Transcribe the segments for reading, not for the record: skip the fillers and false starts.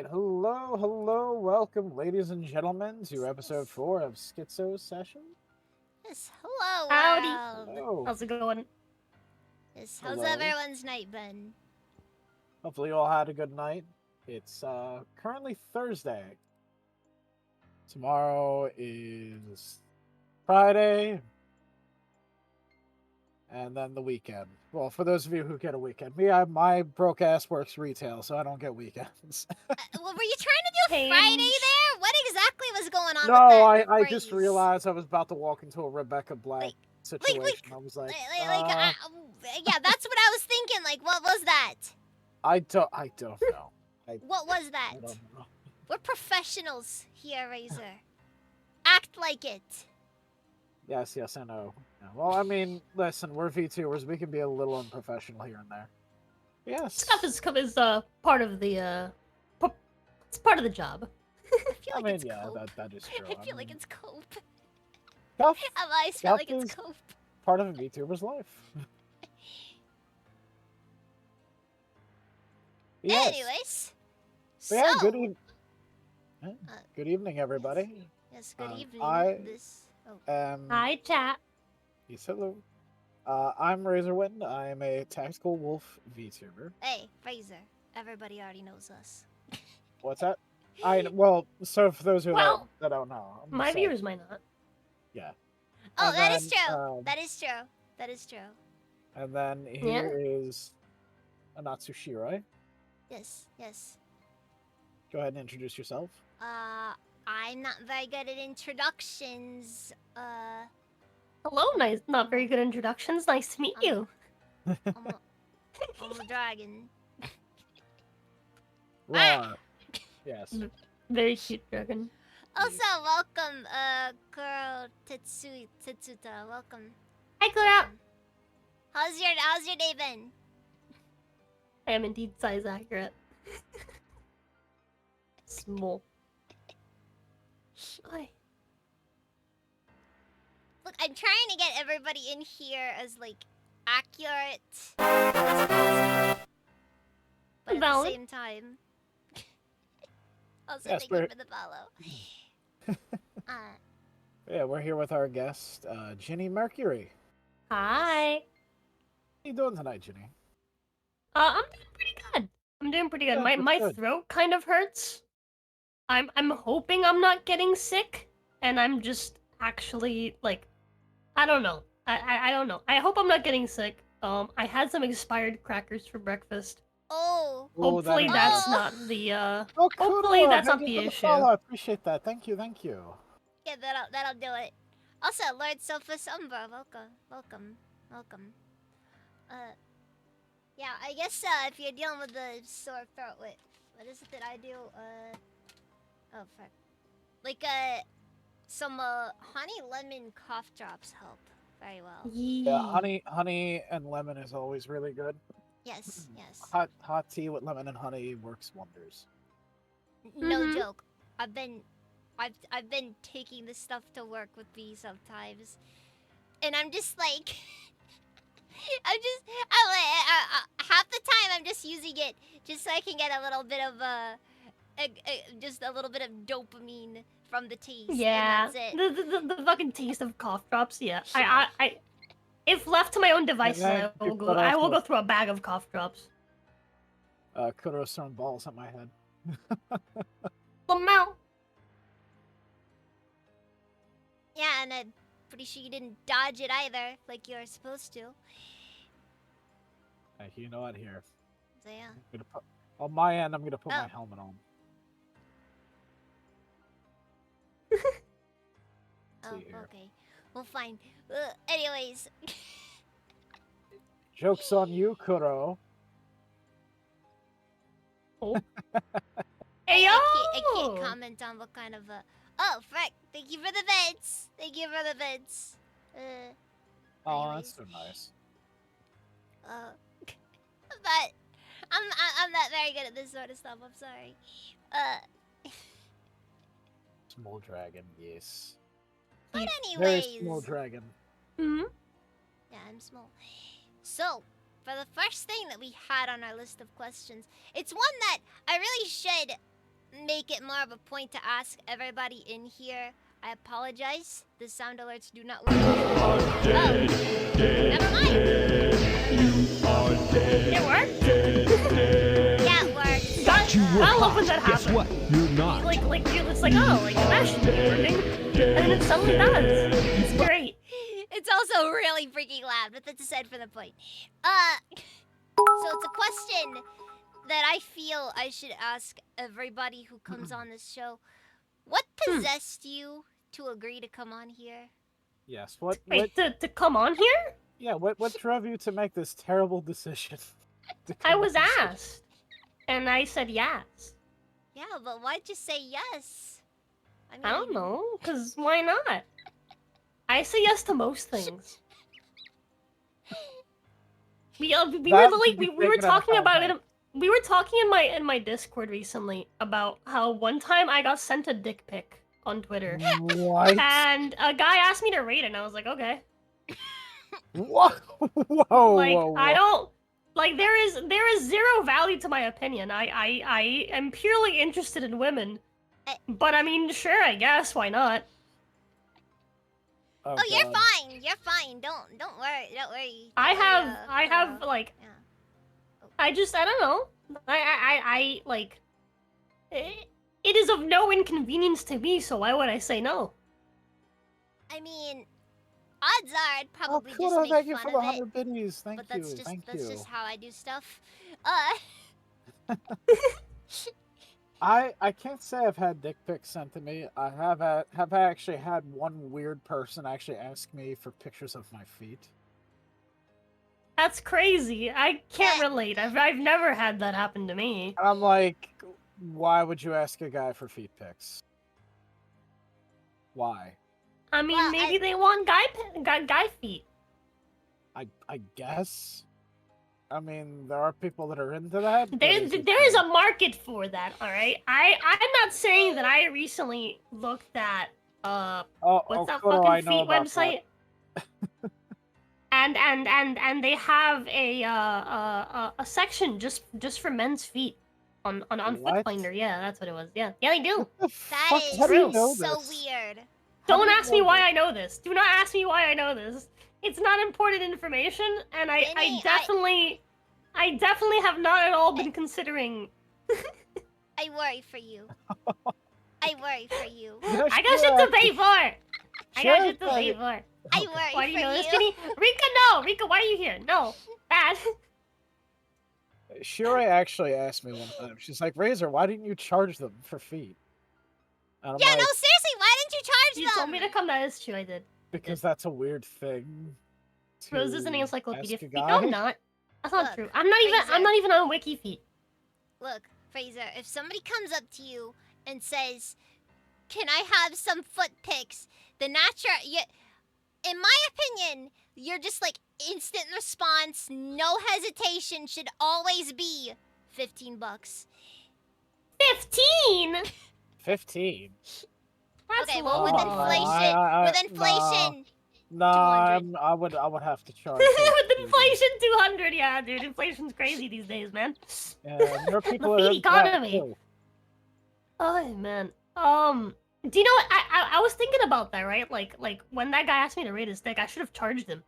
right, hello, welcome, ladies and gentlemen, to episode 4 of Schizzo Session. Yes, hello Howdy. world. Hello, How's it going? Yes, how's hello. everyone's night been? Hopefully, you all had a good night. It's currently Thursday. Tomorrow is Friday, and then the weekend. Well, for those of you who get a weekend, my broke ass works retail, so I don't get weekends. Well, were you trying to do Friday there? What exactly was going on with No, that I phrase? just realized I was about to walk into a Rebecca Black situation. I was like, yeah, that's what I was thinking. Like, what was that? I don't know. What was that? I don't know. We're professionals here, Razor. Act like it. Yes, I know. Yeah, well, I mean, listen, we're VTubers. We can be a little unprofessional here and there. Yes. Stuff is part of the it's part of the job. I feel like it's yeah, cope. that is true. I feel like it's cope. Stuff, I've always felt like it's is cope. part of a VTuber's life. Yes. Anyways. But yeah, So, good evening, everybody. yes, good evening. Hi, chat. Yes, hello. I'm Razorwind. I'm a tactical wolf VTuber. Hey, Razor. Everybody already knows us. What's that? So for those who that don't know, My viewers might not. Yeah. Oh, And that then, is true. That is true. That is true. And then here is Anatsushiroi. Yes, yes. Go ahead and introduce yourself. I'm not very good at introductions. Hello, nice, not very good introductions. Nice to meet you. I'm a dragon. Roar. Yes. Very cute dragon. Also, welcome, Kuro Tetsuta. Welcome. Hi, Clara. How's your day been? I am indeed size accurate. Small. Hi. Look, I'm trying to get everybody in here as like accurate, but at the same time. Also, thank you for the follow. Yeah, we're here with our guest, Ginny Mercury. Hi. How you doing tonight, Ginny? I'm doing pretty good. Yeah, My throat kind of hurts. I'm hoping I'm not getting sick, and I'm just actually like, I don't know. I don't know. I hope I'm not getting sick. I had some expired crackers for breakfast. Oh. Hopefully that's not the Oh, hopefully that's not the issue. I appreciate that. Thank you. Yeah, that'll do it. Also, Lord Sophus Umbra, welcome. Yeah, I guess if you're dealing with the sore throat, what is it that I do? Oh fuck. Like some honey lemon cough drops help very well. Yeah, honey and lemon is always really good. Yes. Hot tea with lemon and honey works wonders. No joke. I've been taking this stuff to work with me sometimes, and I'm just like, half the time I'm just using it just so I can get a little bit of just a little bit of dopamine from the taste. Yeah, and that's it. the fucking taste of cough drops. Yeah, I if left to my own devices, I will go through a bag of cough drops. Kuro's throwing balls at my head. Lamau. Yeah, and I'm pretty sure you didn't dodge it either, like you were supposed to. You know what? Here. So yeah. On my end, I'm gonna put my helmet on. Okay. Well, fine. Anyways. Joke's on you, Kuro. Oh. Hey, I can't comment on what kind of Oh, frick. Thank you for the bits. Oh, that's so nice. But I'm not very good at this sort of stuff. I'm sorry. Small dragon, yes. But anyways. Very small dragon. Hmm. Yeah, I'm small. So, for the first thing that we had on our list of questions, it's one that I really should make it more of a point to ask everybody in here. I apologize. The sound alerts do not work. Oh, never mind. It worked? Yeah, it worked. I love when that happens. Guess what? You're not. It's like, oh, like, that should be working. And then it suddenly does. It's great. It's also really freaking loud, but that's aside from the point. So it's a question that I feel I should ask everybody who comes on this show. What possessed you to agree to come on here? Yes. What? Wait, to come on here? Yeah. What drove you to make this terrible decision? I was asked. And I said yes. Yeah, but why'd you say yes? I don't know, because why not? I say yes to most things. We were talking about it. We were talking in my Discord recently about how one time I got sent a dick pic on Twitter. What? And a guy asked me to rate it, and I was like, okay. What? Whoa! Like, whoa, whoa. I don't. Like, there is zero value to my opinion. I am purely interested in women. But I mean, sure, I guess, why not? Oh, you're fine. You're fine. Don't worry. I have like, Yeah. I don't know. I like, it is of no inconvenience to me, so why would I say no? I mean, odds are I'd probably cool. just make Thank you fun for the of it. 100 biddies. Thank But that's you. just Thank that's you. just how I do stuff. I can't say I've had dick pics sent to me. I have actually had one weird person actually ask me for pictures of my feet. That's crazy. I can't relate. I've never had that happen to me. And I'm like, why would you ask a guy for feet pics? Why? I mean, Well, maybe they want guy feet. I guess. I mean, there are people that are into that. but There it's just is like- a market for that. All right. I'm not saying that I recently looked at what's that Kodo, I fucking know feet about website? and they have a section just for men's feet on What? Footfinder. Yeah, that's what it was. Yeah, they do. What the That fuck? is How do you know so this? weird. How Don't do you ask me know why this? I know this. Do not ask me why I know this. It's not important information, and I Vinny, definitely have not at all been considering. I worry for you. I worry for you. Yeah, I got sure, shit to pay for. I got Sure, shit to pay for. I worry Why do you for know this, you. Vinny? Rika, no! Rika, why are you here? No. Bad. Shuri actually asked me one time. She's like, Razor, why didn't you charge them for feet? And I'm Yeah, like, no, seriously, why didn't you charge You them? told me to come, that is true, I did. because that's a weird thing. Rose is an to encyclopedia ask a feet. No, guy. I'm not. That's not Look, true. I'm not Razor. even on Wiki feet. Look, Fraser, if somebody comes up to you and says, "Can I have some foot pics?" The natural, in my opinion, you're just like instant response, no hesitation should always be $15. 15? 15. That's Okay, well low. with Oh, inflation, with inflation, No, 200. I would have to charge. With inflation 200, yeah, dude. Inflation's crazy these days, man. Yeah, there are people The that feet are into that, economy. too. Oh man. Do you know what? I was thinking about that, right? Like when that guy asked me to rate his dick, I should have charged him.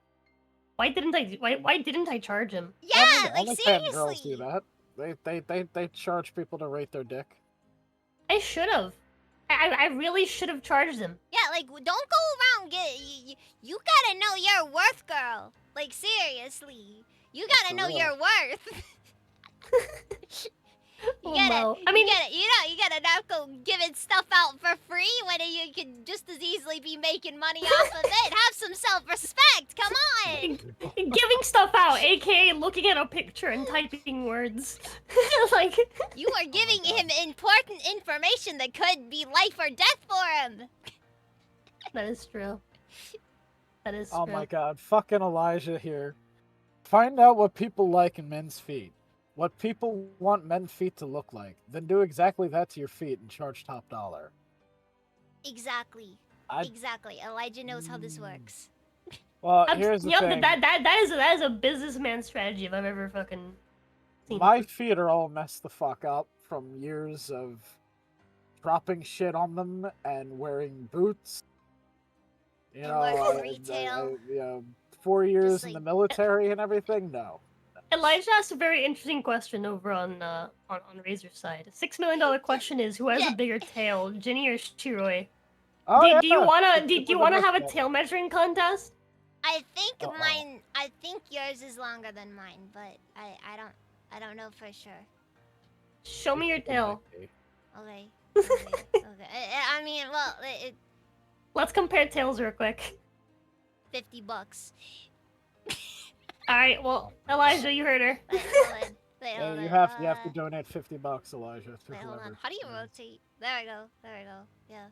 Why didn't I charge him? yeah, I mean, like OnlyFans girls seriously. do that. They charge people to rate their dick. I should have. I really should have charged him. Yeah, like don't go around you gotta know your worth, girl. Like seriously, you That's gotta know real. your worth. Oh, You gotta, no. I mean, you gotta not go giving stuff out for free when you can just as easily be making money off of it. Have some self-respect. Come on. giving stuff out, aka looking at a picture and typing words. Like, You are giving him important information that could be life or death for him. that is true. That is Oh true. my god, fucking Elijah here. Find out what people like in men's feet. What people want men's feet to look like. Then do exactly that to your feet and charge top dollar. Exactly. I- Exactly. Elijah knows how this works. Well, here's the Yep, thing. that is a businessman strategy if I've ever fucking seen. My feet are all messed the fuck up from years of dropping shit on them and wearing boots. You And know, working retail. 4 years Just in the like military and everything. No. Elijah asked a very interesting question over on Razor's side. $6 million question is who has a Yeah. bigger tail, Ginny or Shiroi? Oh Do you yeah. wanna It's do, good do you for the wanna have a misstep. tail measuring contest? I think Uh-oh. I think yours is longer than mine, but I don't know for sure. Show me your It might tail. Okay. Okay. Okay. I mean, well, Let's compare tails real quick. $50. All right, well, Elijah, you heard her. Wait, hold on. Wait, Hey, hold you on. have to donate $50, Elijah, to Wait, hold on. whoever. How do you it is. rotate? There we go. There we go. Yeah.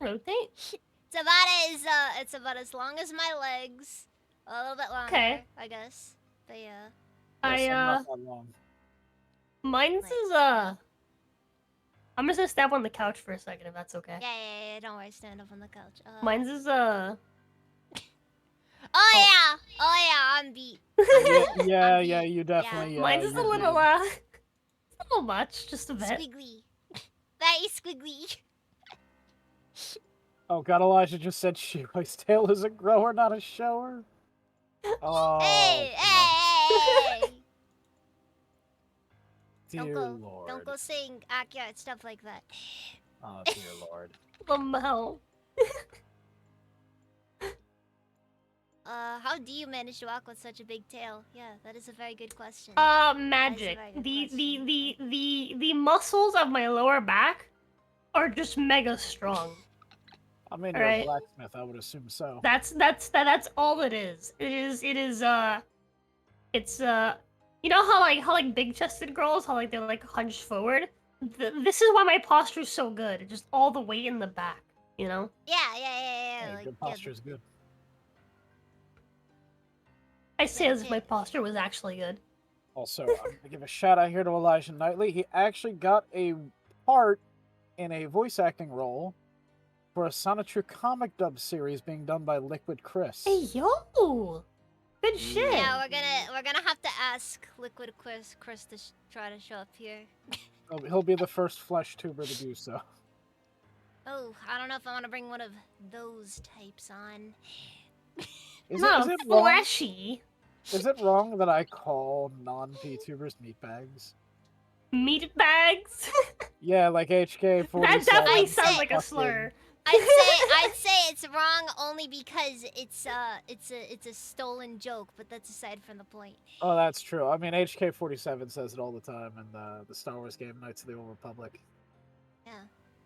Rotate. It's about as long as my legs. A little bit longer, Okay. I guess. But yeah. Yes, I'm not I that long. mine's Like, is I'm just gonna step on the couch for a second if that's okay. yeah. Don't worry. Stand up on the couch. Mine's is Oh yeah. Oh yeah. I'm beat. Yeah, I'm yeah, beat. you definitely. mine's is a you little did. it's a little much, just a bit. Squiggly. Very squiggly. Oh God, Elijah just said Shiroi's tail is a grower, not a shower. Oh, Hey, come on. hey. Dear Don't Lord. go saying accurate stuff like that. Oh, dear Lord. Lamau. How do you manage to walk with such a big tail? Yeah, that is a very good question. Magic. very good The muscles of my lower back are just mega strong. I mean, All you're a right. blacksmith. I would assume so. That's all it is. It's you know how like big chested girls, how like they're like hunched forward. This is why my posture is so good. Just all the weight in the back, you know. Yeah. Hey, Like, good posture is good. I say as if my Legit. posture was actually good. Also, I'm gonna give a shout out here to Elijah Knightley. He actually got a part in a voice acting role for a Sonic comic dub series being done by Liquid Chris. Hey yo, good shit. Yeah, we're gonna have to ask Liquid Chris to try to show up here. He'll be the first flesh tuber to do so. Oh, I don't know if I want to bring one of those types on. Is Not it wrong? fleshy. Is it wrong that I call non-VTubers meatbags? Meat bags. Yeah, like HK47. That definitely I'd sounds say- like a slur. I'd say it's wrong only because it's a stolen joke, but that's aside from the point. Oh, that's true. I mean, HK47 says it all the time in the Star Wars game Knights of the Old Republic. Yeah.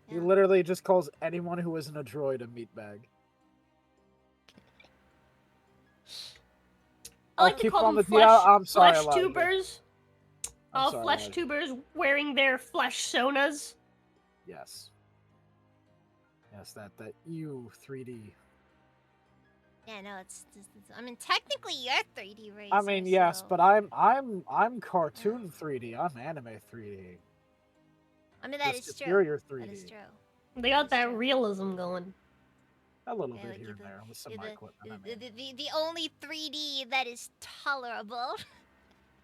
He literally just calls anyone who isn't a droid a meatbag. I like to keep call on them the DL. I'm sorry, flesh Elijah. tubers. I'm sorry, Flesh Elijah. tubers wearing their flesh sonas. Yes. Yes, that EU 3D. Yeah, no, it's I mean, technically you're 3D Razor. I mean, yes, so- but I'm cartoon 3D. I'm anime 3D. I mean, that Just is true. superior 3D. That is true. They got That's that true. realism going. A little Yeah, bit like here and the- there with some the, equipment. I mean. the only 3D that is tolerable.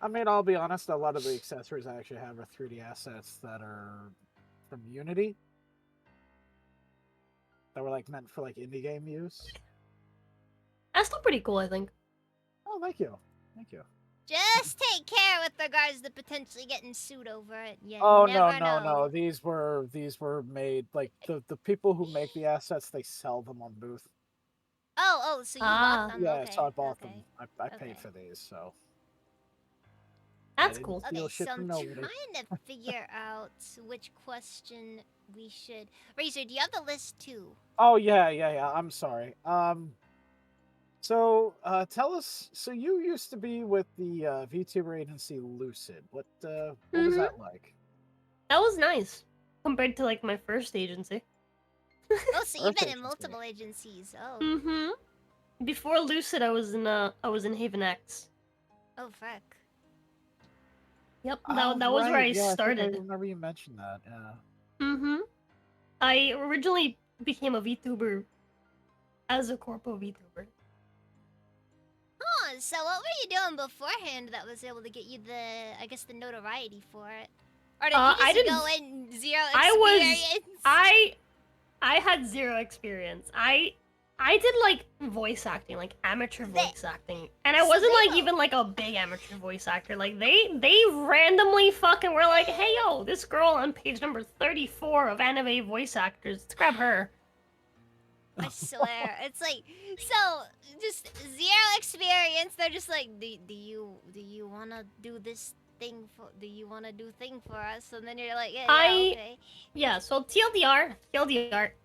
I mean, I'll be honest, a lot of the accessories I actually have are 3D assets that are from Unity. That were like meant for like indie game use. That's still pretty cool, I think. Oh, thank you. Thank you. Just take care with regards to potentially getting sued over it. You Oh never no. know. These were made like the people who make the assets, they sell them on booth. Oh, so you Ah. bought them? Yeah, Okay. so I bought okay. them. I Okay. paid for these, so That's didn't cool. steal Okay, shit so from I'm nobody. trying to figure out which question we should. Razor, do you have the list too? Oh yeah. I'm sorry. So tell us. So you used to be with the VTuber agency Lucid. What was that like? That was nice compared to like my first agency. Oh, so you've Earth been in agency. multiple agencies. Oh. Mm-hmm. Before Lucid, I was in Haven X. Oh, fuck. Yep, Oh, that was where right, I yeah, started. I think I remember you mentioned that. Yeah. Mm-hmm. I originally became a VTuber as a corpo VTuber. Oh, so what were you doing beforehand that was able to get you the, I guess, the notoriety for it? Or did you I just didn't. go in zero I experience? I had zero experience. I did like voice acting, like amateur voice acting, and I So wasn't they like even like a big amateur voice actor. Like they randomly fucking were like, hey yo, this girl on page number 34 of anime voice actors. Let's grab her. I swear, it's like so just zero experience. They're just like, do you wanna do this thing for? Do you wanna do thing for us? And then you're like, yeah, okay. Yeah, so TLDR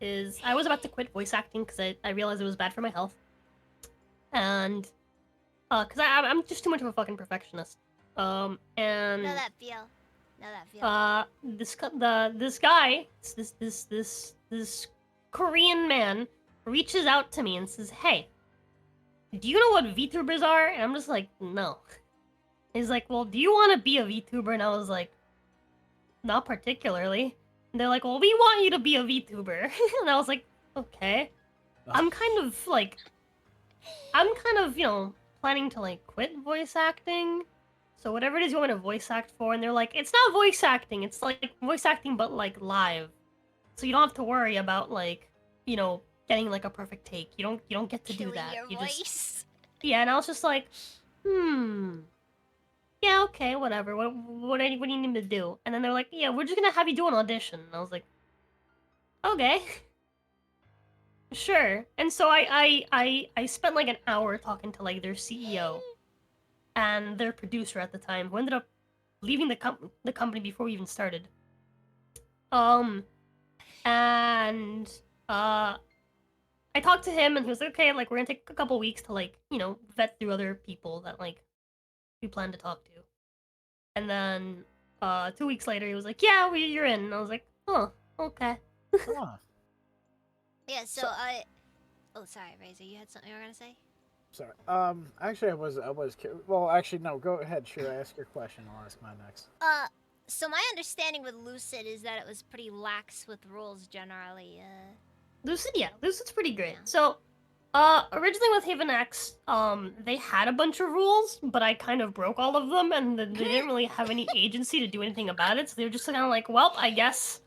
is I was about to quit voice acting because I realized it was bad for my health, and because I'm just too much of a fucking perfectionist. And Know that feel. Know that feel. this guy, this Korean man reaches out to me and says, "Hey, do you know what VTubers are?" And I'm just like, "No." He's like, "Well, do you want to be a VTuber?" And I was like, "Not particularly." And they're like, "Well, we want you to be a VTuber." And I was like, "Okay." I'm kind of planning to like quit voice acting. So whatever it is you want to voice act for, and they're like, it's not voice acting, it's like voice acting but like live. So you don't have to worry about like, getting like a perfect take. You don't get to do Killing that. your You voice. just Yeah, and I was just like, yeah, okay, whatever. What do you need me to do? And then they're like, yeah, we're just gonna have you do an audition. And I was like, okay. Sure. And so I spent like an hour talking to like their CEO and their producer at the time, who ended up leaving the company before we even started. And I talked to him and he was like, okay, like we're gonna take a couple weeks to like, vet through other people that like we plan to talk to. And then 2 weeks later he was like, yeah, you're in. And I was like, oh, okay. Huh. Yeah. So I. Oh, sorry, Razor. You had something you were gonna say? Sorry. Actually, well, actually, no. Go ahead, sure. Ask your question. I'll ask mine next. So my understanding with Lucid is that it was pretty lax with rules generally. Lucid's pretty great. Yeah. So, originally with Haven X, they had a bunch of rules, but I kind of broke all of them, and they didn't really have any agency to do anything about it. So they were just kind of like, well, I guess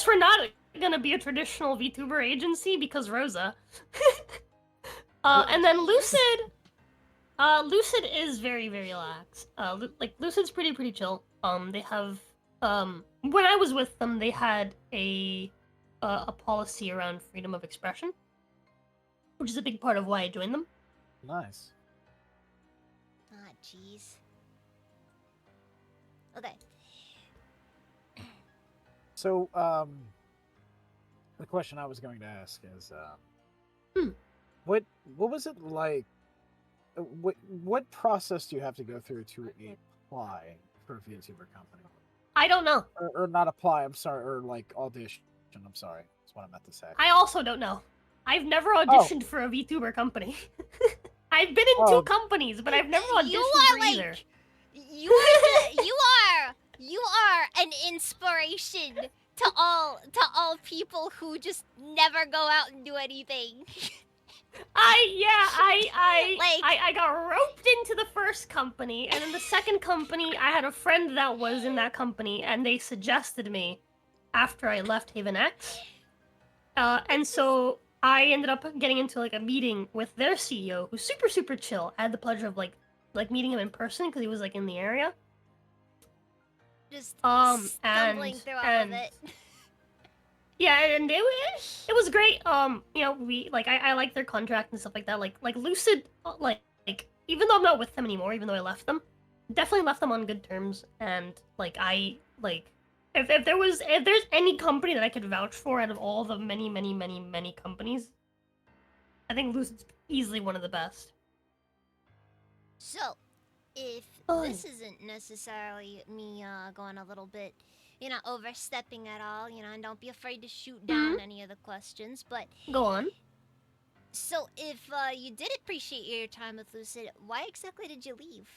we're not gonna be a traditional VTuber agency because Rosa. And then Lucid is very, very lax. Lucid's pretty chill. They have when I was with them, they had a policy around freedom of expression, which is a big part of why I joined them. Nice. Ah, jeez. Okay. So, the question I was going to ask is, what was it like? What process do you have to go through to apply for a VTuber company? I don't know. Or not apply? I'm sorry, or like audition. I'm sorry. That's what I meant to say. I also don't know. I've never auditioned for a VTuber company. I've been in two companies, but I've never auditioned for either. You are an inspiration to all people who just never go out and do anything. I got roped into the first company, and in the second company, I had a friend that was in that company, and they suggested me after I left Haven X. And so I ended up getting into like a meeting with their CEO, who's super chill. I had the pleasure of like meeting him in person because he was like in the area. Just stumbling through all of it. Yeah, and it was great. We I like their contract and stuff like that. Like Lucid, like even though I'm not with them anymore, even though I left them, definitely left them on good terms. And like if there's any company that I could vouch for out of all the many companies, I think Lucid's easily one of the best. So, if this isn't necessarily me going a little bit, overstepping at all, and don't be afraid to shoot down any of the questions, but go on. So, if you did appreciate your time with Lucid, why exactly did you leave?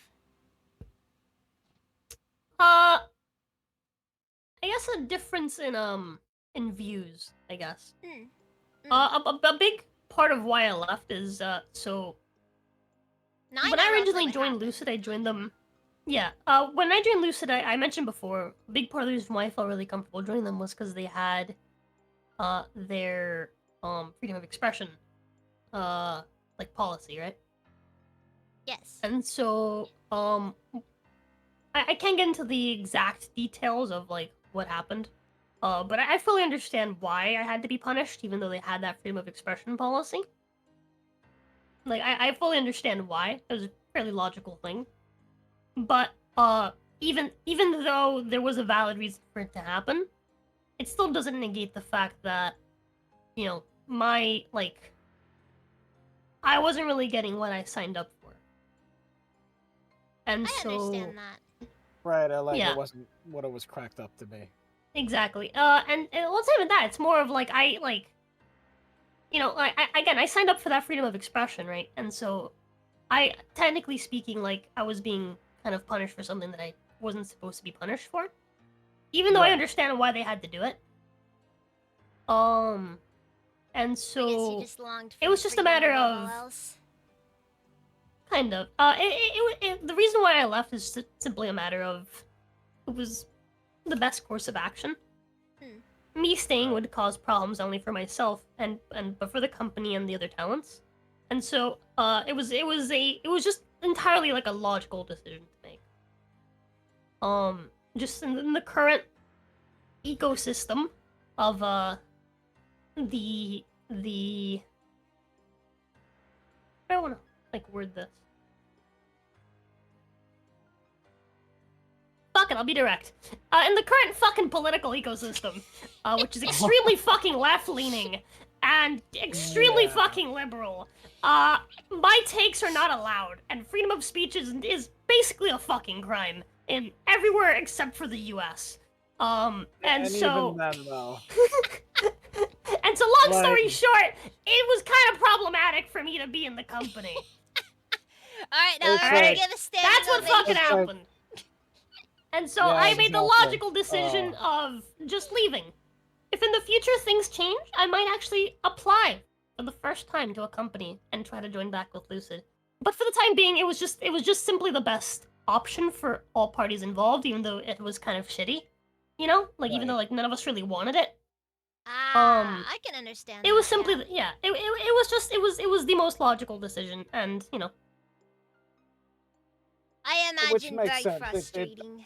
I guess a difference in views, I guess. A big part of why I left is when I originally joined Lucid, I joined them Yeah. When I joined Lucid, I mentioned before, a big part of the reason why I felt really comfortable joining them was because they had their freedom of expression like policy, right? Yes. And so I can't get into the exact details of like what happened. But I fully understand why I had to be punished, even though they had that freedom of expression policy. Like I fully understand why. It was a fairly logical thing. But even though there was a valid reason for it to happen, it still doesn't negate the fact that, you know, my like I wasn't really getting what I signed up for. And I so understand that. Right, like Yeah. it wasn't what it was cracked up to be. Exactly. And well, it's not even that. It's more of like I like, you know, I signed up for that freedom of expression, right? And so, I technically speaking, like I was being kind of punished for something that I wasn't supposed to be punished for, even though I Right. understand why they had to do it. And I guess so you just longed for it was just a freedom matter above all of else. kind of. The reason why I left is simply a matter of it was the best course of action. Me staying would cause problems only for myself and but for the company and the other talents. And so it was just entirely like a logical decision to make. Just in the current ecosystem of the I don't want to like word this. Fuck it, I'll be direct. In the current fucking political ecosystem, which is extremely fucking left-leaning and extremely fucking liberal, my takes are not allowed, and freedom of speech is basically a fucking crime in everywhere except for the U.S. And so, even then, though, and so, long story short, it was kind of problematic for me to be in the company. Alright, now It's everybody like- give a standing That's what fucking It's like- happened. And so Yeah, I made the exactly. logical decision of just leaving. If in the future things change, I might actually apply for the first time to a company and try to join back with Lucid. But for the time being, it was just simply the best option for all parties involved, even though it was kind of shitty. You know, like even though like none of us really wanted it. I can understand It was that, simply yeah. it was just it was the most logical decision, and you know. I Which imagine makes very sense. frustrating.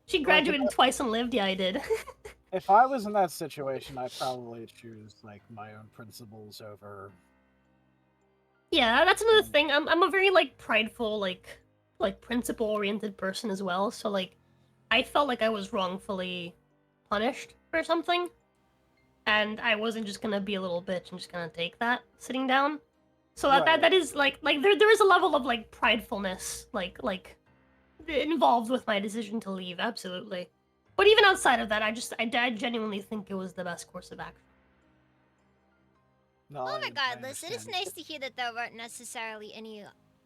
She graduated twice and lived. Yeah, I did. If I was in that situation, I'd probably choose like my own principles over. Yeah, that's another thing. I'm a very like prideful, like principle oriented person as well. So like, I felt like I was wrongfully punished for something, and I wasn't just gonna be a little bitch and just gonna take that sitting down. So that is like there is a level of like pridefulness like involved with my decision to leave. Absolutely. But even outside of that, I genuinely think it was the best course of action. No, Well, I regardless, it is understand. nice to hear that there weren't necessarily any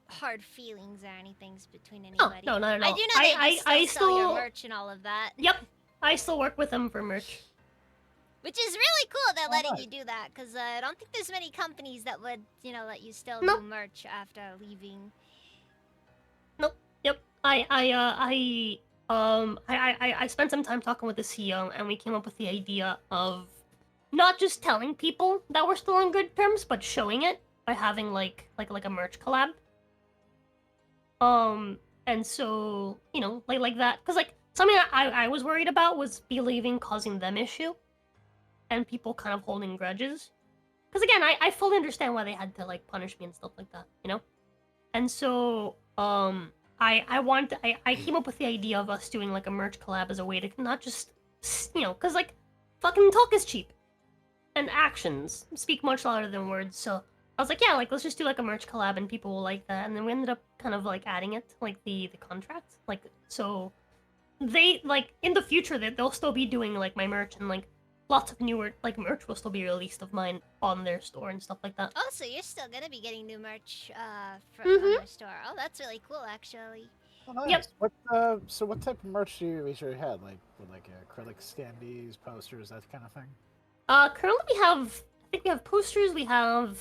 hard feelings or anything between No, anybody. no, not at all. I do know that you I still sell your merch and all of that. Yep, I still work with them for merch. Which is really cool they're letting nice. you do that, because I don't think there's many companies that would, you know, let you still Nope. do merch after leaving. Nope. Yep. I spent some time talking with the CEO, and we came up with the idea of not just telling people that we're still on good terms, but showing it by having like a merch collab. And so you know, like that, because like something that I was worried about was be leaving causing them issue, and people kind of holding grudges. Because again, I fully understand why they had to like punish me and stuff like that, you know. And so I came up with the idea of us doing like a merch collab as a way to not just, you know, because like fucking talk is cheap and actions speak much louder than words. So I was like, yeah, like let's just do like a merch collab and people will like that. And then we ended up kind of like adding it to like the contract, like so they like in the future that they'll still be doing like my merch and like lots of newer like merch will still be released of mine on their store and stuff like that. Oh, so you're still gonna be getting new merch from Mhm. their store. Oh, that's really cool, actually. Oh, nice. Yep. So what type of merch do you usually have? Like with like acrylic standees, posters, that kind of thing? Currently we have, I think we have posters, we have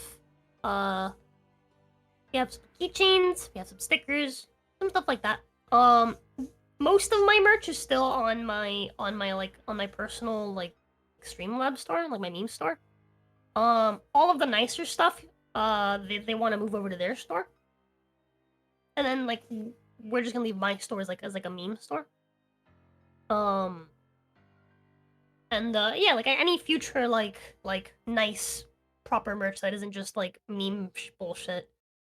some keychains, we have some stickers, some stuff like that. Most of my merch is still on my personal like Streamlab store, like my meme store. All of the nicer stuff, they want to move over to their store, and then like we're just gonna leave my store as like a meme store. And yeah, like any future like nice proper merch that isn't just like meme bullshit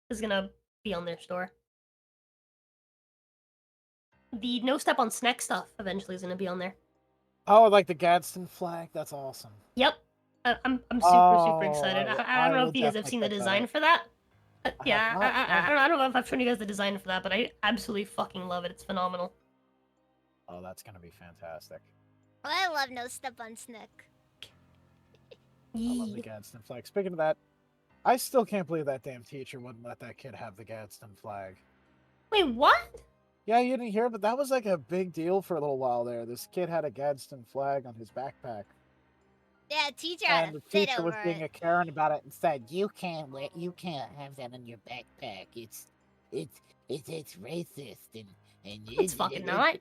is gonna be on their store. The no step on snack stuff eventually is gonna be on there. Oh, like the Gadsden flag. That's awesome. Yep, I'm super Oh, excited. I I don't know will if you guys have definitely seen the get design that. for that. I have Yeah, not. I don't know if I've shown you guys the design for that, but I absolutely fucking love it. It's phenomenal. Oh, that's gonna be fantastic. Oh, I love no step on Snook. I love the Yee. Gadsden flag. Speaking of that, I still can't believe that damn teacher wouldn't let that kid have the Gadsden flag. Wait, what? Yeah, you didn't hear, but that was like a big deal for a little while there. This kid had a Gadsden flag on his backpack. Yeah, teacher had And a the fit teacher was over being it. a Karen about it and said, "You can't have that on your backpack. It's racist and It's fucking not.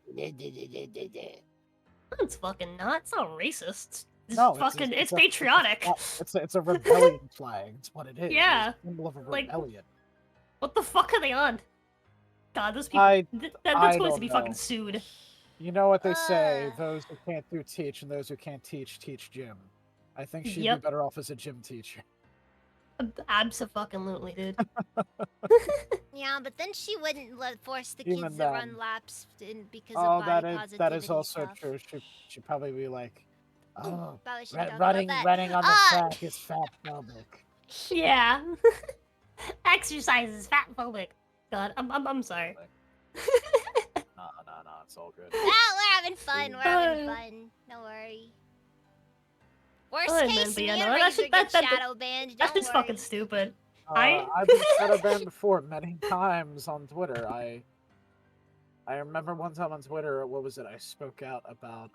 It's fucking not. It's not racist. It's No, fucking. It's a patriotic. it's a rebellion flag. It's what it is. Yeah, It's a symbol of a like- rebellion. What the fuck are they on? God, those people. I That's supposed to don't be know. fucking sued. You know what they say: Ugh. those who can't do teach, and those who can't teach gym. I think she'd Yep. be better off as a gym teacher. Abso-fucking-lutely, dude. Yeah, but then she wouldn't force the Even kids to then. run laps because Oh, of body positivity that is also stuff. true. She'd probably be like, "Oh, Probably shouldn't talk running about that. running on the Ah! track is fat phobic." Yeah. Exercise is fat phobic. God, I'm sorry. No, it's all good. Ah, we're having fun. We're having Uh. fun. Don't worry. Worst Alright, man, case, but me yeah, and no, Razor get shadow banned. That's Don't just worry. fucking stupid. I've been shadow banned before many times on Twitter. I remember one time on Twitter, what was it? I spoke out about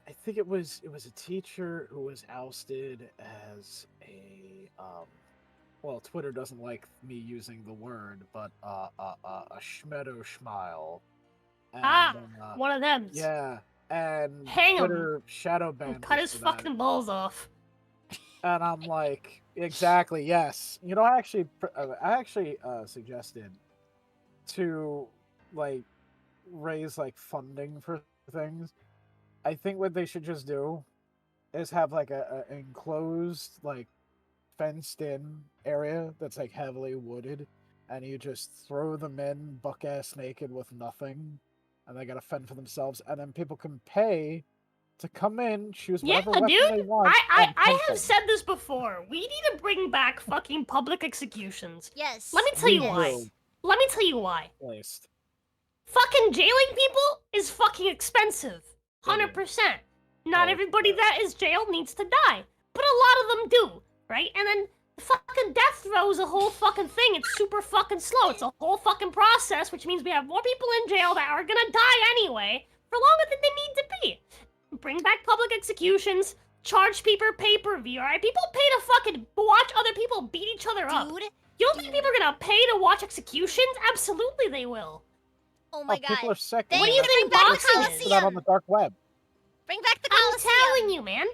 I think it was a teacher who was ousted as a well, Twitter doesn't like me using the word, but a schmedo schmile. And, One of them. yeah, and Hang 'em. Twitter shadow banned Cut me his for that. fucking balls off. And I'm like, exactly, yes. You know, I actually suggested to like raise like funding for things. I think what they should just do is have like a enclosed, like fenced in area that's like heavily wooded, and you just throw them in buck ass naked with nothing, and they gotta fend for themselves, and then people can pay to come in, choose Yeah, whatever weapon they dude. want. and I hunt have them. said this before. We need to bring back fucking public executions. Yes. Let me tell you We why. will. Let me tell you why. Placed. Fucking jailing people is fucking expensive. It 100%. Not Oh, everybody yeah. that is jailed needs to die. But a lot of them do, right? And then fucking death row is a whole fucking thing. It's super fucking slow. It's a whole fucking process, which means we have more people in jail that are gonna die anyway for longer than they need to be. Bring back public executions. Charge people pay-per-view, alright? People pay to fucking watch other people beat each other up. Dude. You don't think people are gonna pay to watch executions? Absolutely they will. Oh my god. People are sick. They What do need you to think bring back the boxing is? Put that on the Coliseum. dark web. Bring back the I'm Coliseum. telling you, man.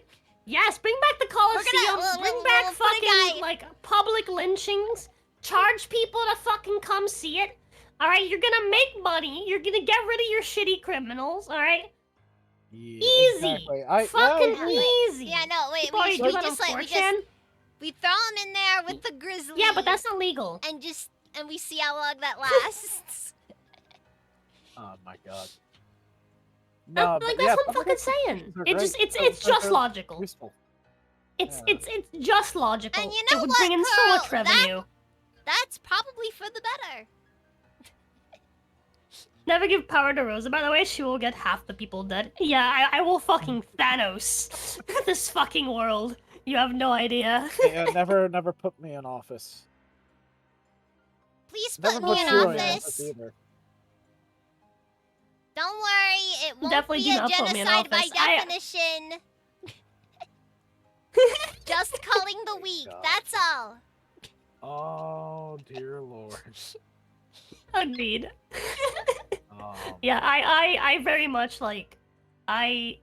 Yes, bring back the Coliseum. Bring back we'll put a fucking, guy- like, public lynchings. Charge people to fucking come see it. Alright, you're gonna make money. You're gonna get rid of your shitty criminals, alright? Yeah, Easy. Exactly. Fucking agree. easy. Yeah, no, wait. People already We do that on just like 4chan. we throw them in there with the grizzly. Yeah, but that's not legal. and we see how long that lasts. Oh my god. No, Like, but that's yeah, what I'm public fucking saying. executions are It's just, great. it's They're just logical. Useful. It's Yeah. it's just logical. And you know it would what, bring in so Carl? much revenue. That's probably for the better. Never give power to Rosa, by the way. She will get half the people dead. Yeah, I will fucking Thanos this fucking world. You have no idea. Yeah, never put me in office. Please Never put me in you office. either. Don't worry, it won't Definitely be do a not put me in genocide by office. definition. Just culling the weak, God. that's all. Oh Oh dear lord. Agreed. Um, Yeah, I very much like, I'm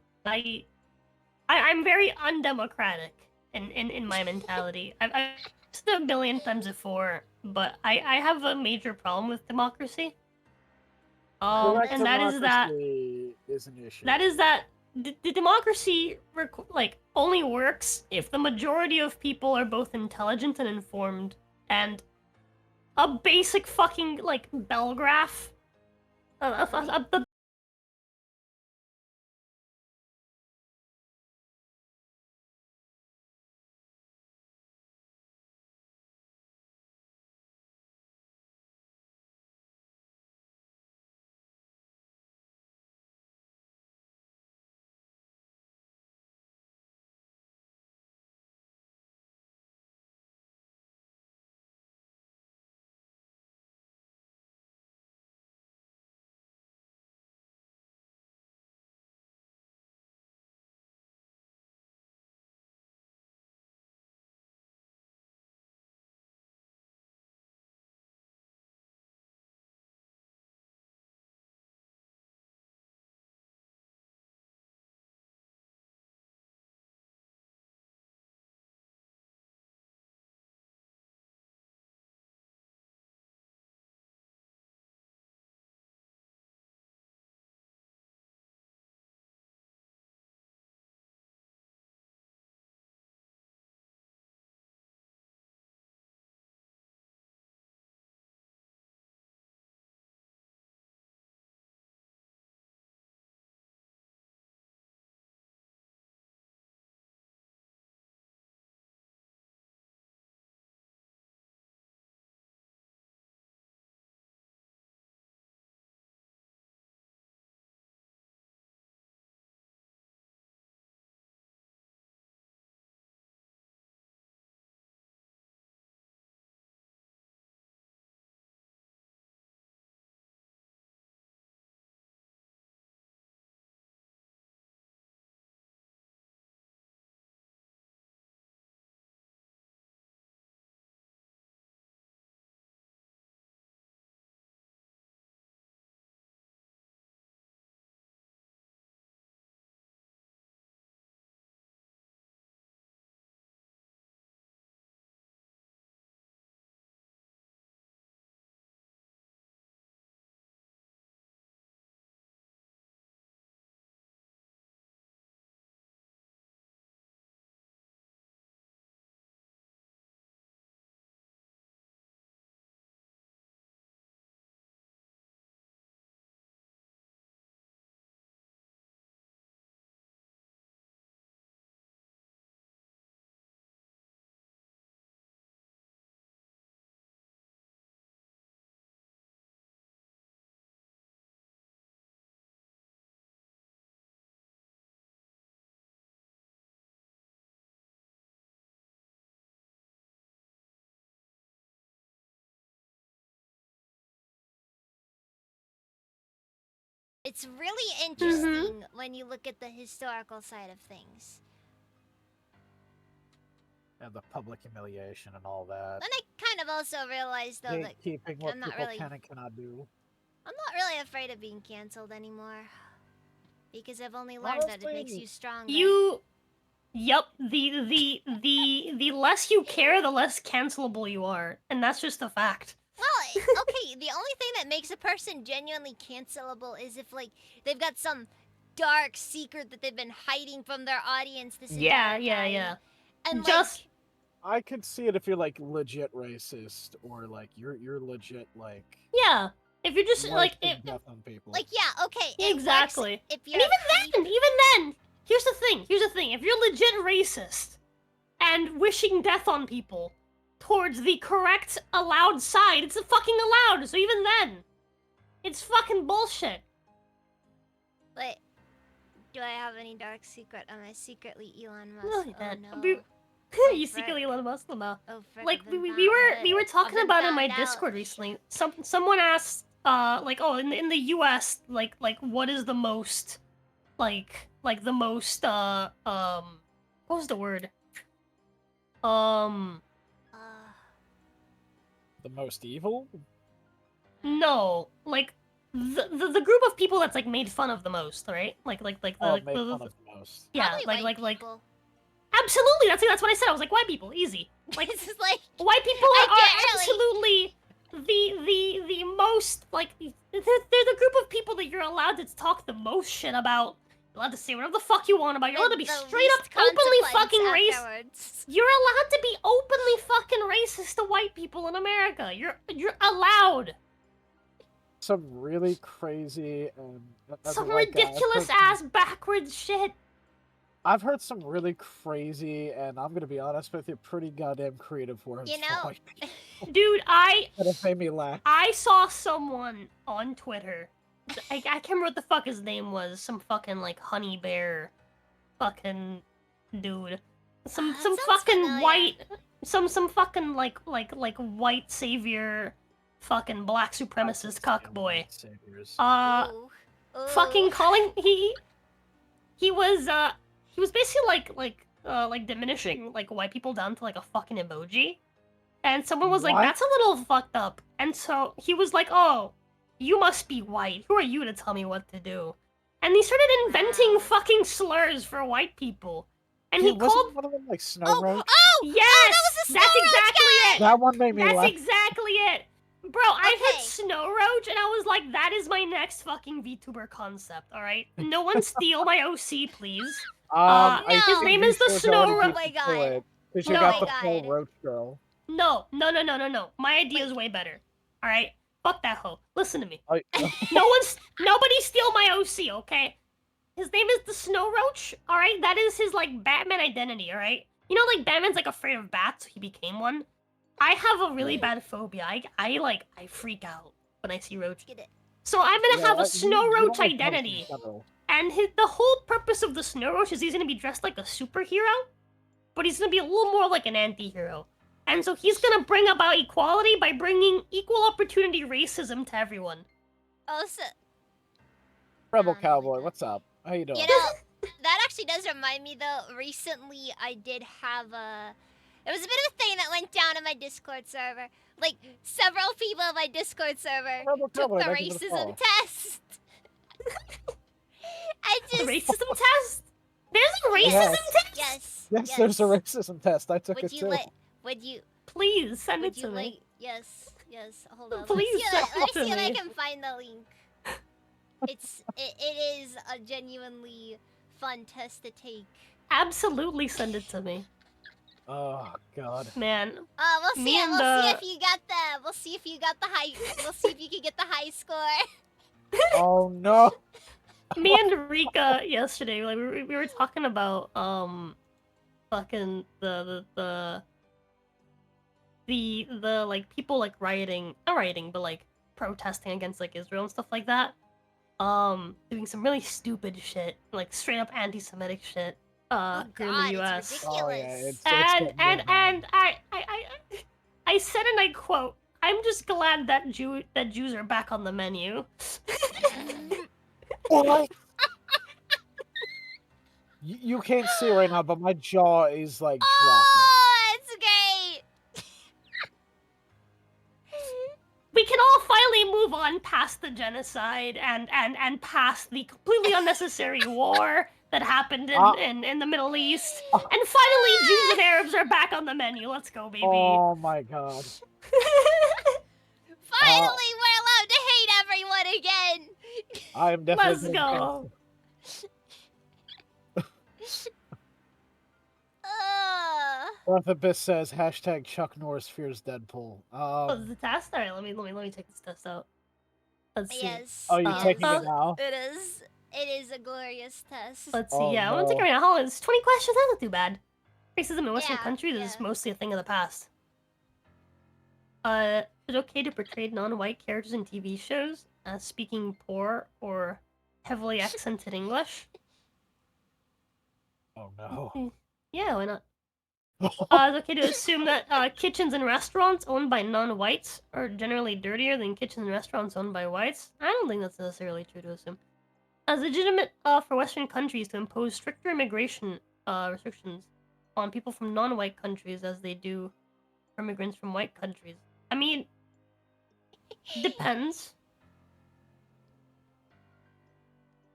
very undemocratic in my mentality. I've said it a million times before, but I have a major problem with democracy. direct And that is that democracy is an issue. the democracy only works if the majority of people are both intelligent and informed, and a basic fucking like bell graph. A It's really Mhm. interesting when you look at the historical side of things. And the public humiliation and all that. Then I kind of also realized though that Gatekeeping what I'm not people really can and cannot do. I'm not really afraid of being canceled anymore. Because I've only learned that it makes Honestly, you stronger. Yep, the less you care, the less cancelable you are, and that's just a fact. Well, okay, the only thing that makes a person genuinely cancelable is if, like, they've got some dark secret that they've been hiding from their audience this entire time. Yeah. And, Just I could see it if you're like legit racist or like you're legit like yeah. If you're just like wiping death on people. like, yeah, okay, it exactly. works if you're And even then, here's the thing. If you're legit racist and wishing death on people towards the correct allowed side, it's fucking allowed. So even then, it's fucking bullshit. But do I have any dark secret? Am I secretly Elon Musk? Look at Oh that. no. You secretly Elon Musk now. Oh, frick, Like I've been we were I've talking been about it in my found out. Discord recently. Someone asked like, oh, in the US, like what is the most like the most what was the word? Uh, The most evil? No, like the group of people that's like made fun of the most, right? Like Oh, the, make the, fun of the most. yeah, Probably white like people. absolutely. That's what I said. I was like white people, easy. Like This is like white people I are can't really- absolutely the most like they're the group of people that you're allowed to talk the most shit about. You're allowed to say whatever the fuck you want about. You're allowed to be the straight up least openly consequence fucking racist. afterwards. You're allowed to be openly fucking racist to white people in America. You're allowed. Some really crazy and as a Some white guy, ridiculous ass backwards shit. I've heard some really crazy, and I'm gonna be honest with you, pretty goddamn creative words You for know, white people Dude, that have made me laugh. I saw someone on Twitter. I can't remember what the fuck his name was. Some fucking like honey bear fucking dude. Some that sounds fucking familiar. white some fucking like white savior fucking black supremacist cockboy. Saviors. Ooh. Ooh. Fucking calling he was basically like diminishing like white people down to like a fucking emoji. And someone was like, What? that's a little fucked up. And so he was like, oh, you must be white. Who are you to tell me what to do? And he started inventing Wow. fucking slurs for white people. And Dude, he wasn't called one of them like Snow Oh, Roach? yes, that was the that's Snow Roach exactly guy! it. That one made me That's laugh. exactly it. Bro, I hit Okay. Snow Roach and I was like, that is my next fucking VTuber concept, alright? No one steal my OC, please. I No. His think name is the Vito's Snow already Roach. Oh my beat you to God. it, 'cause you No. got Oh the my full God. Roach girl. No. My idea is Wait. way better. Alright? Fuck that hoe. Listen to me. I, Nobody steal my OC, okay? His name is the Snow Roach, alright? That is his, like, Batman identity, alright? You know, like, Batman's, like, afraid of bats, so he became one? I have a really bad phobia. I freak out when I see roaches. Get it. So I'm gonna have a Snow you Roach don't like bugs in identity. general. And the whole purpose of the Snow Roach is he's gonna be dressed like a superhero, but he's gonna be a little more like an anti-hero. And so he's gonna bring about equality by bringing equal opportunity racism to everyone. Oh, so Rebel my Cowboy, God. what's up? How you doing? You know, that actually does remind me though. Recently, I did have a. It was a bit of a thing that went down in my Discord server. Like several people in my Discord server Rebel took Cowboy, the thank you for the racism follow. test. I The just racism test? There's a racism Yes. test? yes. Yes, there's a racism test. I took Would it you too. let? Would you? Please send Would it you to like? me. Yes. Yes. Hold on. Please let send me it to see if I me. can find the link. It is a genuinely fun test to take. Absolutely send it to me. Oh god. Man, We'll see. Me and We'll see the- if you got the. We'll see if you got the high. We'll see if you can get the high score. Oh no. me and Rika yesterday, like we were talking about fucking the like people like rioting, not rioting, but like protesting against like Israel and stuff like that. Doing some really stupid shit, like straight up anti-Semitic shit. Oh Here in God, the U.S. it's ridiculous. Oh yeah, it's And getting real bad. I said, and I quote, "I'm just glad that Jews are back on the menu." What? You can't see right now, but my jaw is like dropping. Oh, it's great. We can all finally move on past the genocide and past the completely unnecessary war that happened in the Middle East. And finally, Jews and Arabs are back on the menu. Let's go, baby. Oh my god. Finally, we're allowed to hate everyone again. I am definitely Let's getting go. Breath Abyss says hashtag Chuck Norris fears Deadpool. Oh, the test? Alright, let me take this test out. Let's see. Yes. Oh, you're yes. taking it now? It is. It is a glorious test. Let's see. Oh, Yeah, I'm gonna take it no. right now. Hold on, it's 20 questions. That's not too bad. Racism in Western Yeah, countries is yeah. mostly a thing of the past. Is it okay to portray non-white characters in TV shows as speaking poor or heavily accented English? Oh no. Yeah, why not? Is it okay to assume that kitchens and restaurants owned by non-whites are generally dirtier than kitchens and restaurants owned by whites? I don't think that's necessarily true to assume. As legitimate for Western countries to impose stricter immigration restrictions on people from non-white countries as they do for immigrants from white countries. I mean, depends.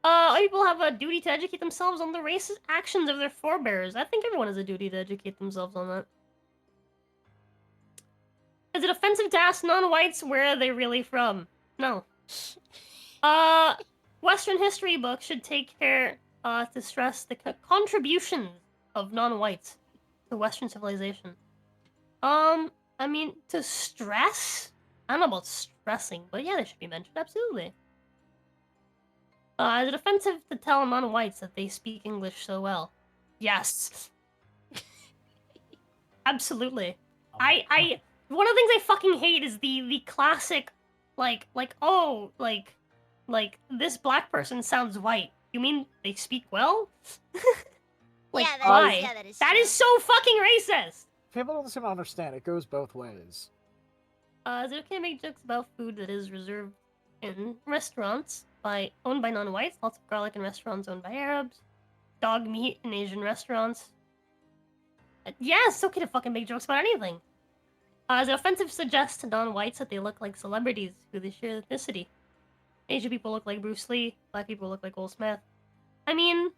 All people have a duty to educate themselves on the racist actions of their forebears. I think everyone has a duty to educate themselves on that. Is it offensive to ask non-whites where are they really from? No. Western history books should take care to stress the contributions of non-whites to Western civilization. I mean, to stress? I don't know about stressing, but yeah, they should be mentioned, absolutely. Is it offensive to tell non-whites that they speak English so well? Yes. Absolutely. One of the things I fucking hate is the classic, this black person sounds white. You mean they speak well? Yeah, why? that is That true. is so fucking racist! People don't seem to understand. It goes both ways. Is it okay to make jokes about food that is reserved in restaurants owned by non-whites? Lots of garlic in restaurants owned by Arabs. Dog meat in Asian restaurants. Yeah, it's okay to fucking make jokes about anything. Is it offensive to suggest to non-whites that they look like celebrities who they share ethnicity? Asian people look like Bruce Lee. Black people look like Will Smith. I mean,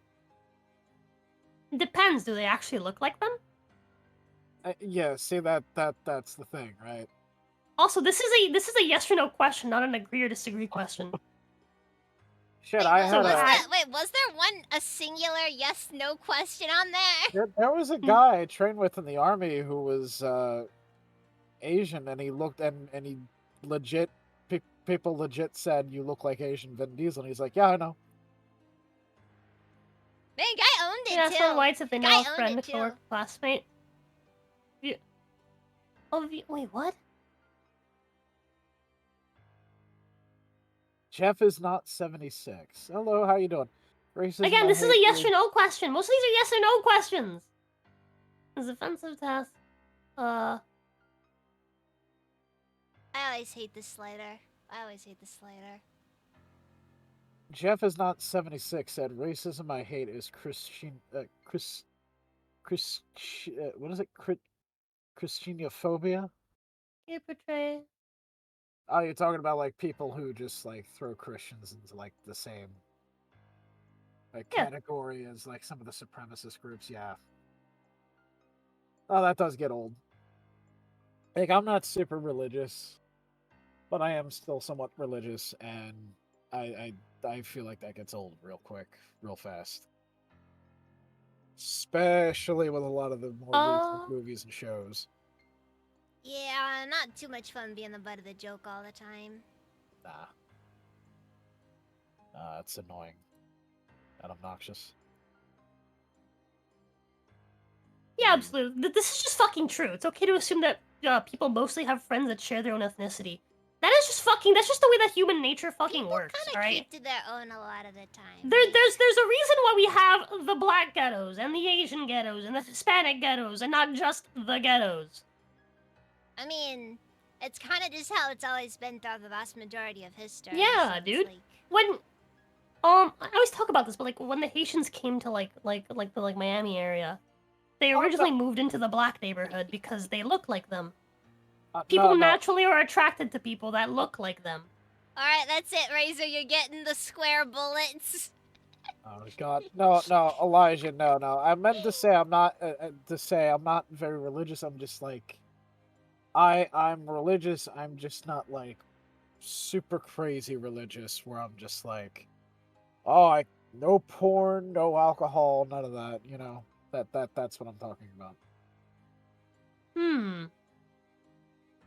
depends. Do they actually look like them? Yeah, see that's the thing, right? Also, this is a yes or no question, not an agree or disagree question. Shit, Wait, was there a singular yes/no question on there? There was a guy I trained with in the army who was Asian, and he looked and he legit people legit said you look like Asian Vin Diesel, and he's like, yeah, I know. Man, guy owned it Yeah, too. some whites if they know Guy a friend, owned it, coworker, too. classmate. Yeah. Oh, wait, what? Jeff is not 76. Hello, how you doing? Racism, Again, I this is hate a yes you. or no question. Most of these are yes or no questions. It's offensive to ask. I always hate this slider. Jeff is not 76 said racism I hate is what is it? Christianophobia? You portray. Oh, you're talking about like people who just like throw Christians into like the same category as like some of the supremacist groups, yeah. Oh, that does get old. Like, I'm not super religious, but I am still somewhat religious, and I feel like that gets old real quick, real fast. Especially with a lot of the more recent movies and shows. Yeah, not too much fun being the butt of the joke all the time. Nah. It's annoying and obnoxious. Yeah, absolutely. This is just fucking true. It's okay to assume that people mostly have friends that share their own ethnicity. That's just the way that human nature fucking works, alright? Keep to their own a lot of the time. There's a reason why we have the black ghettos, and the Asian ghettos, and the Hispanic ghettos, and not just the ghettos. I mean, it's kind of just how it's always been throughout the vast majority of history. Yeah, so dude. like... When I always talk about this, but like when the Haitians came to like the Miami area, they originally moved into the black neighborhood because they look like them. People naturally are attracted to people that look like them. Alright, that's it, Razor. You're getting the square bullets. Oh god, no, Elijah, no. I meant to say I'm not very religious. I'm just like, I'm religious. I'm just not like super crazy religious where I'm just like, oh, no porn, no alcohol, none of that. You know, that's what I'm talking about.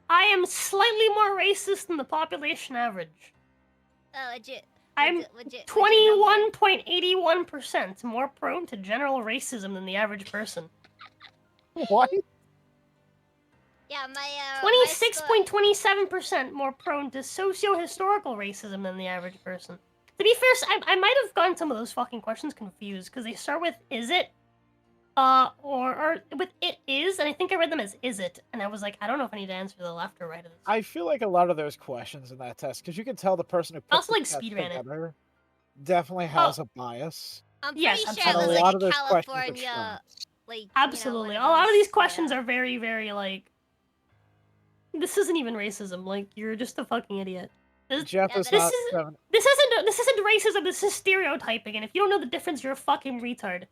I am slightly more racist than the population average. Oh, legit. I'm 21.81% more prone to general racism than the average person. What? Yeah, my 26.27% more prone to socio-historical racism than the average person. To be fair, I might have gotten some of those fucking questions confused because they start with "is it," or with "it is," and I think I read them as "is it," and I was like, I don't know if I need to answer the left or right of this. I feel like a lot of those questions in that test, because you can tell the person who put the test together definitely has a bias. I'm pretty sure it was like a California, like absolutely. A lot of these questions are very, very like This isn't even racism. Like, you're just a fucking idiot. Jeff Yeah, is but not is- 7. This isn't racism. This is stereotyping. And if you don't know the difference, you're a fucking retard.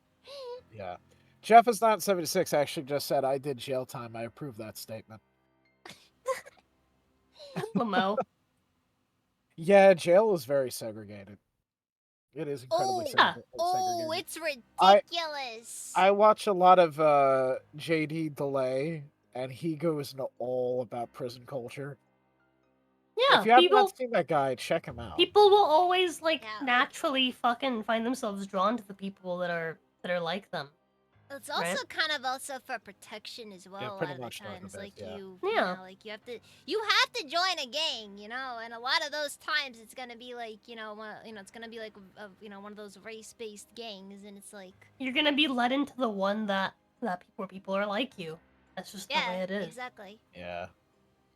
Yeah. Jeff is not 76 actually just said, I did jail time. I approve that statement. Lamo. Yeah, jail is very segregated. It is incredibly segregated. Oh, it's ridiculous. I watch a lot of JD Delay, and he goes into all about prison culture. Yeah, If you have not seen that guy, check him out. people will always like Yeah. naturally fucking find themselves drawn to the people that are like them. It's also Right? kind of also for protection as well. A pretty lot of the much like times, a bit, like yeah. you Yeah. know, like you have to join a gang, you know, and a lot of those times it's gonna be like, it's gonna be like, one of those race-based gangs, and it's like, You're gonna be led into the one that where people are like you. That's just the way yeah, it is. exactly. Yeah.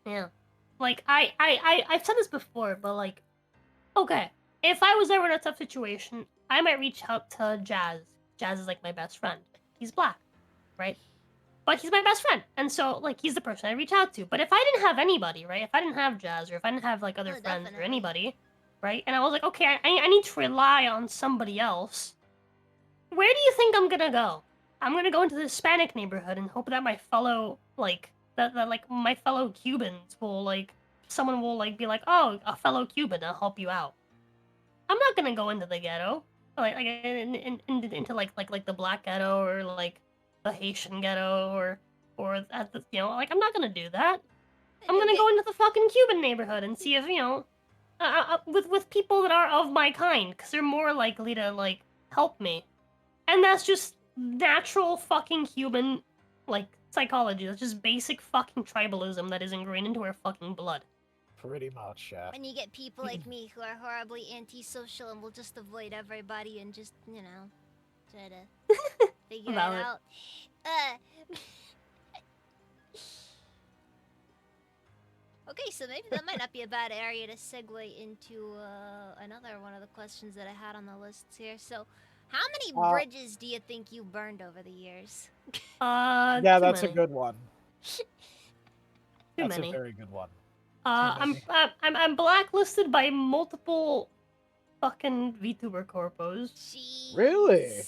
Yeah. Like I've said this before, but like, okay, if I was ever in a tough situation, I might reach out to Jazz. Jazz is like my best friend. He's black, right? But he's my best friend, and so like he's the person I reach out to. But if I didn't have anybody, right? If I didn't have Jazz, or if I didn't have like other Oh, friends or definitely. anybody, right? And I was like, okay, I need to rely on somebody else. Where do you think I'm gonna go? I'm gonna go into the Hispanic neighborhood and hope that my fellow like that like my fellow Cubans will like someone will like be like, oh, a fellow Cuban, I'll help you out. I'm not gonna go into the ghetto, like into like the black ghetto or like the Haitian ghetto or at the like I'm not gonna do that. I'm gonna go into the fucking Cuban neighborhood and see if with people that are of my kind, because they're more likely to like help me. And that's just natural fucking human, like, psychology. That's just basic fucking tribalism that is ingrained into our fucking blood. Pretty much, yeah. And you get people like me who are horribly antisocial and will just avoid everybody and just, try to figure it Valid. out. Okay, so maybe that might not be a bad area to segue into another one of the questions that I had on the list here. So, how many bridges do you think you burned over the years? Yeah, that's a good one. That's many. a very good one. I'm blacklisted by multiple fucking VTuber corpos. Jeez. Really?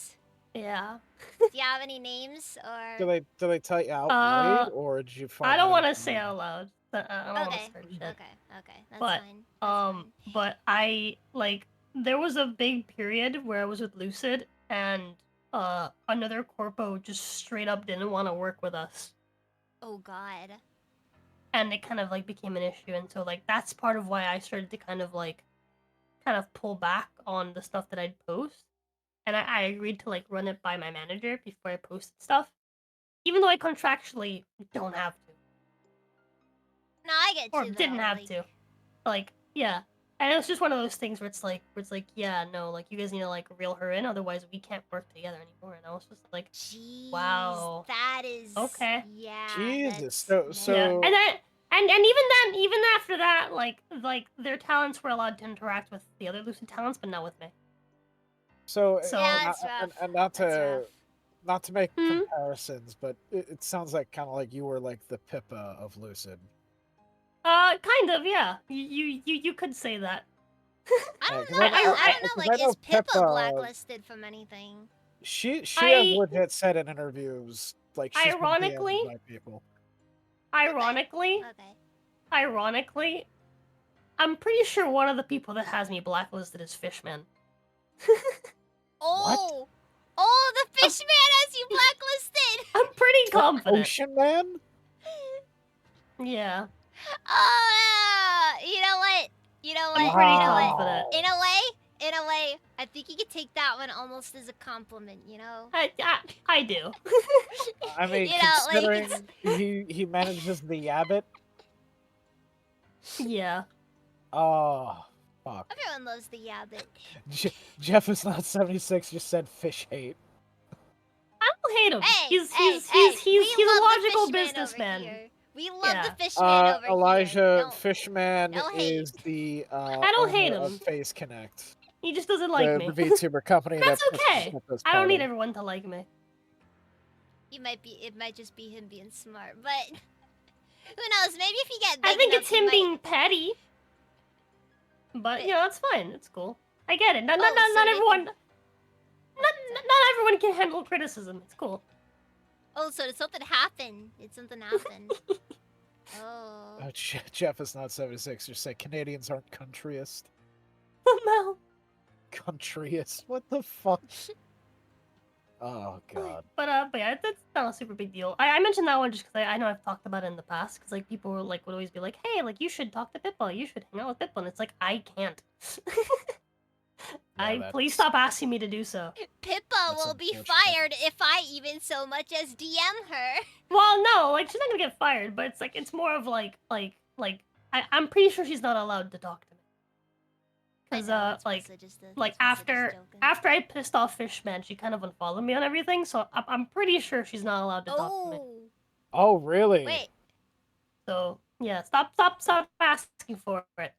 Yeah. Do you have any names or? Do they tell you outright, or did you find? I don't want to say out loud. I don't want to Okay, start shit. okay, that's fine. But I like there was a big period where I was with Lucid and another corpo just straight up didn't want to work with us. Oh god. And it kind of like became an issue, and so like that's part of why I started to kind of pull back on the stuff that I'd post. And I agreed to like run it by my manager before I posted stuff. Even though I contractually don't have to. No, I get Or you. Though, didn't have to. Like, yeah. And it was just one of those things where it's like, yeah, no, like you guys need to like reel her in, otherwise we can't work together anymore. And I was just like, jeez, wow. That is okay. Yeah. Jesus. So yeah. And then even after that, like their talents were allowed to interact with the other Lucid talents, but not with me. So yeah, it's rough. And not to make comparisons, but it sounds like kind of like you were like the Pippa of Lucid. Kind of, yeah. You could say that. I don't know. I don't know. Like, is Pippa blacklisted from anything? She has legit said in interviews like she's ironically by people. Ironically, I'm pretty sure one of the people that has me blacklisted is Fishman. Oh, the Fishman has you blacklisted. I'm pretty confident. Ocean Man. Yeah. You know what? I'm pretty confident. In a way, I think you could take that one almost as a compliment. You know. I do. I mean, considering he manages the Yabbit. Yeah. Oh, fuck. Everyone loves the Yabbit. Jeff is not 76. Just said fish hate. I don't hate him. Hey, he's a logical businessman. We love the Fishman over Elijah here. Fishman hate. is the I don't hate him. Face Connect. He just doesn't like me. The VTuber company. That's okay. I don't need everyone to like me. It might just be him being smart, but Who knows? Maybe if you get big I think enough, it's you him might... being petty. But you know, that's fine. It's cool. I get it. Not Oh, so not they everyone. can- Not everyone can handle criticism. It's cool. Oh, so did something happen? Did something happen? Oh. Jeff is not 76. You say Canadians aren't countryist. No. Countryist? What the fuck? Oh god. But yeah, that's not a super big deal. I mentioned that one just because I know I've talked about it in the past. Because like people were, like would always be like, hey, like you should talk to Pippa. You should hang out with Pippa. And it's like I can't. Yeah, Please that's- stop asking me to do so. Pippa That's will be unfortunate. fired if I even so much as DM her. Well, no, like she's not gonna get fired, but it's like it's more of like I'm pretty sure she's not allowed to talk to me. Because after I pissed off Fishman, she kind of unfollowed me on everything, so I'm pretty sure she's not allowed to talk to me. Oh. Oh really? Wait. So yeah, stop asking for it.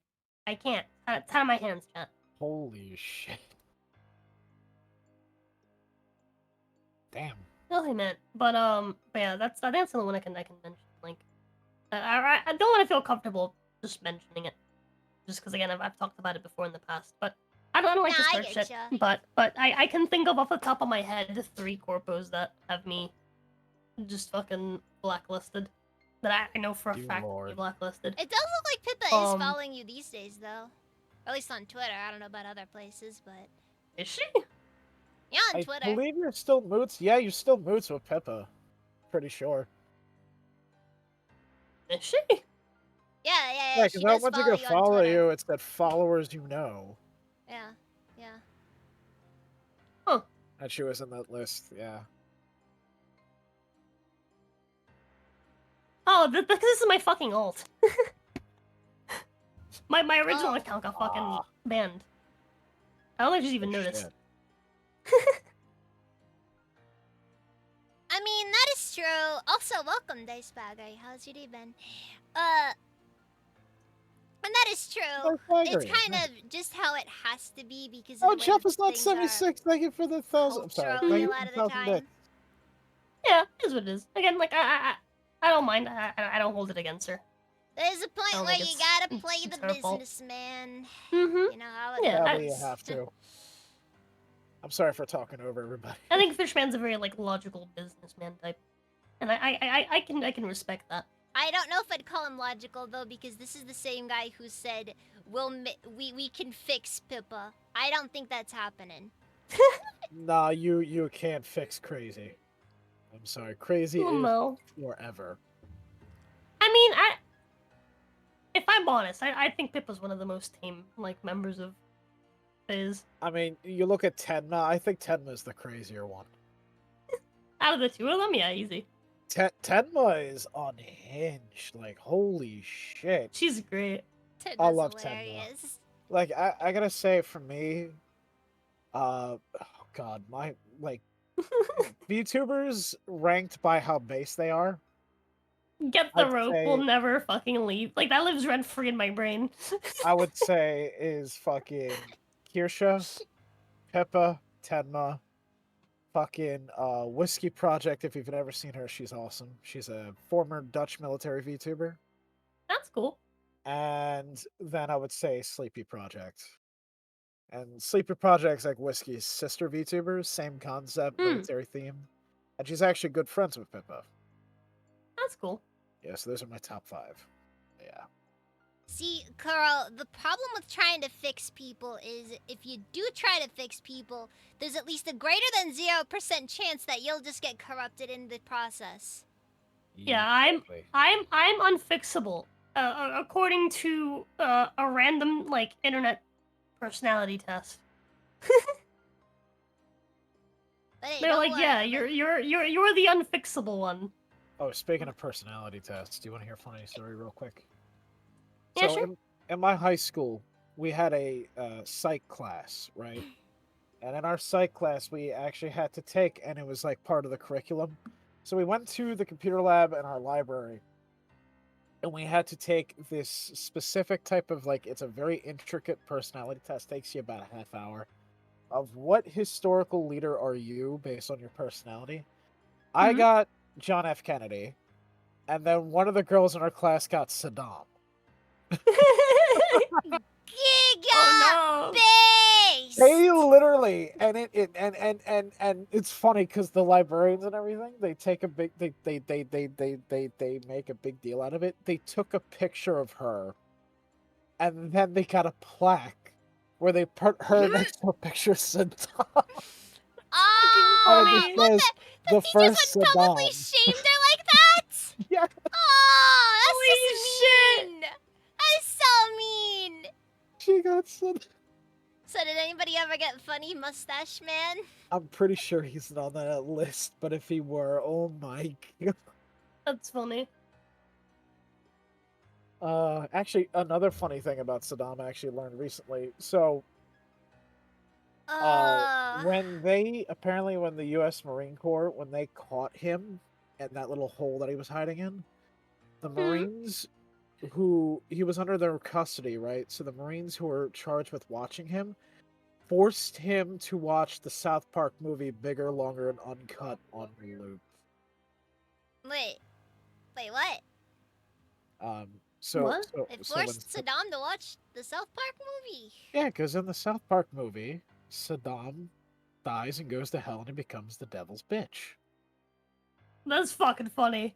I can't. It's out of my hands, chat. Holy shit. Damn. Really, man. But yeah, that's I think that's the one I can mention. Like, I don't want to feel comfortable just mentioning it, just because again I've talked about it before in the past. But I don't like Nah, to I start get shit. ya. But I can think of off the top of my head 3 corpos that have me just fucking blacklisted. That I know for a Dear fact Lord. be blacklisted. It does look like Pippa is Um, following you these days, though. At least on Twitter. I don't know about other places, but Is she? yeah, on I Twitter. believe you're still moots. Yeah, you're still moots with Pippa. Pretty sure. Is she? Yeah, Yeah, she because I does want to follow go you on follow Twitter. you. It's that followers you know. Yeah. And she was in that list. Yeah. Oh, because this is my fucking alt. my original Oh. account got fucking Ah. banned. I don't think she's even Good noticed. shit. I mean, that is true. Also, welcome, Dice Bagger. How's your day been? And that is true. Oh, It's Faggery. kind of just how it has to be because of Oh, the way Jeff that is not things are 76. Thank you for the 1,000. I'm sorry. culturally Thank you a for lot the of the 1,000 time. bits. Yeah, it is what it is. Again, like I don't mind. I don't hold it against her. There's a I point don't where think you it's- gotta play it's the her fault. businessman. Mm-hmm. You know how it Yeah, Sadly, you goes. have to. I'm sorry for talking over everybody. I think Fishman's a very like logical businessman type, and I can respect that. I don't know if I'd call him logical though, because this is the same guy who said we can fix Pippa. I don't think that's happening. Nah, you can't fix crazy. I'm sorry. Crazy Oh is no. forever. I mean, if I'm honest, I think Pippa's one of the most tame like members of Fizz. I mean, you look at Tenma. I think Tenma's the crazier one. Out of the 2 of them, yeah, easy. Tenma is unhinged. Like, holy shit. She's great. I love Tenma. hilarious. Like, I gotta say, for me, oh god, my, like, VTubers ranked by how base they are, Get the I'd rope say- will never fucking leave. Like that lives rent free in my brain. I would say is fucking Kirsha, Peppa, Tenma, fucking Whiskey Project. If you've never seen her, she's awesome. She's a former Dutch military VTuber. That's cool. And then I would say Sleepy Project. And Sleepy Project's like Whiskey's sister VTubers, same concept, military theme. And she's actually good friends with Pippa. That's cool. Yeah, so those are my top 5. Yeah. See, Carl, the problem with trying to fix people is if you do try to fix people, there's at least a greater than 0% chance that you'll just get corrupted in the process. Yeah, I'm Exactly. I'm unfixable. According to a random like internet personality test. But hey, They're don't like, worry, yeah, but- you're the unfixable one. Oh, speaking of personality tests, do you want to hear a funny story real quick? Yeah, so sure. in my high school, we had a psych class, right? And in our psych class, we actually had to take, and it was like part of the curriculum. So we went to the computer lab in our library, and we had to take this specific type of like, it's a very intricate personality test, takes you about a half hour, of what historical leader are you based on your personality. I Mhm. got John F. Kennedy. and then one of the girls in our class got Saddam. Giga Oh no! base. They literally, and it's funny because the librarians and everything, they take a big, they make a big deal out of it. They took a picture of her, and then they got a plaque where they put her next to a picture of Saddam. Oh, And it funny. just what says the the teachers first would probably Saddam. shame her like that? Yeah, Oh, that's Holy just shit. mean. That is so mean. she got Saddam. So did anybody ever get funny mustache man? I'm pretty sure he's not on that list, but if he were, oh my god. That's funny. Actually, another funny thing about Saddam I actually learned recently. So, when the U.S. Marine Corps, when they caught him in that little hole that he was hiding in, the Marines who he was under their custody, right? So the Marines who were charged with watching him forced him to watch the South Park movie Bigger, Longer, and Uncut on loop. Wait, what? So What? They so when forced Saddam to watch the South Park movie. yeah, because in the South Park movie, Saddam dies and goes to hell and he becomes the devil's bitch. That's fucking funny.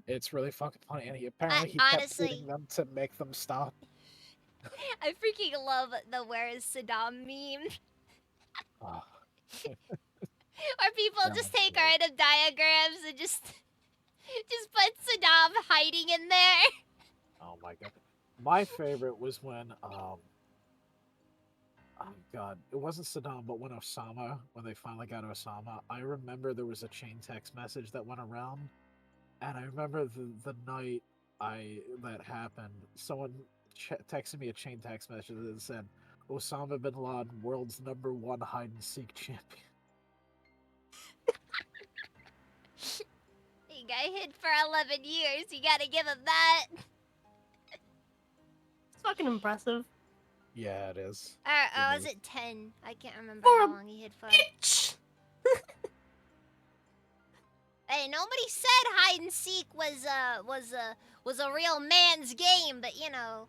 It's really fucking funny, and he apparently kept honestly- tweeting them to make them stop. I freaking love the "Where is Saddam" meme. Oh, Or people That just one's take great. random diagrams and just put Saddam hiding in there. oh my god, my favorite was when oh god, it wasn't Saddam, but when they finally got Osama, I remember there was a chain text message that went around, and I remember the night that happened, someone texted me a chain text message that said, "Osama bin Laden, world's #1 hide and seek champion." The guy hid for 11 years. You gotta give him that. It's fucking impressive. Yeah, it is. Or It was is. it 10? I can't remember For how a long he hid for. bitch! Hey, nobody said hide and seek was a real man's game, but you know.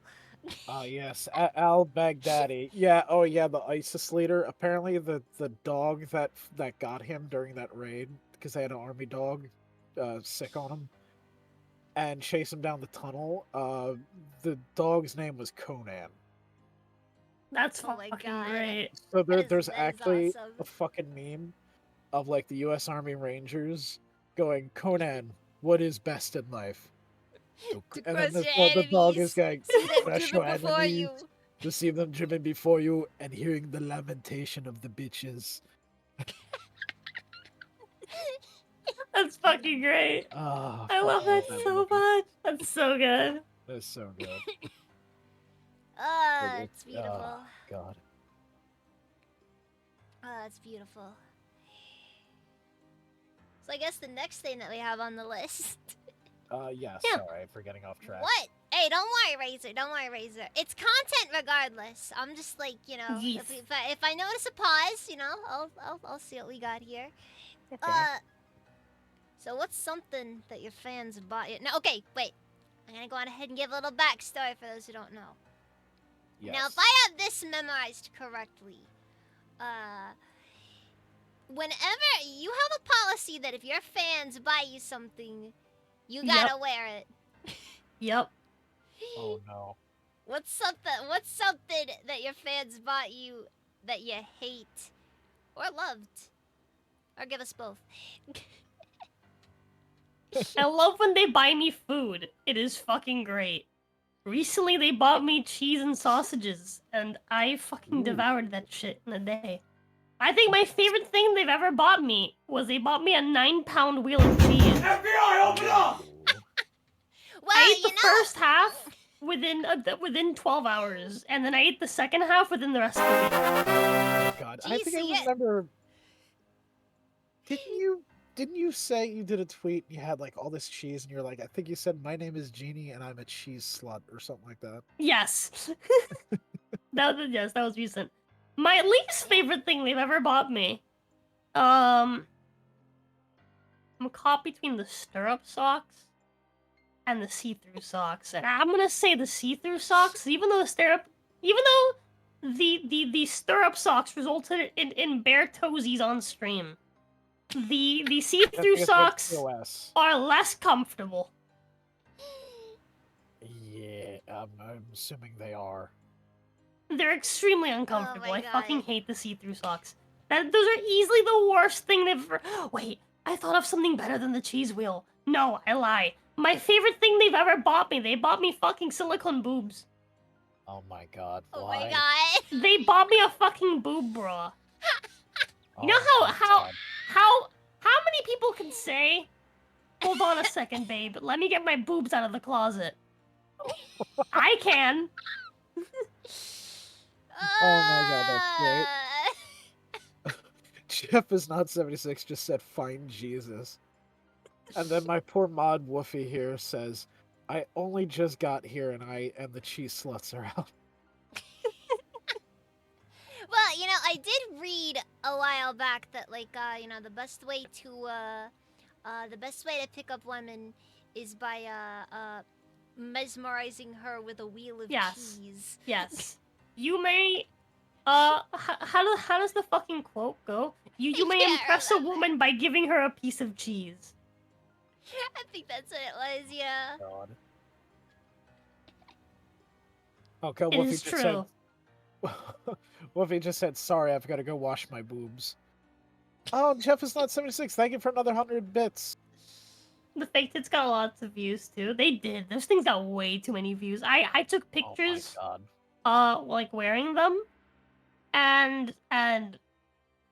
Yes, Al Baghdadi. Yeah, oh yeah, the ISIS leader. Apparently, the dog that got him during that raid, because they had an army dog, sick on him, and chase him down the tunnel. The dog's name was Conan. That's Oh my fucking God. great. So That there's is actually awesome. a fucking meme of like the U.S. Army Rangers going, "Conan, what is best in life?" To And then crush your the dog is enemies, going, see them "Crush your driven before enemies, you. to see them driven before you, and hearing the lamentation of the bitches." That's fucking great. Ah, I love fucking that so movie. much. That's so good. That's so good. Ah, it's beautiful. Oh, God. Oh, it's beautiful. So I guess the next thing that we have on the list. Yeah, Yeah. sorry for getting off track. What? Hey, don't worry, Razor. Don't worry, Razor. It's content regardless. I'm just like, you know, Yes. if I notice a pause, you know, I'll see what we got here. Okay. So what's something that your fans bought you? No, okay, wait. I'm gonna go on ahead and give a little backstory for those who don't know. Yes. Now, if I have this memorized correctly, whenever you have a policy that if your fans buy you something, you gotta wear it. Yep. Oh, no. What's something that your fans bought you that you hate or loved? Or give us both. I love when they buy me food. It is fucking great. Recently, they bought me cheese and sausages, and I fucking Ooh. devoured that shit in a day. I think my favorite thing they've ever bought me was they bought me a 9-pound wheel of cheese. FBI, open up! Well, I ate you the know, first half within 12 hours, and then I ate the second half within the rest of the week. God, Do I you think I see it? remember. Didn't you say you did a tweet and you had like all this cheese and you're like, I think you said my name is Jeannie and I'm a cheese slut or something like that. Yes. Yes, that was recent. My least favorite thing they've ever bought me. I'm caught between the stirrup socks and the see-through socks. And I'm gonna say the see-through socks, even though the stirrup socks resulted in bare toesies on stream. The I see-through think it's like socks POS. are less comfortable. Yeah, I'm assuming they are. They're extremely uncomfortable. my I fucking God. hate the see-through socks. Those are easily the worst thing they've ever. Wait, I thought of something better than the cheese wheel. No, I lie. My favorite thing they've ever bought me. They bought me fucking silicone boobs. Oh my god, Oh why? my God. They bought me a fucking boob bra. You know Oh my how God. how many people can say, "Hold on a second, babe. Let me get my boobs out of the closet." I can. Oh my god, that's great. Jeff is not 76, just said, find Jesus. And then my poor mod Woofy here says, I only just got here and the cheese sluts are out. Well, you know, I did read a while back that, like, you know, the best way to pick up women is by, mesmerizing her with a wheel of cheese. Yes. You may. How does the fucking quote go? You may can't impress a remember. woman by giving her a piece of cheese. I think that's what it was, yeah. God. Okay, It Woofy is just true. said Woofy just said, sorry, I've got to go wash my boobs. Oh, Jeff is not 76. Thank you for another 100 bits. The fake tits got lots of views too. They did. Those things got way too many views. I took Oh my pictures, god. like wearing them, and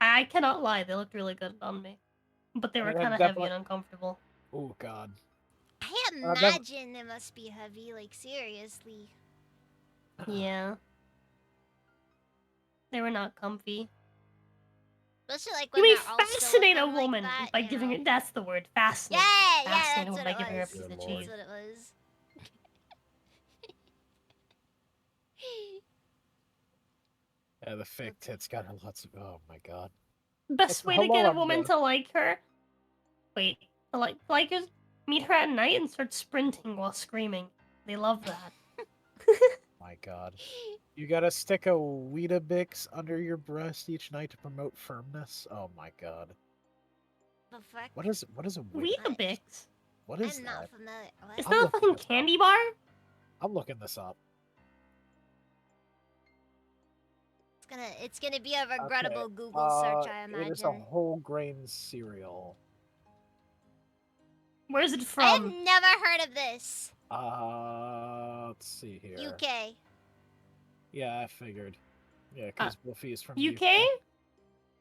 I cannot lie, they looked really good on me, but they I were mean, I kind of heavy definitely... and uncomfortable. Oh god. I Def- imagine it must be heavy, like, seriously. Yeah, they were not comfy. Especially, like, You when may they're all fascinate a silicone like woman that, by you giving know. her. That's the word. Fascinate. Yeah, Fascinate a that's woman what by it giving her a was. piece of Good cheese. lord. That's what it was. Yeah, the fake tits got lots of... Oh my god. Best way to Hello, get a I'm woman the... to like her. Wait, to like her. Meet her at night and start sprinting while screaming. They love that. My god. You gotta stick a Weetabix under your breast each night to promote firmness? Oh my god. The fuck? What is a Weetabix? Weetabix. What is I'm that? not familiar. What? It's I'm not a looking fucking this up. candy bar. I'm looking this up. It's gonna be a regrettable Okay. Google search, I It is a imagine. whole grain cereal. Where's it I from? have never heard of this. Let's see here. UK. Yeah, I figured. Yeah, because Wolfie is from UK?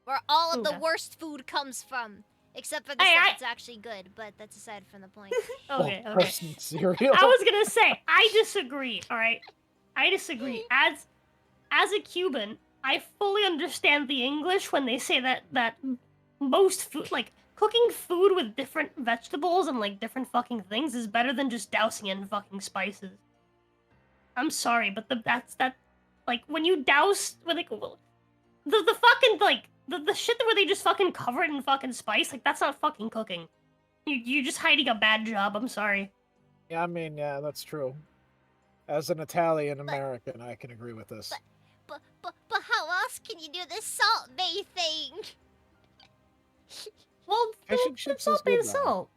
Where all of the Okay. worst food comes from. Except for the Hey, stuff I- that's actually good, but that's aside from the point. Okay, Oh, okay. person cereal. I was gonna say, I disagree, alright? I disagree. As a Cuban, I fully understand the English when they say that most food, like, cooking food with different vegetables and, like, different fucking things is better than just dousing it in fucking spices. I'm sorry, but like, when you douse, with, like, the fucking, like, the shit where they just fucking cover it in fucking spice, like, that's not fucking cooking. You're just hiding a bad job, I'm sorry. Yeah, I mean, yeah, that's true. As an Italian American, I can agree with this. But how else can you do this Salt Bay thing? Well, Fish and put chips salt is good, and though. salt.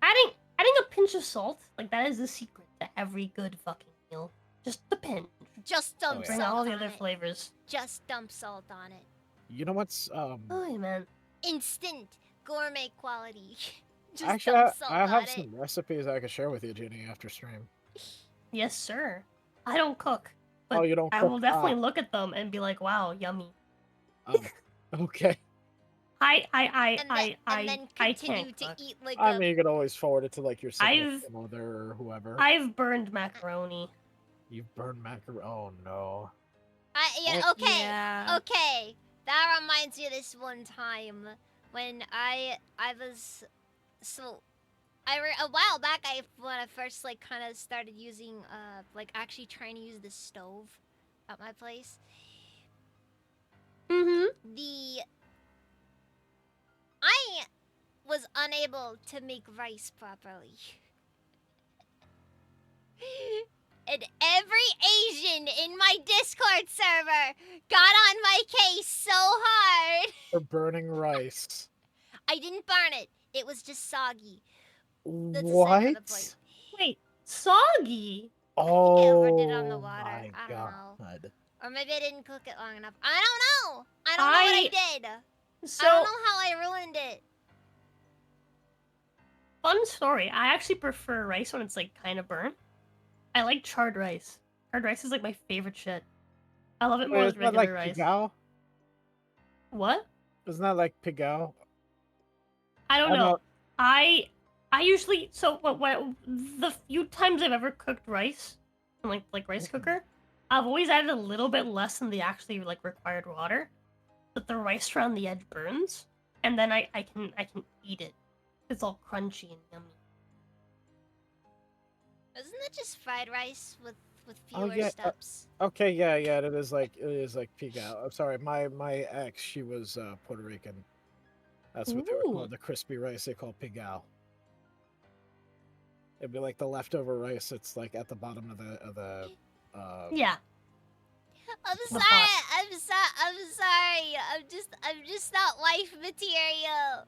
Adding a pinch of salt, like, that is the secret to every good fucking meal. Just a pinch. Just dump Oh, yeah. Bring out salt all the on other it. flavors. Just dump salt on it. You know what's, Oh, man. Instant gourmet quality. Just Actually, dump salt I on have it. some recipes I could share with you, Ginny, after stream. Yes, sir. I don't cook. But Oh, you don't I cook? will definitely look at them and be like, wow, yummy. Okay. And then I continue can't to cook. eat like I a... mean, you could always forward it to, like, your significant mother or whoever. I've burned macaroni. You've burned macaroni. Oh, no. okay. Yeah. Okay. That reminds me of this one time when I was... So... a while back, when I first, like, kind of started using, like, actually trying to use the stove at my place. Mm-hmm. I was unable to make rice properly. And every Asian in my Discord server got on my case so hard. For burning rice. I didn't burn it. It was just soggy. That's aside from the point. What? Wait, soggy? I think I overdid it on Oh the water. my I don't know. god. Or maybe I didn't cook it long enough. I don't know. I don't know what I did. So, I don't know how I ruined it. fun story. I actually prefer rice when it's like kind of burnt. I like charred rice. Charred rice is like my favorite shit. I love it more Wait, as isn't that like regular rice. pigao? What? Isn't that like pigao? I don't I know. don't- I usually what the few times I've ever cooked rice in like rice cooker, I've always added a little bit less than the actually like required water, but the rice around the edge burns, and then I can eat it. It's all crunchy and yummy. Isn't that just fried rice with Oh, fewer yeah, steps? Okay, yeah, it is like pigao. I'm sorry, my ex, she was Puerto Rican. That's what they would call Ooh. the crispy rice. They call pigao. It'd be like the leftover rice. It's like at the bottom of the. Yeah. I'm The sorry. pot. I'm sorry. I'm just not wife material.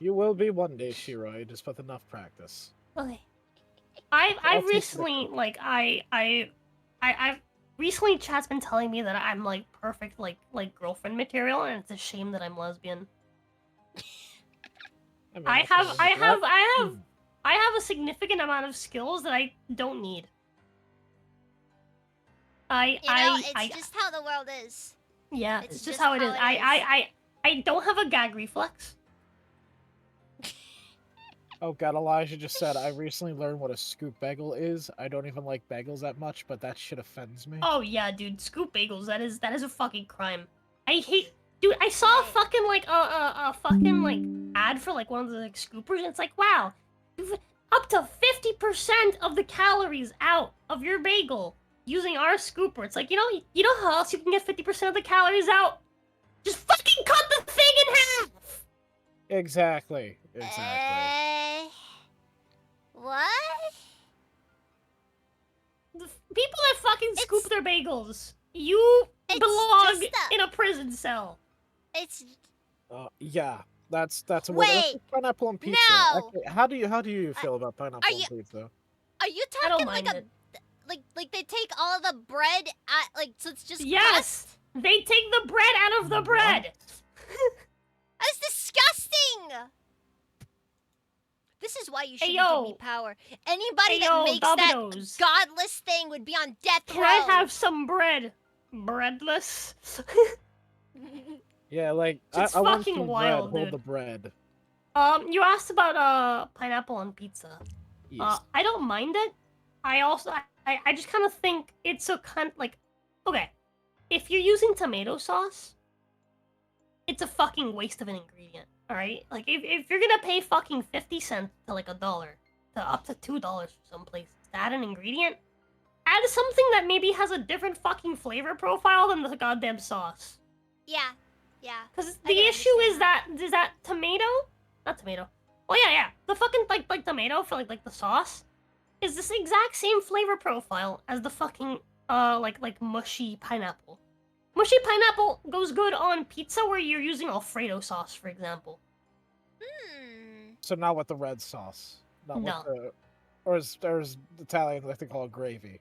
You will be one day, Shiroi. Just with enough practice. Okay. I'll I've take the recently like I've recently chat's been telling me that I'm like perfect like girlfriend material, and it's a shame that I'm lesbian. mean, I nothing wrong with that. have a significant amount of skills that I don't need. It's just how the world is. Yeah, it's it's just just how it is. how it is. I don't have a gag reflex. Oh god, Elijah just said, I recently learned what a scoop bagel is. I don't even like bagels that much, but that shit offends me. Oh yeah, dude, scoop bagels. That is a fucking crime. I hate, dude. I saw a fucking like a fucking like ad for like one of the like scoopers, and it's like, wow, you've up to 50% of the calories out of your bagel using our scooper. It's like, you know how else you can get 50% of the calories out? Just fucking cut the thing in half. Exactly. What? The people that fucking scoop It's- their bagels, you It's belong just in a prison cell. It's Yeah, that's a word. That's Wait, like pineapple on pizza. no! Actually, how do you feel about pineapple you- on pizza? Are you I don't talking like mind a it. like they take all the bread at like so it's just Yes, crust? they take the bread out of the bread. That's disgusting. This is why you shouldn't yo. give me power. Anybody Hey, that yo, makes Domino's. that godless thing would be on death row. Can I have some bread? Breadless. Yeah, like It's I want fucking some wild, bread. dude. Hold the bread. You asked about pineapple on pizza. Yes. I don't mind it. I also I just kind of think it's a kind like, okay, if you're using tomato sauce, it's a fucking waste of an ingredient. All right, like if you're gonna pay fucking 50 cents to like $1 to up to $2 for some places to add an ingredient, add something that maybe has a different fucking flavor profile than the goddamn sauce. Yeah. Because I the can issue is understand that tomato, not tomato. Oh yeah, the fucking like tomato for like the sauce is this exact same flavor profile as the fucking like mushy pineapple. Mushy pineapple goes good on pizza where you're using Alfredo sauce, for example. So not with the red sauce. Not No. with the, or as there's Italian like they call it gravy.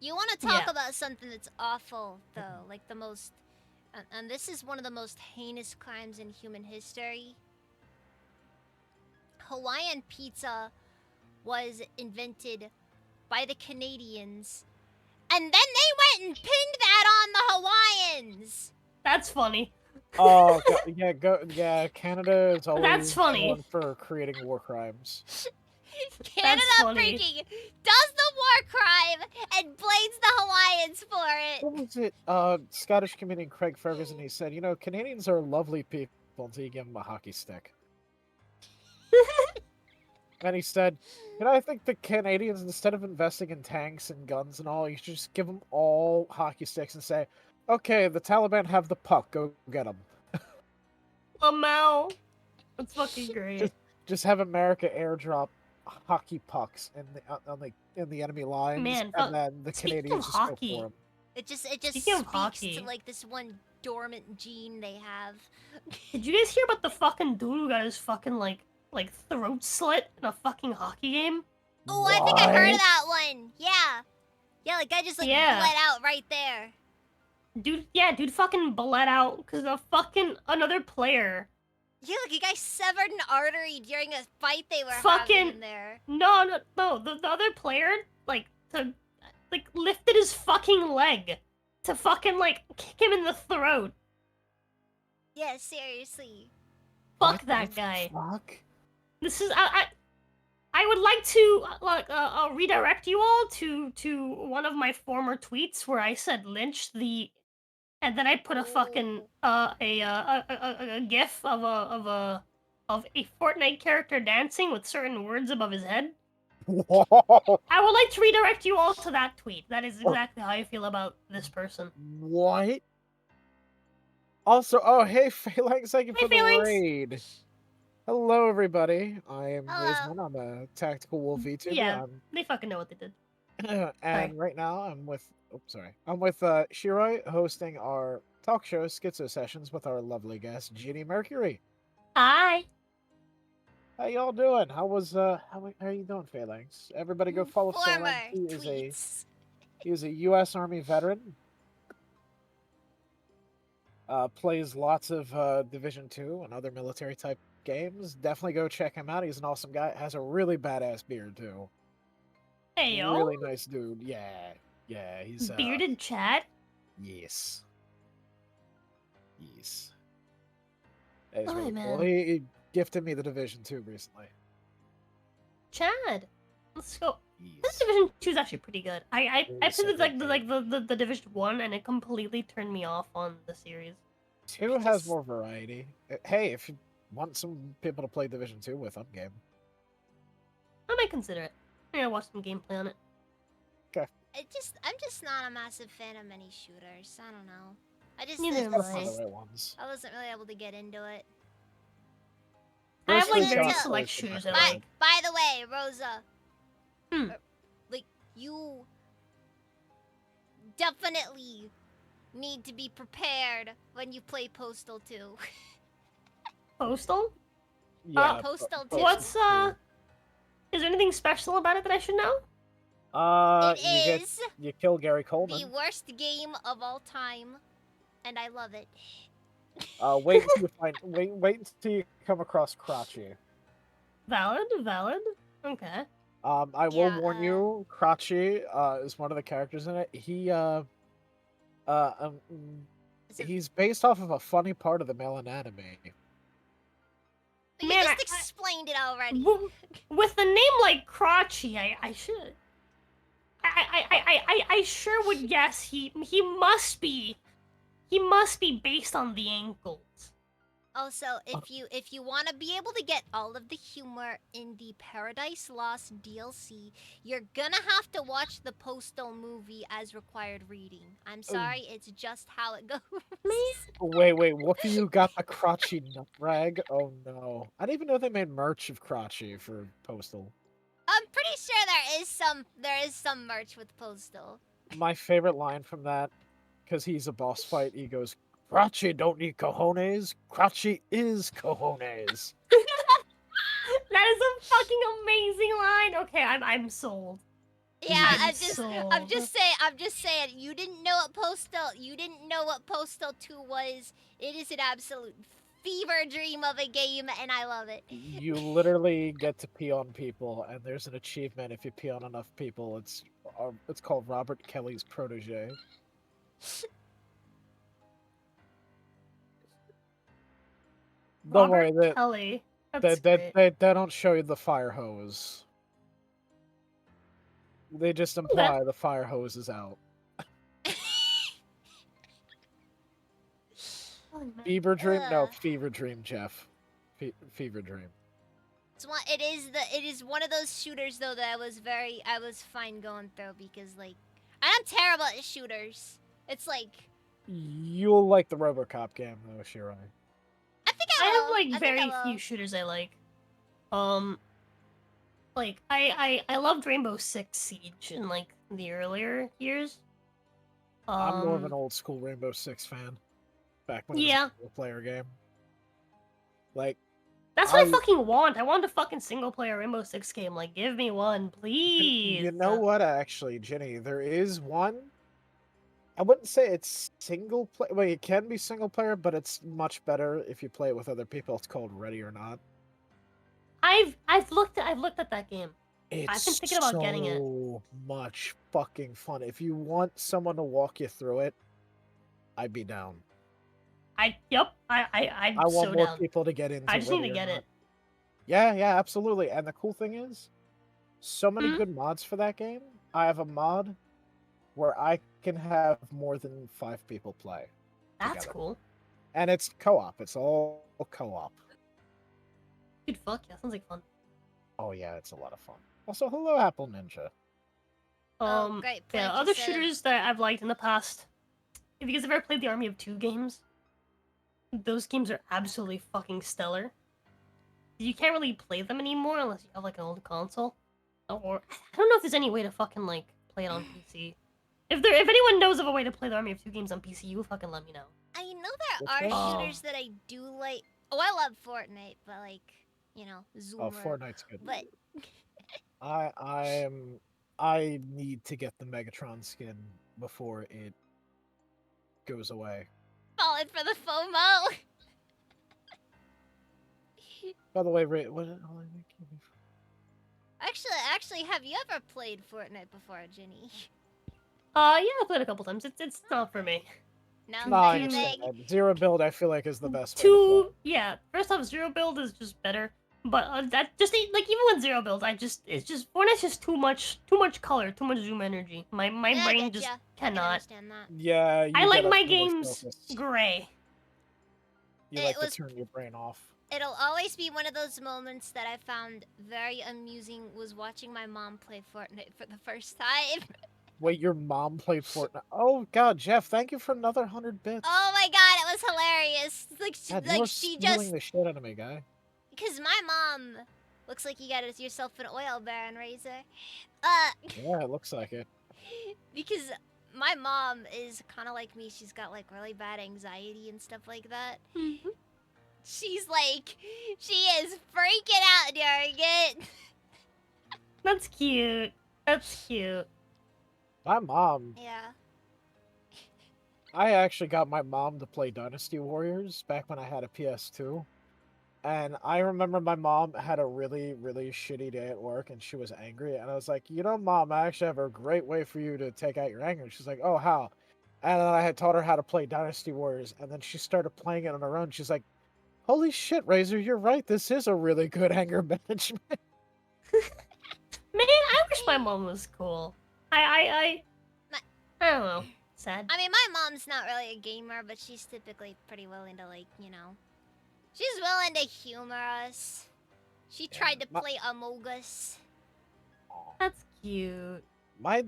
You want to talk Yeah. about something that's awful though, like the most and this is one of the most heinous crimes in human history. Hawaiian pizza was invented by the Canadians, and then they went and pinned that on the Hawaiians. That's funny. Oh yeah, Canada is always That's funny. known for creating war crimes. Canada funny. freaking does the war crime and blames the Hawaiians for it. What was it? Scottish comedian Craig Ferguson. He said, Canadians are lovely people until you give them a hockey stick. And he said, I think the Canadians, instead of investing in tanks and guns and all, you should just give them all hockey sticks and say, okay, the Taliban have the puck, go get them. Lamau. That's fucking great. Just have America airdrop hockey pucks in the enemy lines, Man, and then the speaking Canadians of just go for hockey, them. It just Speaking of speaks hockey. to like this one dormant gene they have. Did you guys hear about the fucking dude who got his fucking like throat slit in a fucking hockey game? Oh, I think I heard of What? that one. Yeah. Yeah, like I just like Yeah. bled out right there. Dude fucking bled out because a fucking another player. Yeah, like you guys severed an artery during a fight they were having Fucking in there. no. The other player lifted his fucking leg to fucking kick him in the throat. Yeah, seriously. Fuck What that the guy. Fuck. This is I would like to redirect you all to one of my former tweets where I said lynch the, and then I put a fucking a gif of a Fortnite character dancing with certain words above his head. Whoa. I would like to redirect you all to that tweet. That is exactly how I feel about this person. What? Also, oh hey Phalanx, thank you Hey, for the Phalanx. raid. Hello everybody. I am Hello. Razeman. I'm a tactical wolf VTuber. Yeah, they fucking know what they did. And right now I'm with I'm with Shiroi hosting our talk show Schizzo sessions with our lovely guest Jeannie Mercury. Hi. How y'all doing? How are you doing, Phalanx? Everybody go follow Former Phalanx. tweets. He is a US Army veteran. Plays lots of Division 2 and other military type games. Definitely go check him out. He's an awesome guy. Has a really badass beard too. Hey yo. Really nice dude. Yeah. Yeah, he's Bearded Chad. Yes. Yes. That is Oh, really cool. man. He gifted me the Division 2 recently. Chad. Let's go. This Yes. Division 2 is actually pretty good. I It played is so the Division 1 and it completely turned me off on the series. 2 has more variety. Hey, if you want some people to play Division 2 with, I'm game. I might consider it. I'm gonna watch some gameplay on it. I'm just not a massive fan of many shooters. I don't know. Neither am That's I. not the right ones. I wasn't really able to get into it. I have Firstly, like very John select plays the shooters I background. like. By the way, Rosa. Hmm. Like, you definitely need to be prepared when you play Postal 2. Postal? Yeah. Postal but- 2. What's is there anything special about it that I should know? It is you kill Gary Coleman. the worst game of all time, and I love it. Wait until you wait until you come across Crotchy. Valid. Okay. I will Yeah, warn you, Crotchy is one of the characters in it. It's a- He's based off of a funny part of the male anatomy. you Man, just explained it already. With a name like Crotchy, I should. I sure would guess he must be based on the ankles. Also, if you want to be able to get all of the humor in the Paradise Lost DLC, you're gonna have to watch the Postal movie as required reading. I'm sorry, it's just how it goes. Wait, Whoopi, you got the Crotchy nut rag? Oh no. I didn't even know they made merch of Crotchy for Postal. I'm pretty sure there is some merch with Postal. My favorite line from that, because he's a boss fight, he goes, Crotchy don't need cojones, Crotchy is cojones. That is a fucking amazing line. Okay, I'm sold. Yeah, I'm I'm just saying, you didn't know what Postal 2 was. It is an absolute fever dream of a game, and I love it. You literally get to pee on people, and there's an achievement if you pee on enough people. It's called Robert Kelly's protege. Don't worry, Robert Kelly. That's great. they don't show you the fire hose. They just imply the fire hose is out. Oh, man. Fever dream? No, Ugh. fever dream, Jeff. Fever dream. It is one of those shooters though that I was fine going through because like I'm terrible at shooters. It's like You'll like the RoboCop game though, Shirai. I think I I will. have like I think very I will. few shooters I like. like I loved Rainbow Six Siege in like the earlier years. I'm more of an old school Rainbow Six fan. Back when it was Yeah. a single player game. Like, That's what I fucking want. I want a fucking single player Rainbow Six game. Like, give me one, please. you know what, actually, Jenny? There is one. I wouldn't say it's single player. Well, it can be single player, but it's much better if you play it with other people. It's called Ready or Not. I've looked at that game. It's I've been thinking about getting it. so much fucking fun. If you want someone to walk you through it, I'd be down. I'm I so want more down. people to get into. I just need Ready to or get Not. it. Yeah, absolutely. And the cool thing is, so many Mhm. good mods for that game. I have a mod where I can have more than 5 people play. That's together. cool. And it's co-op. It's all co-op. Dude, fuck yeah, sounds like fun. Oh yeah, it's a lot of fun. Also, hello, Apple Ninja. Oh, great. Yeah, Planky other said- shooters that I've liked in the past. If you guys have ever played the Army of Two games, those games are absolutely fucking stellar. You can't really play them anymore unless you have like an old console. Or I don't know if there's any way to fucking like play it on PC. If anyone knows of a way to play the Army of Two games on PC, you fucking let me know. I know there Which are one? shooters that I do like. Oh, I love Fortnite, but like, you know, Zoomer. Oh, Fortnite's good. But I need to get the Megatron skin before it goes away. falling for the FOMO. By the way, what? Actually, have you ever played Fortnite before, Ginny? Yeah, I played a couple times. It's not for me. No, No, I big understand thing. that. Zero build, I feel like, is the best way to play. Yeah, first off, zero build is just better. But that just like even with zero build, it's just Fortnite's just too much color, too much zoom energy. My Yeah, I brain get just ya. I can cannot. understand that. Yeah, you I like gotta my fully games focus. gray. You It like was- to turn your brain off. It'll always be one of those moments that I found very amusing was watching my mom play Fortnite for the first time. Wait, your mom played Fortnite? Oh god, Jeff, thank you for another 100 bits. Oh my god, it was hilarious. God, you Like are she stealing just the shit out of me, guy. because my mom looks like you got yourself an oil baron razor. Yeah, it looks like it. Because my mom is kind of like me. She's got like really bad anxiety and stuff like that. Mhm. She's like, she is freaking out during it. That's cute. That's cute. My mom, Yeah. I actually got my mom to play Dynasty Warriors back when I had a PS2. And I remember my mom had a really, really shitty day at work and she was angry. And I was like, you know, Mom, I actually have a great way for you to take out your anger. And she's like, oh, how? And then I had taught her how to play Dynasty Warriors. And then she started playing it on her own. She's like, holy shit, Razor, you're right. This is a really good anger management. Man, I wish my mom was cool. I don't know. Sad. I mean, my mom's not really a gamer, but she's typically pretty willing to, like, you know. She's willing to humor us. She Yeah, tried to my- play Among Us. That's cute. My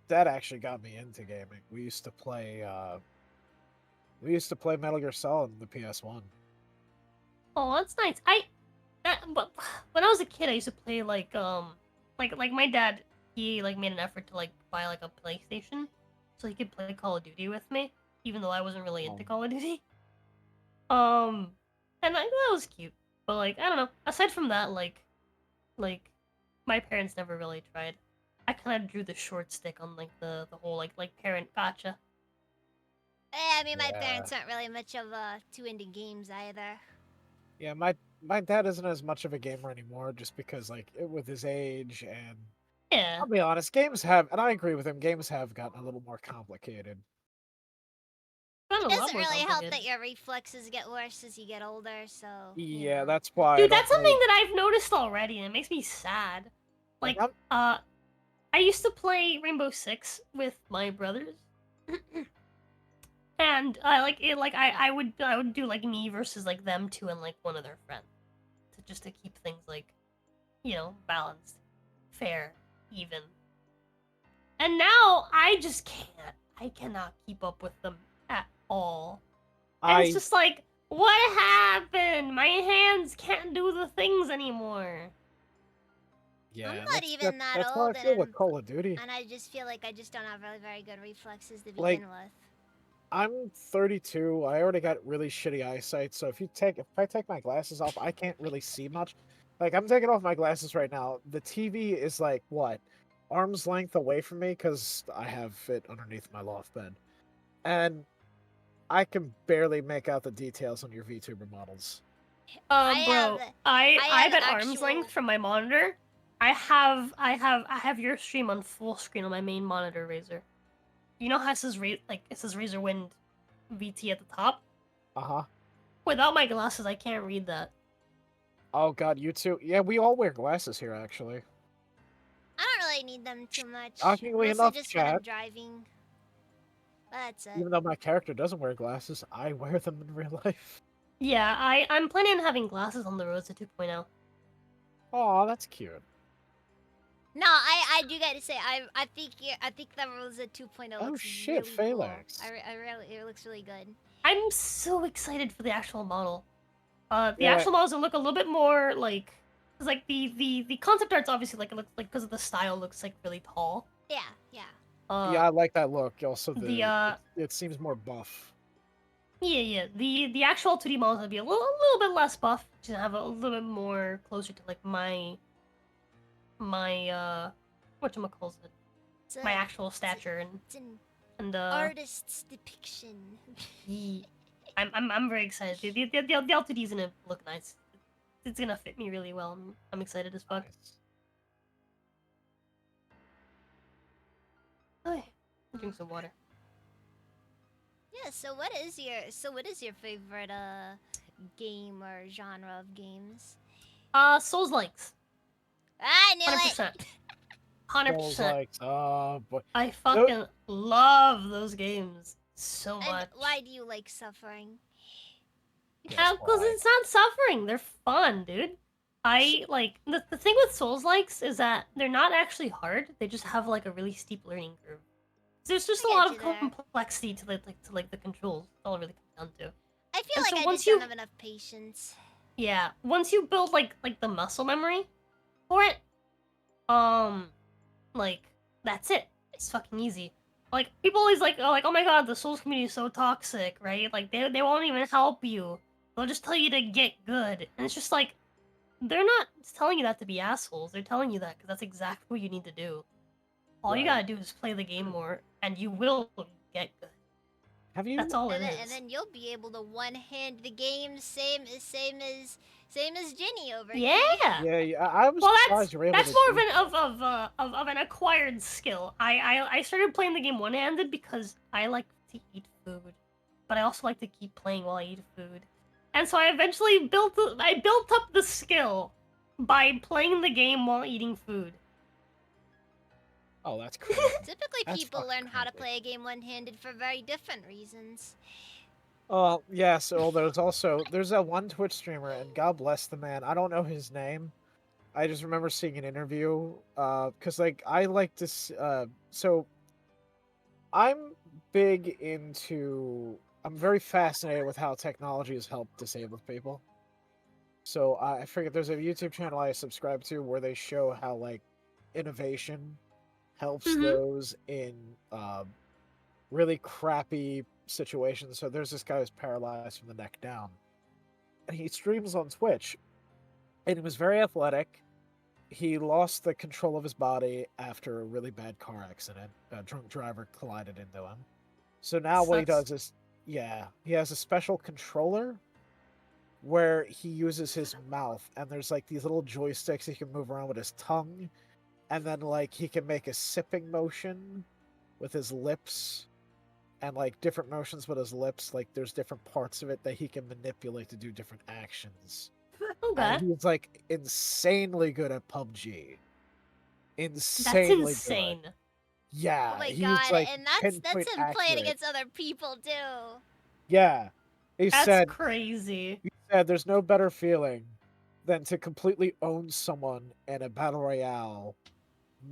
dad actually got me into gaming. We used to play Metal Gear Solid on the PS1. Oh, that's nice. But when I was a kid, I used to play like my dad. He like made an effort to like buy like a PlayStation, so he could play Call of Duty with me, even though I wasn't really into Oh. Call of Duty. And that was cute. But like I don't know. Aside from that, like my parents never really tried. I kind of drew the short stick on like the whole like parent gotcha. I mean, my Yeah. parents aren't really much of too into games either. Yeah, my dad isn't as much of a gamer anymore, just because with his age and Yeah. I'll be honest, games have, and I agree with him, games have gotten a little more complicated. Got a It lot doesn't more really help complicated. that your reflexes get worse as you get older, so. you Yeah, know. that's why. Dude, that's something that I've noticed already, and it makes me sad. Like, Like, I used to play Rainbow Six with my brothers, and I would do like me versus like them two and like one of their friends, to keep things like, balanced, fair, even. And now I just can't. I cannot keep up with them at all. And it's just like, what happened? My hands can't do the things anymore. Yeah, not that's, even that that's how I old, feel with and Call of Duty. I just feel like I just don't have really very good reflexes to Like, begin with. I'm 32. I already got really shitty eyesight, so if I take my glasses off, I can't really see much. Like, I'm taking off my glasses right now. The TV is like what, arm's length away from me because I have it underneath my loft bed, and I can barely make out the details on your VTuber models. Bro, I I have have at arm's length actual- from my monitor. I have your stream on full screen on my main monitor, Razer. You know how it says it says Razer Wind VT at the top? Uh-huh. Without my glasses, I can't read that. Oh god, you too. Yeah, we all wear glasses here actually. I don't really need them too much. Shockingly Mostly enough, just when I'm chat, driving. That's it. even though my character doesn't wear glasses, I wear them in real life. Yeah, I'm planning on having glasses on the road to 2.0. Oh, that's cute. No, I do got to say I think the Rosa 2.0 Oh looks shit, really Phalanx. cool. I really it looks really good. I'm so excited for the actual model. The Yeah. actual models will look a little bit more like, cause like the concept art's obviously like it looks like because of the style looks like really tall. Yeah, yeah. Yeah, I like that look. Also, the it seems more buff. yeah. The actual 2D models would be a little bit less buff to have a little bit more closer to like my whatchamacallit, It's a, my actual stature it's an and artist's depiction. yeah. I'm very excited. The LTD's gonna look nice. It's gonna fit me really well. I'm excited as fuck. Nice. Oh, drink some water. Yeah, so what is your favorite game or genre of games? Souls likes. I knew 100%. it. 100%. Like, oh boy. I fucking love those games so And much. why do you like suffering? Guess Because why. it's not suffering. They're fun, dude. I like the thing with Souls likes is that they're not actually hard. They just have like a really steep learning curve. There's just I a get lot of you there. complexity to the controls. That's all it really comes down to. I feel And like so I once just you- don't have enough patience. Yeah, once you build like the muscle memory for it, like that's it. It's fucking easy. Like people always like oh my god, the Souls community is so toxic, right? Like they won't even help you. They'll just tell you to get good, and it's just like they're not telling you that to be assholes. They're telling you that because that's exactly what you need to do. All you Right. gotta do is play the game more, and you will get good. Have you? That's all it And is. then you'll be able to one-hand the game same as Jenny over Yeah. here. Yeah, I was Well, surprised you were able that's to more do of an acquired skill. I started playing the game one-handed because I like to eat food, but I also like to keep playing while I eat food, and so I eventually built up the skill by playing the game while eating food. Oh, that's crazy. Typically, That's people fucking learn how to crazy. play a game one-handed for very different reasons. Yeah, so there's that one Twitch streamer, and God bless the man. I don't know his name. I just remember seeing an interview. Cause like I like to. So I'm big into. I'm very fascinated with how technology has helped disabled people. So I forget there's a YouTube channel I subscribe to where they show how like innovation helps Mhm. those in really crappy situations. So there's this guy who's paralyzed from the neck down, and he streams on Twitch, and he was very athletic. He lost the control of his body after a really bad car accident. A drunk driver collided into him. So now what he Sucks. does is, yeah, he has a special controller where he uses his mouth, and there's like these little joysticks he can move around with his tongue, and then like he can make a sipping motion with his lips, and like different motions with his lips. Like there's different parts of it that he can manipulate to do different actions. Okay, And he's like insanely good at PUBG. that's Insanely insane. good. Yeah, Oh my he's god, like and that's pinpoint him playing accurate. against other people too. Yeah, he That's said crazy. there's no better feeling than to completely own someone in a battle royale,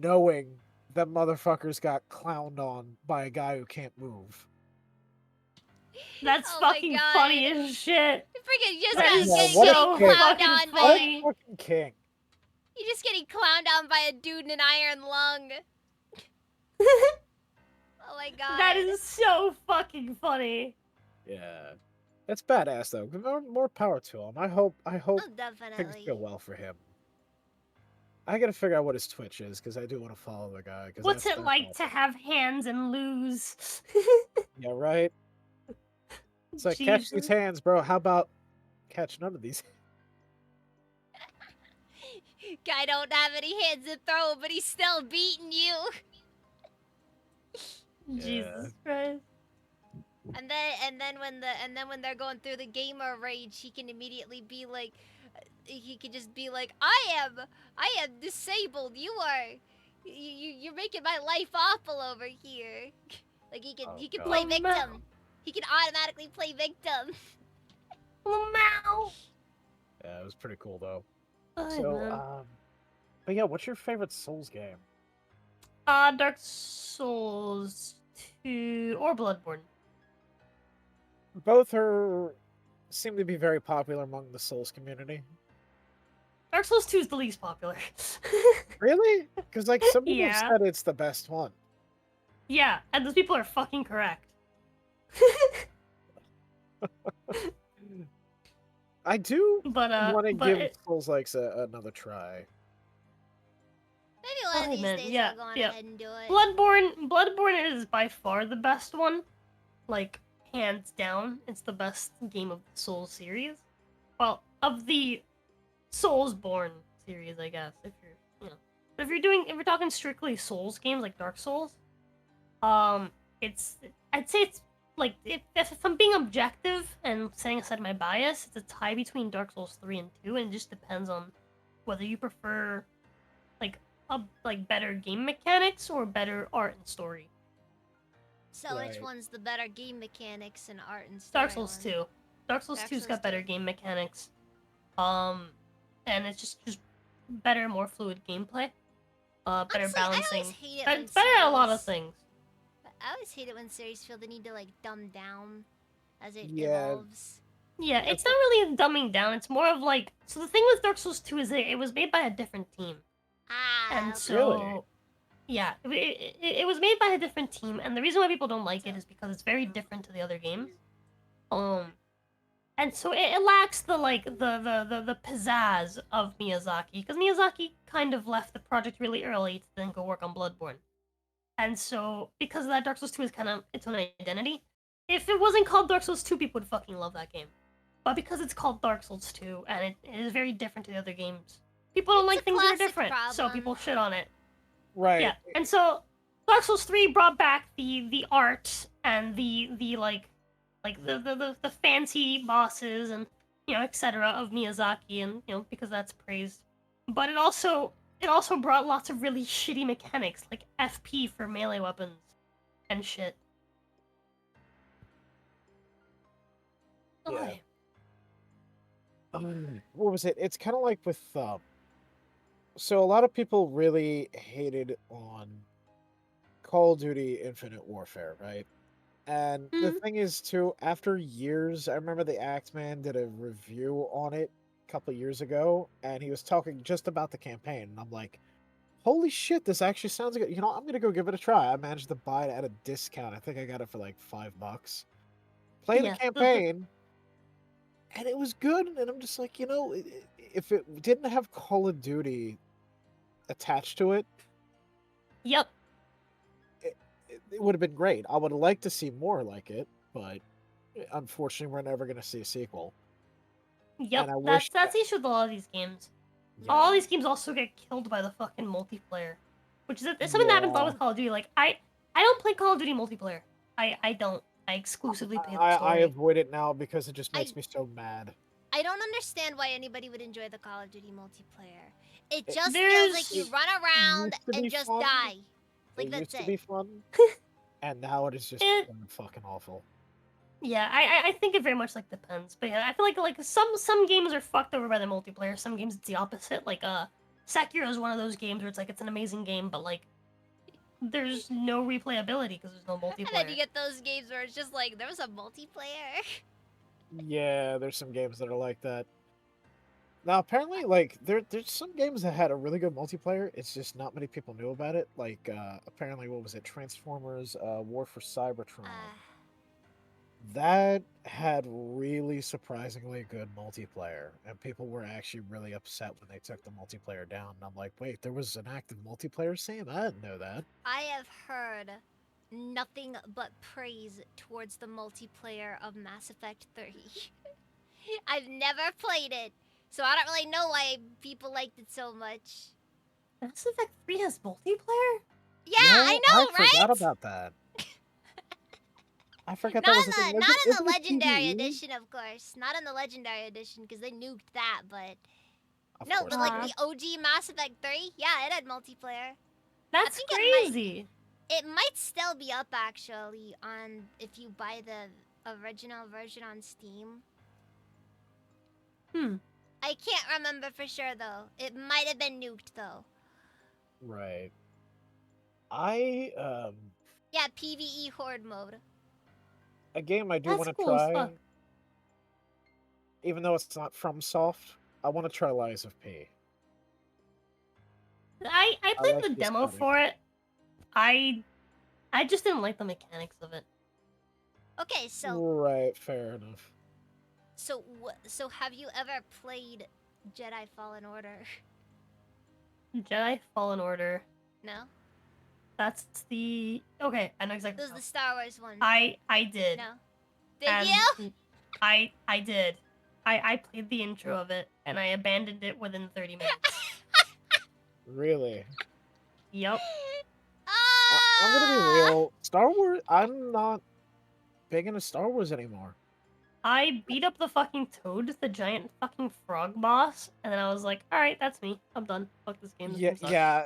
knowing that motherfuckers got clowned on by a guy who can't move. That's Oh my fucking God. funny as shit. You freaking just That got is getting so clowned fucking on What by funny. a fucking king. You're just getting clowned on by a dude in an iron lung. Oh my god. That is so fucking funny. Yeah. That's badass though. More power to him. I hope Oh, things definitely. go well for him. I gotta figure out what his Twitch is because I do want to follow the guy. What's That's it like awesome. to have hands and lose? Yeah, right. It's like catch these Jesus. hands, bro. How about catch none of these? Guy don't have any hands to throw, but he's still beating you. Jesus Christ. And then when they're going through the gamer rage, he can immediately be like, he can just be like, I am disabled. You're making my life awful over here. Like he can Oh, play God. victim. He can automatically play victim. Lamau. Yeah, it was pretty cool though. Oh, So, man. but yeah, what's your favorite Souls game? Dark Souls 2 or Bloodborne. Both seem to be very popular among the Souls community. Dark Souls 2 is the least popular. Really? Because like some people have Yeah. said it's the best one. Yeah, and those people are fucking correct. I do But want to but give Souls Likes another try. Maybe one of these man, days yeah, I'll go on yeah. ahead and do it. Bloodborne is by far the best one. Like, hands down, it's the best game of the Souls series. Well, of the Soulsborne series, I guess. If you're talking strictly Souls games like Dark Souls, I'd say it's like if I'm being objective and setting aside my bias, it's a tie between Dark Souls 3 and 2, and it just depends on whether you prefer like better game mechanics or better art and story. So which Right. one's the better game mechanics and art and story? Dark Souls 2. Dark Souls Dark 2's got Souls better 2. game mechanics. And it's just better, more fluid gameplay. Better Honestly, balancing. I always hate it when It's better at a lot of series- things. I always hate it when series feel the need to like dumb down as it Yeah. evolves. Yeah, it's not really a dumbing down. It's more of like, so the thing with Dark Souls 2 is that it was made by a different team. Ah, And okay. so, Really? yeah, it was made by a different team, and the reason why people don't like it is because it's very different to the other games. And so it lacks the the pizzazz of Miyazaki, because Miyazaki kind of left the project really early to then go work on Bloodborne. And so, because of that, Dark Souls 2 is kind of its own identity. If it wasn't called Dark Souls 2, people would fucking love that game. But because it's called Dark Souls 2, and it is very different to the other games, people don't It's like a things that are classic different, so problem. people shit on it. Right. Yeah, and so Dark Souls 3 brought back the art and the fancy bosses and etc. of Miyazaki, and because that's praised. But it also brought lots of really shitty mechanics like FP for melee weapons and shit. Yeah. Oh, What was it? It's kind of like with so a lot of people really hated on Call of Duty Infinite Warfare, right? And the Mhm. thing is too, after years, I remember the Axeman did a review on it a couple years ago, and he was talking just about the campaign, and I'm like, holy shit, this actually sounds good. I'm gonna go give it a try. I managed to buy it at a discount. I think I got it for like $5. Play the Yeah. campaign, and it was good. And I'm just like, if it didn't have Call of Duty attached to it, Yep. it would have been great. I would have liked to see more like it, but unfortunately, we're never gonna see a sequel. Yep. And I wish That's the issue with a lot of these games. Yeah. All these games also get killed by the fucking multiplayer, which is something that happens a lot Yeah. with Call of Duty. Like I don't play Call of Duty multiplayer. I don't. I exclusively play the I story. avoid it now because it just makes me so mad. I don't understand why anybody would enjoy the Call of Duty multiplayer. It just feels There's- like you run around used to be and just fun. die. Like It that's used to it. be fun, and now it is just It- fucking awful. Yeah, I think it very much depends. But yeah, I feel like some games are fucked over by the multiplayer. Some games it's the opposite. Like Sekiro is one of those games where it's like it's an amazing game, but like there's no replayability because there's no multiplayer. And then you get those games where it's just like there was a multiplayer. Yeah, there's some games that are like that. Now, apparently, like there's some games that had a really good multiplayer. It's just not many people knew about it. Like apparently, what was it? Transformers: War for Cybertron. That had really surprisingly good multiplayer, and people were actually really upset when they took the multiplayer down. And I'm like, wait, there was an active multiplayer scene? I didn't know that. I have heard nothing but praise towards the multiplayer of Mass Effect 3. I've never played it, so I don't really know why people liked it so much. Mass Effect 3 has multiplayer? Yeah, I know, I forgot right? about that. I forgot Not that was in a thing. not in the Isn't it Legendary PvE? Edition, of course. Not in the Legendary Edition, because they nuked that, but... Of No, course but they like did. the OG Mass Effect 3, yeah, it had multiplayer. That's think crazy. It might still be up, actually, on if you buy the original version on Steam. I can't remember for sure, though. It might have been nuked, though. Right. Yeah, PvE Horde mode. A game I do That's want to cool as try, fuck. even though it's not from Soft, I want to try Lies of P. I played like the the demo aesthetic. for it. I just didn't like the mechanics of it. Okay, so Right, fair enough. so have you ever played Jedi Fallen Order? Jedi Fallen Order. No? That's the okay. I know exactly. This is the Star Wars one. I did. No. Did And you? I did. I played the intro of it and I abandoned it within 30 minutes. Really? Yep. I'm gonna be real. Star Wars. I'm not big into Star Wars anymore. I beat up the fucking Toad, the giant fucking frog boss, and then I was like, all right, that's me. I'm done. Fuck this game. This game sucks. Yeah.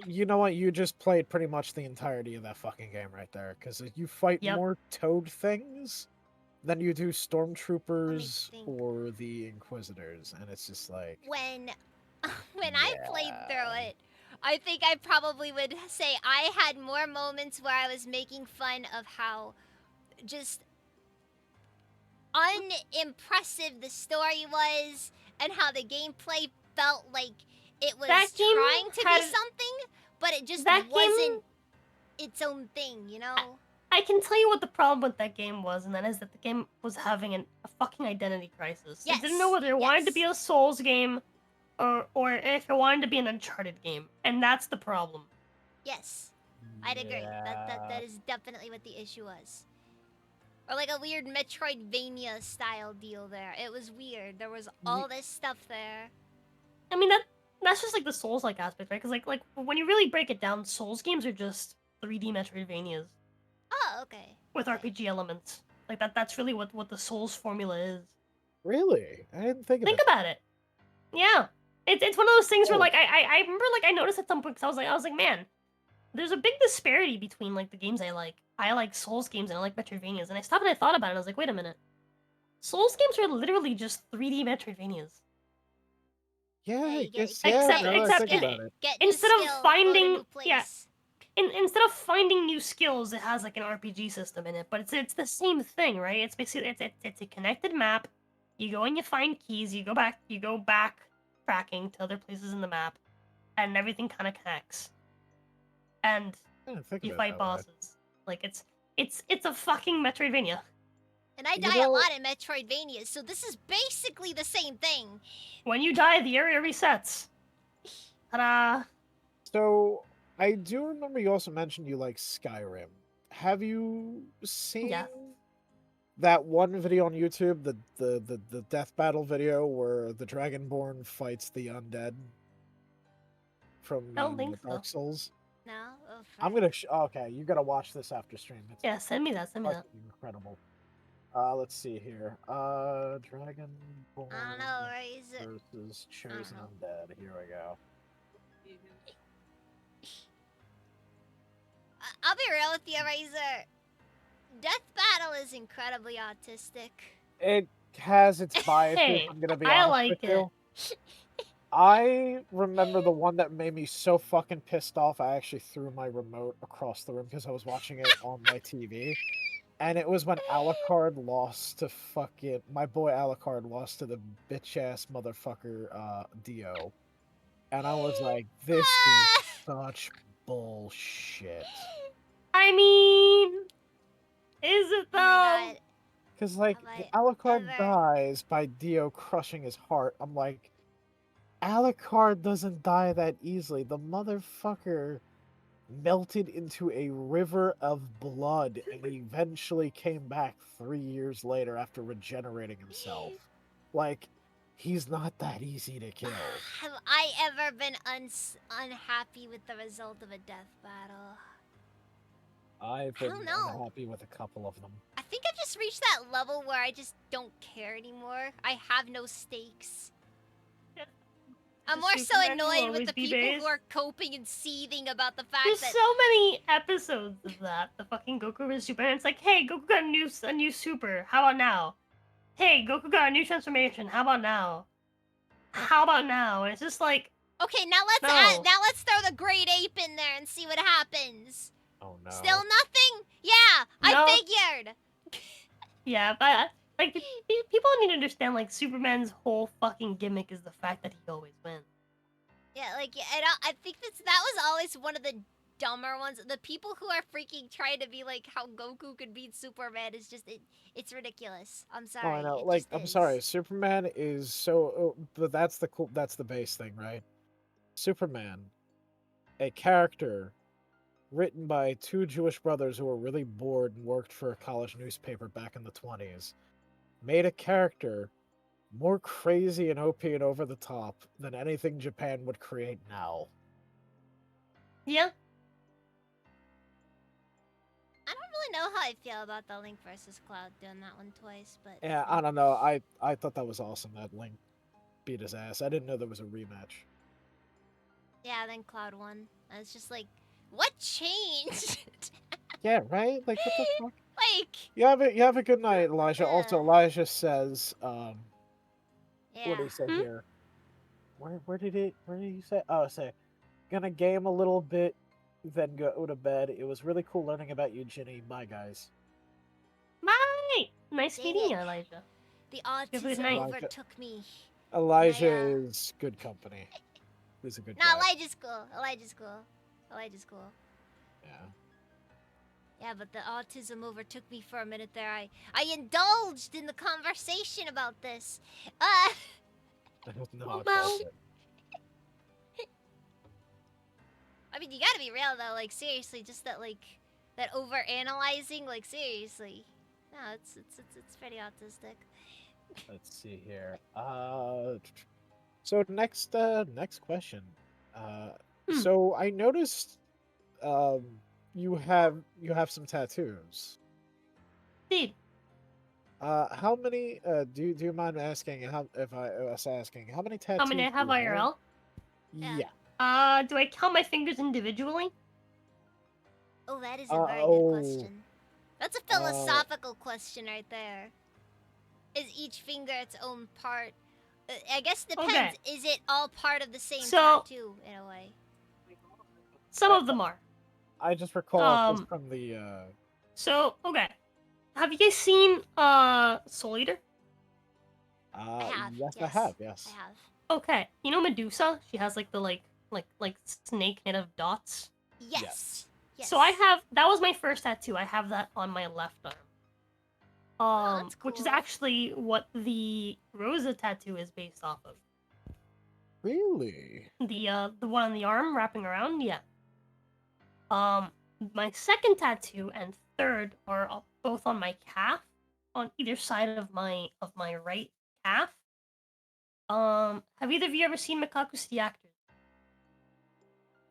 You know what? You just played pretty much the entirety of that fucking game right there. Because you fight Yep. more Toad things than you do Stormtroopers think. or the Inquisitors, and it's just like When I played through it, I think I probably would say I had more moments where I was making fun of how just unimpressive the story was and how the gameplay felt like it was That game trying to had- be something, but it just that wasn't game- its own thing, you know? I can tell you what the problem with that game was, and that is that the game was having a fucking identity crisis. Yes, It didn't know whether it wanted to yes. be a Souls game or if it wanted to be an Uncharted game, and that's the problem. Yes, I'd agree. That is definitely what the issue was. Or like a weird Metroidvania style deal there. It was weird. There was all this stuff there. I mean that's just like the Souls-like aspect, right? Because like when you really break it down, Souls games are just 3D Metroidvanias. Oh, okay. With RPG elements. Like that's really what the Souls formula is. Really? I didn't think of Think that. about it. Yeah. It's one of those things where like I remember like I noticed at some point because I was like, man, there's a big disparity between like the games I like. I like Souls games and I like Metroidvanias. And I stopped and I thought about it and I was like, wait a minute. Souls games are literally just 3D Metroidvanias. Yeah, I guess. Except- now that I except think it- about it. Get new Instead of skill, finding- go to new place. yeah. Instead of finding new skills, it has like an RPG system in it, but it's the same thing, right? It's basically it's a connected map. You go and you find keys. You go back tracking to other places in the map, and everything kind of connects. And I didn't think of you it fight that way. bosses. Like it's a fucking Metroidvania. And I You die a know- lot in Metroidvanias, so this is basically the same thing. When you die, the area resets. Ta-da! So I do remember you also mentioned you like Skyrim. Have you seen Yeah. that one video on YouTube, the death battle video where the Dragonborn fights the undead from I don't think Dark Souls? No? Oh, I'm fuck. gonna. Okay, you gotta watch this after stream. It's Yeah, send me that. fucking incredible. Let's see here. Dragonborn I don't know, right? Is it... versus Chosen know. Undead. Here we go. I'll be real with you, Razor. Death Battle is incredibly autistic. It has its biases. Hey, I'm gonna be I honest like with you. I remember the one that made me so fucking pissed off. I actually threw my remote across the room because I was watching it on my TV. And it was when Alucard lost to fucking my boy Alucard lost to the bitch ass motherfucker Dio. And I was like, this is Ah! such bullshit. I mean, is it Oh my though? god. Because, like, Have I Alucard ever... dies by Dio crushing his heart. I'm like, Alucard doesn't die that easily. The motherfucker melted into a river of blood and eventually came back 3 years later after regenerating himself. Like, he's not that easy to kill. Have I ever been unhappy with the result of a death battle? I've I don't been know. unhappy with a couple of them. I think I've just reached that level where I just don't care anymore. I have no stakes. I'm more so Superman will annoyed with always the be people who based. are coping and seething about the fact There's that... so many episodes of that. The fucking Goku vs Superman. It's like, hey, Goku got a new super. How about now? Hey, Goku got a new transformation. How about now? How about now? And it's just like, Okay, now no. let's throw the great ape in there and see what happens. Oh no. Still nothing? Yeah, No. I figured. Yeah, but like people need to understand like Superman's whole fucking gimmick is the fact that he always wins. Yeah, like, and I think that was always one of the dumber ones. The people who are freaking trying to be like how Goku could beat Superman is just it's ridiculous. I'm Oh, I sorry. know. It Like, just I'm is. sorry. Superman is so, but that's the cool. That's the base thing, right? Superman, a character written by two Jewish brothers who were really bored and worked for a college newspaper back in the 20s, made a character more crazy and OP and over the top than anything Japan would create now. Yeah. I don't really know how I feel about the Link versus Cloud doing that one twice, but Yeah, I don't know. I thought that was awesome that Link beat his ass. I didn't know there was a rematch. yeah, then Cloud won. I was just like, what changed? Yeah, right? Like, what the fuck? Like, You have a good night, Elijah. Also, Elijah says, what yeah. did he say here? Where did he say? Oh, say, gonna game a little bit, then go to bed. It was really cool learning about you, Ginny. Bye, guys. Bye. Nice Dang meeting it. you, Elijah. The good autism night. overtook me. Elijah And is good company. He's a good No, guy. Elijah's cool. Elijah's cool. Elijah's cool. Yeah. Yeah, but the autism overtook me for a minute there. I indulged in the conversation about this. No, Well, I mean, you gotta be real though. Like, seriously, just that over analyzing. Like, seriously. No, it's pretty autistic. let's see here. So next question. So I noticed, um, you have some tattoos. Indeed. How many? Do you mind asking how if I was asking how many tattoos? How many I do have you IRL? Yeah. Do I count my fingers individually? Oh, that is a very good Oh. question. That's a philosophical question right there. Is each finger its own part? I guess it depends. Okay. Is it all part of the same So- tattoo in a way? Some of them are. I just recall this from the. So, okay. Have you guys seen Soul Eater? I have. Yes, Yes. I have. Yes. I have. Okay. You know Medusa? She has like the like snake made of dots. Yes. Yes. So I have that was my first tattoo. I have that on my left arm. that's Which is cool. actually what the Rosa tattoo is based off of. Really? The one on the arm wrapping around, yeah. My second tattoo and third are both on my calf, on either side of my right calf. Have either of you ever seen Makaku the actor?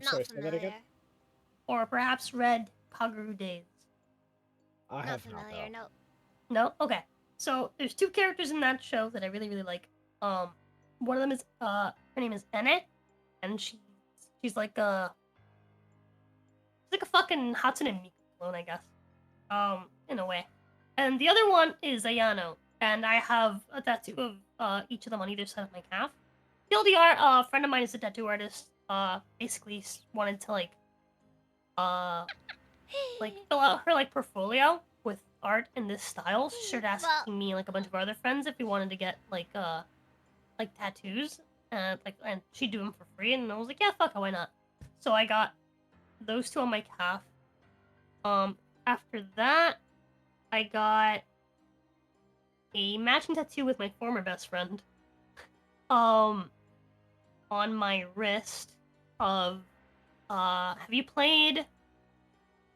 Not Sorry, say that familiar. again? Or perhaps read Kaguru Days? I Not have familiar. not. No. No? Okay. So there's two characters in that show that I really, really like. One of them is her name is Ene, and she's like a fucking Hatsune Miku clone, I guess. In a way. And the other one is Ayano, and I have a tattoo of each of them on either side of my calf. TLDR, a friend of mine is a tattoo artist. Basically wanted to like fill out her like portfolio with art in this style. She started asking me and like a bunch of our other friends if we wanted to get like tattoos, and she'd do them for free, and I was like, yeah, fuck it, why not? So I got those two on my calf. After that, I got a matching tattoo with my former best friend. On my wrist of have you played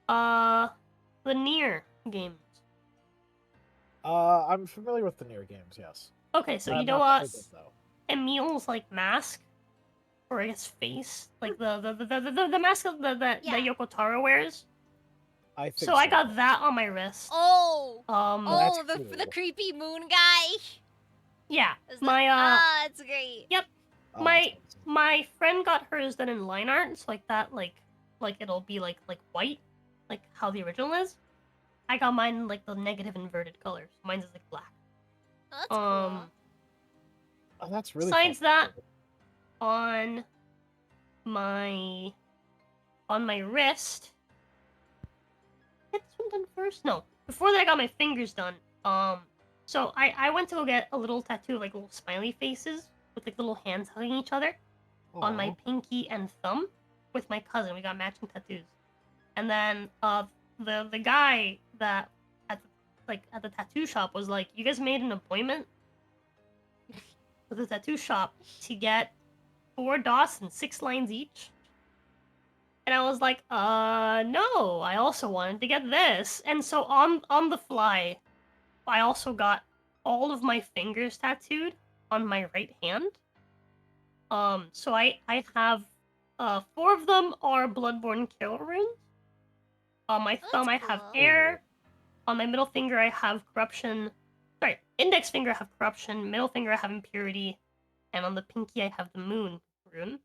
the Nier games? I'm familiar with the Nier games, yes. Okay, so you I've know not played them, though. Emil's like mask, or I guess face, like the mask of that Yoko Taro wears. I think So I got that on my wrist. Oh, That's the cool. creepy moon guy. Yeah, Is my that- that's great. Yep, Oh, that's awesome. my friend got hers done in line art, so like that, like it'll be like white, like how the original is. I got mine in like the negative inverted colors. Mine's is like black. Oh, that's cool. Oh, that's really. Besides fucking that, cool. on my wrist. Get this one done first? No. Before that, I got my fingers done. So I went to go get a little tattoo of like little smiley faces with like little hands hugging each other on my pinky and thumb with my cousin. We got matching tattoos. And then the guy that at the tattoo shop was like, "You guys made an appointment with the tattoo shop to get 4 dots and 6 lines each?" And I was like, no, I also wanted to get this. And so on the fly, I also got all of my fingers tattooed on my right hand. So I have 4 of them are Bloodborne kill runes. On my thumb I have air. On my middle finger I have corruption. Sorry, index finger I have corruption, middle finger I have impurity, and on the pinky I have the moon rune.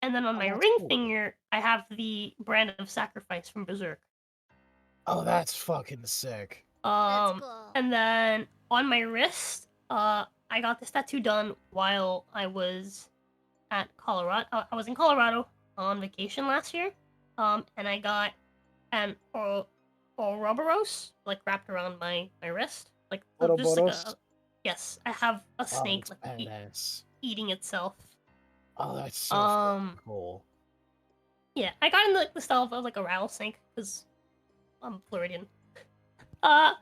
And then on my ring finger, I have the brand of sacrifice from Berserk. Oh, that's fucking sick. That's cool. And then on my wrist, I got this tattoo done while I was at Colorado. I was in Colorado on vacation last year. And I got an Ouroboros like wrapped around my wrist, like just like a. Yes, I have a snake like eating itself. Oh, that's so cool. Yeah, I got in the style of like a rattlesnake because I'm Floridian. And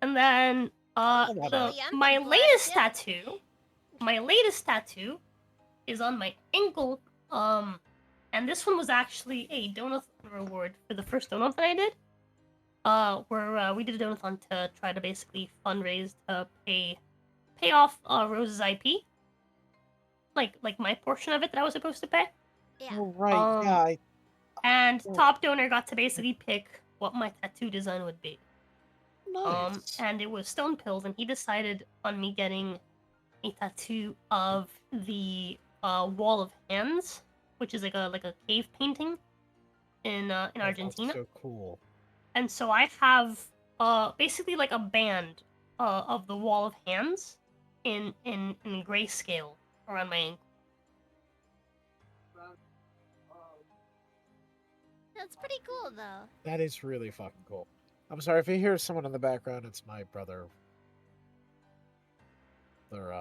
then my latest tattoo is on my ankle. And this one was actually a donut reward for the first donut that I did. Where we did a donathon to try to basically fundraise to pay off Rose's IP. Like my portion of it that I was supposed to pay. Yeah. Oh, right. Yeah. And top donor got to basically pick what my tattoo design would be. Nice. And it was Stone Pills, and he decided on me getting a tattoo of the Wall of Hands, which is like a cave painting in Argentina. That's so cool. And so I have basically like a band of the Wall of Hands in grayscale around my ankle. That's pretty cool, though. That is really fucking cool. I'm sorry if you hear someone in the background. It's my brother. They're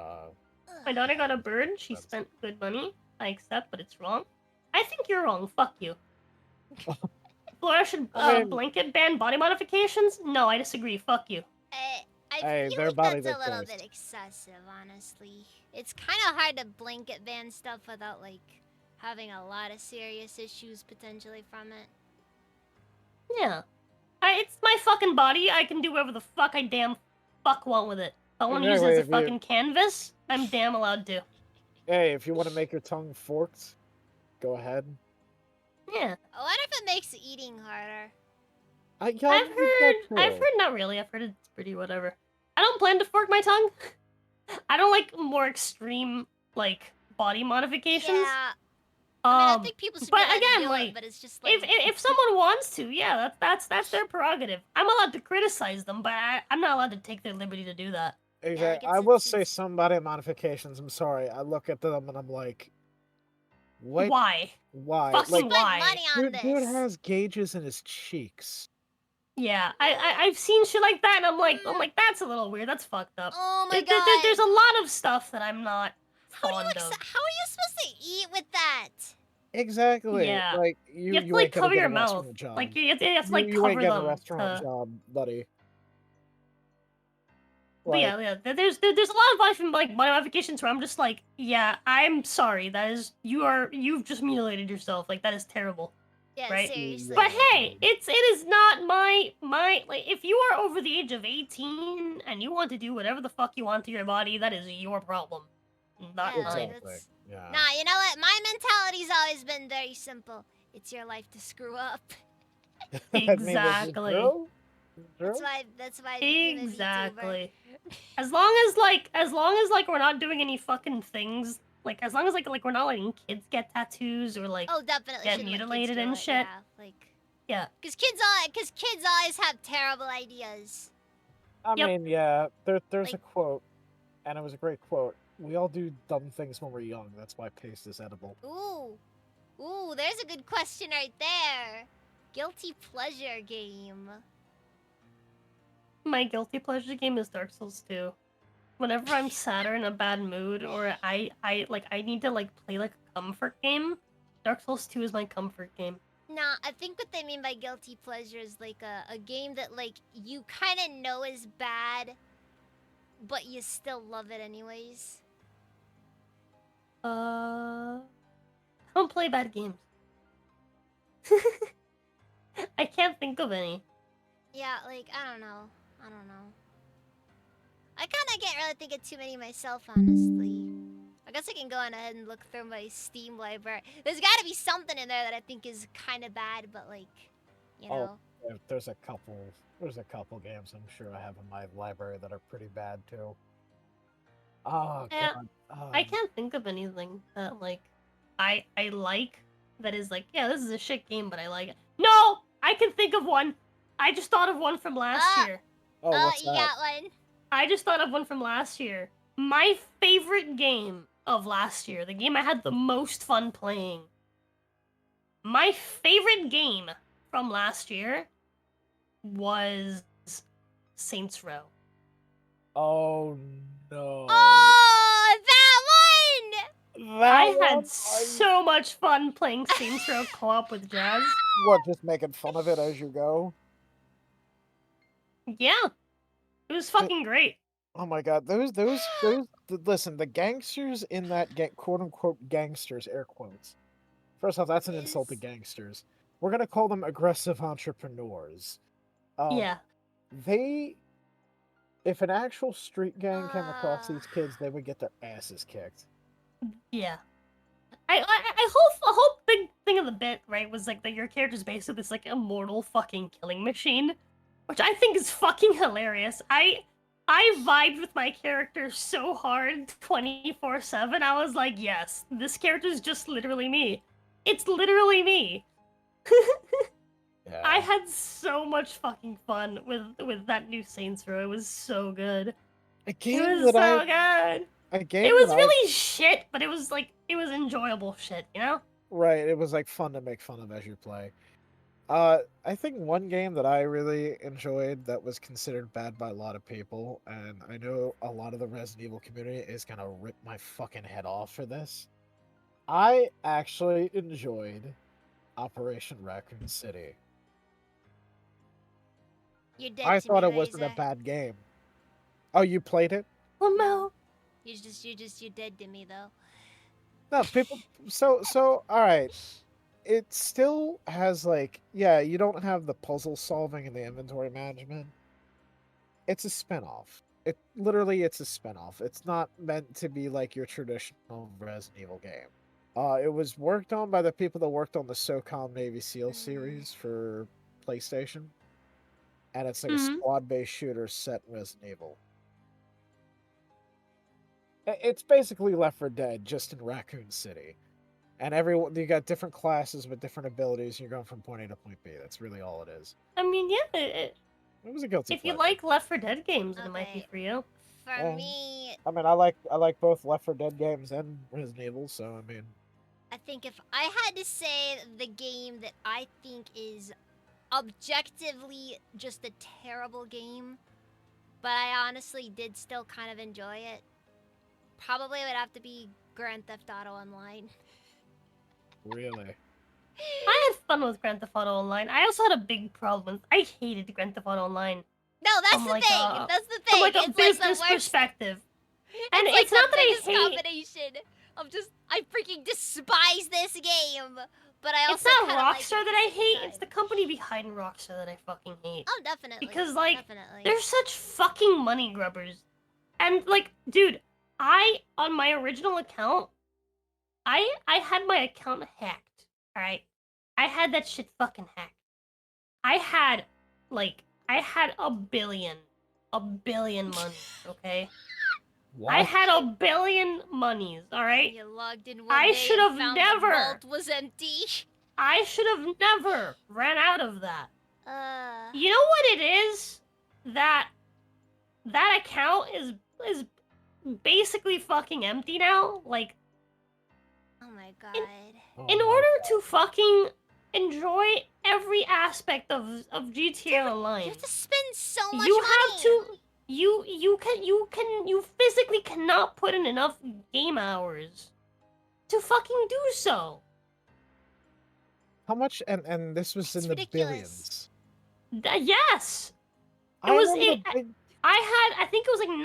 My daughter got a bird. She spent good money. I accept, but it's wrong. I think you're wrong. Fuck you. Florida should blanket ban body modifications? No, I disagree. Fuck you. I feel like that's a little bit excessive, honestly. It's kind of hard to blanket ban stuff without, like, having a lot of serious issues potentially from it. Yeah. It's my fucking body. I can do whatever the fuck I damn fuck want with it. If I want to use it as a fucking canvas, I'm damn allowed to. Hey, if you want to make your tongue forked, go ahead. Yeah. What if it makes eating harder? I've heard not really. I've heard it's pretty whatever. I don't plan to fork my tongue. I don't like more extreme like body modifications. Yeah. I think people should. But again, like, but it's just like if someone wants to, yeah, that's their prerogative. I'm allowed to criticize them, but I'm not allowed to take their liberty to do that. Exactly. I will say some body modifications. I'm sorry. I look at them and I'm like, what? Why? Why? Fucking why? Money on dude has gauges in his cheeks. Yeah, I've seen shit like that, and I'm like, that's a little weird. That's fucked up. Oh my god. There's a lot of stuff that I'm not How do you fond of. how are you supposed to eat with that? Exactly. Yeah, Like you have to you like ain't gonna cover get a your mouth. restaurant job. Like you have to like You ain't cover getting a them restaurant to. job, buddy. But Like, yeah. There's a lot of like modifications where I'm just like, yeah, I'm sorry. That is you've just mutilated yourself. Like that is terrible. Yeah, Right? seriously. But yeah, hey, it is not my like if you are over the age of 18 and you want to do whatever the fuck you want to your body, that is your problem, not Yeah, like mine. exactly. that's Yeah. Nah, you know what? My mentality's always been very simple. It's your life to screw up. I mean, this is Exactly. true. This is That's true. why I became a VTuber. Exactly. As long as like we're not doing any fucking things, like as long as like we're not letting kids get tattoos or like Oh, definitely get shouldn't let kids mutilated do and it. shit. Yeah, like Yeah. cuz kids always have terrible ideas. I Yep. mean, yeah. There's Like- a quote, and it was a great quote. We all do dumb things when we're young. That's why paste is edible. Ooh, there's a good question right there. Guilty pleasure game. My guilty pleasure game is Dark Souls 2. Whenever I'm sad or in a bad mood, or I need to like play like a comfort game, Dark Souls 2 is my comfort game. Nah, I think what they mean by guilty pleasure is like a game that like you kind of know is bad, but you still love it anyways. I don't play bad games. I can't think of any. Yeah, like I don't know. I kind of can't really think of too many myself, honestly. I guess I can go on ahead and look through my Steam library. There's got to be something in there that I think is kind of bad, but like, you Oh, know. there's a couple. There's a couple games I'm sure I have in my library that are pretty bad too. Oh Yeah, god. I can't think of anything that like I like that is like, yeah, this is a shit game, but I like it. No, I can think of one. I just thought of one from last year. Oh, what's You that? got one. I just thought of one from last year. My favorite game of last year, the game I had the most fun playing. My favorite game from last year was Saints Row. Oh no. Oh, that one! I That had one? so much fun playing Saints Row co-op with Jazz. What, just making fun of it as you go? Yeah, it was fucking great. Oh my god, listen, the gangsters in that quote unquote gangsters, air quotes. First off, that's an insult to gangsters. We're gonna call them aggressive entrepreneurs. Yeah. If an actual street gang came across these kids, they would get their asses kicked. Yeah. I hope a whole big thing of the bit, right, was like that your character's basically this like immortal fucking killing machine, which I think is fucking hilarious. I vibed with my character so hard 24/7. I was like, yes, this character's just literally me. It's literally me. Yeah. I had so much fucking fun with that new Saints Row. It was so good. A game It was that so I good. a game It was that really shit, but it was like it was enjoyable shit, you know? right, it was like fun to make fun of as you play. I think one game that I really enjoyed that was considered bad by a lot of people, and I know a lot of the Resident Evil community is gonna rip my fucking head off for this. I actually enjoyed Operation Raccoon City. You're dead I to thought me, it wasn't a Razor. bad game. Oh, you played it? Oh no. You're dead to me though. No, people. So, all right. It still has like, yeah, you don't have the puzzle solving and the inventory management. It's a spinoff. It's a spinoff. It's not meant to be like your traditional Resident Evil game. It was worked on by the people that worked on the SOCOM Navy SEAL series for PlayStation, and it's like a Mhm. squad-based shooter set in Resident Evil. It's basically Left 4 Dead, just in Raccoon City. And everyone, you got different classes with different abilities, and you're going from point A to point B. That's really all it is. I mean, yeah, It was a guilty if you pleasure. like Left 4 Dead games, then it might be Okay. for you. For me, I mean, I like both Left 4 Dead games and Resident Evil, so I mean, I think if I had to say the game that I think is objectively just a terrible game, but I honestly did still kind of enjoy it. Probably would have to be Grand Theft Auto Online. Really? I had fun with Grand Theft Auto Online. I also had a big problem. I hated Grand Theft Auto Online. No, that's From the like thing. That's the from thing. like a It's business like the worst. perspective. And It's it's like not the that I biggest hate. combination of just I freaking despise this game, but I It's also not kinda like it Rockstar at that the I same hate. time. It's the company behind Rockstar that I fucking hate. Oh, definitely. Because like definitely. they're such fucking money grubbers. And like, dude, on my original account, I had my account hacked. All right, I had that shit fucking hacked. I had a billion money. Okay, What? I had a billion monies. All right, You logged in one I day should and have found never. the vault was empty. I should have never ran out of that. Uh, You know what it is? That account is basically fucking empty now. Like, oh my god. Oh in my order God. to fucking enjoy every aspect of GTA Dude, Online, you have to spend so much you money. have to you physically cannot put in enough game hours to fucking do so. How much? And this was It's in the ridiculous. billions. Yes, I was remember it- the big. I think it was like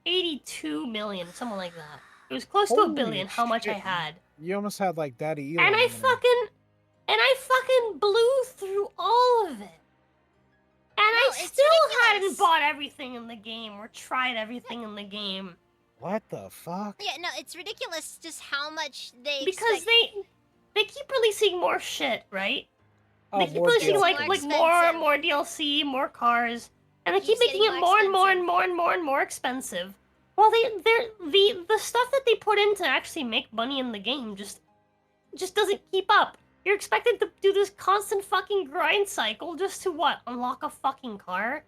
982 million, something like that. It was close to a Holy billion. How much I shit, had, You almost had like Daddy Elon. and I fucking blew through all of it. And I it's still ridiculous. hadn't bought everything in the game or tried everything in the game. What the fuck? Yeah, no, it's ridiculous just how much they Because expect. they keep releasing more shit, right? Oh, They keep more releasing DLC. like More more expensive. more DLC, more cars, and they keep Keeps making it getting more and more expensive. and more and more and more expensive. Well, the stuff that they put in to actually make money in the game just doesn't keep up. You're expected to do this constant fucking grind cycle just to what? Unlock a fucking car?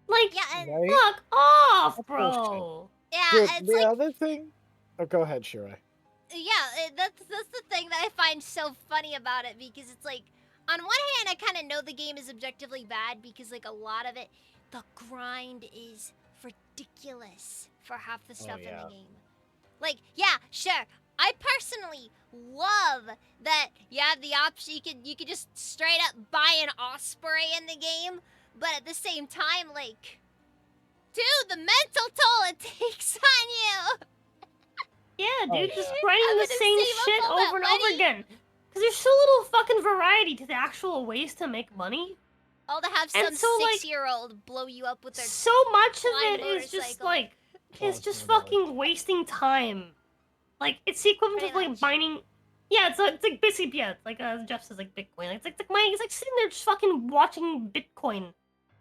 Like, Yeah, and Right? fuck off, That's bro. yeah, Dude, it's the like other thing. Oh, go ahead, Shirai. that's the thing that I find so funny about it because it's like on one hand I kind of know the game is objectively bad because like a lot of it the grind is ridiculous for half the stuff in yeah. the game. Like, yeah, sure. I personally love that you have the option you could just straight up buy an Osprey in the game, but at the same time like dude, the mental toll it takes on you. Yeah, dude, just yeah. grinding I'm the gonna same save up shit all that over and over money. again. Because there's so little fucking variety to the actual ways to make money. All to have And some so, like, 6-year-old blow you up with their So much of flying it is just motorcycle. like, Oh, it's it's just gonna fucking wasting time. Like, it's the equivalent Pretty of like much. mining. Yeah, it's like basically, yeah, it's like Jeff says, like Bitcoin. It's like mining. It's like sitting there just fucking watching Bitcoin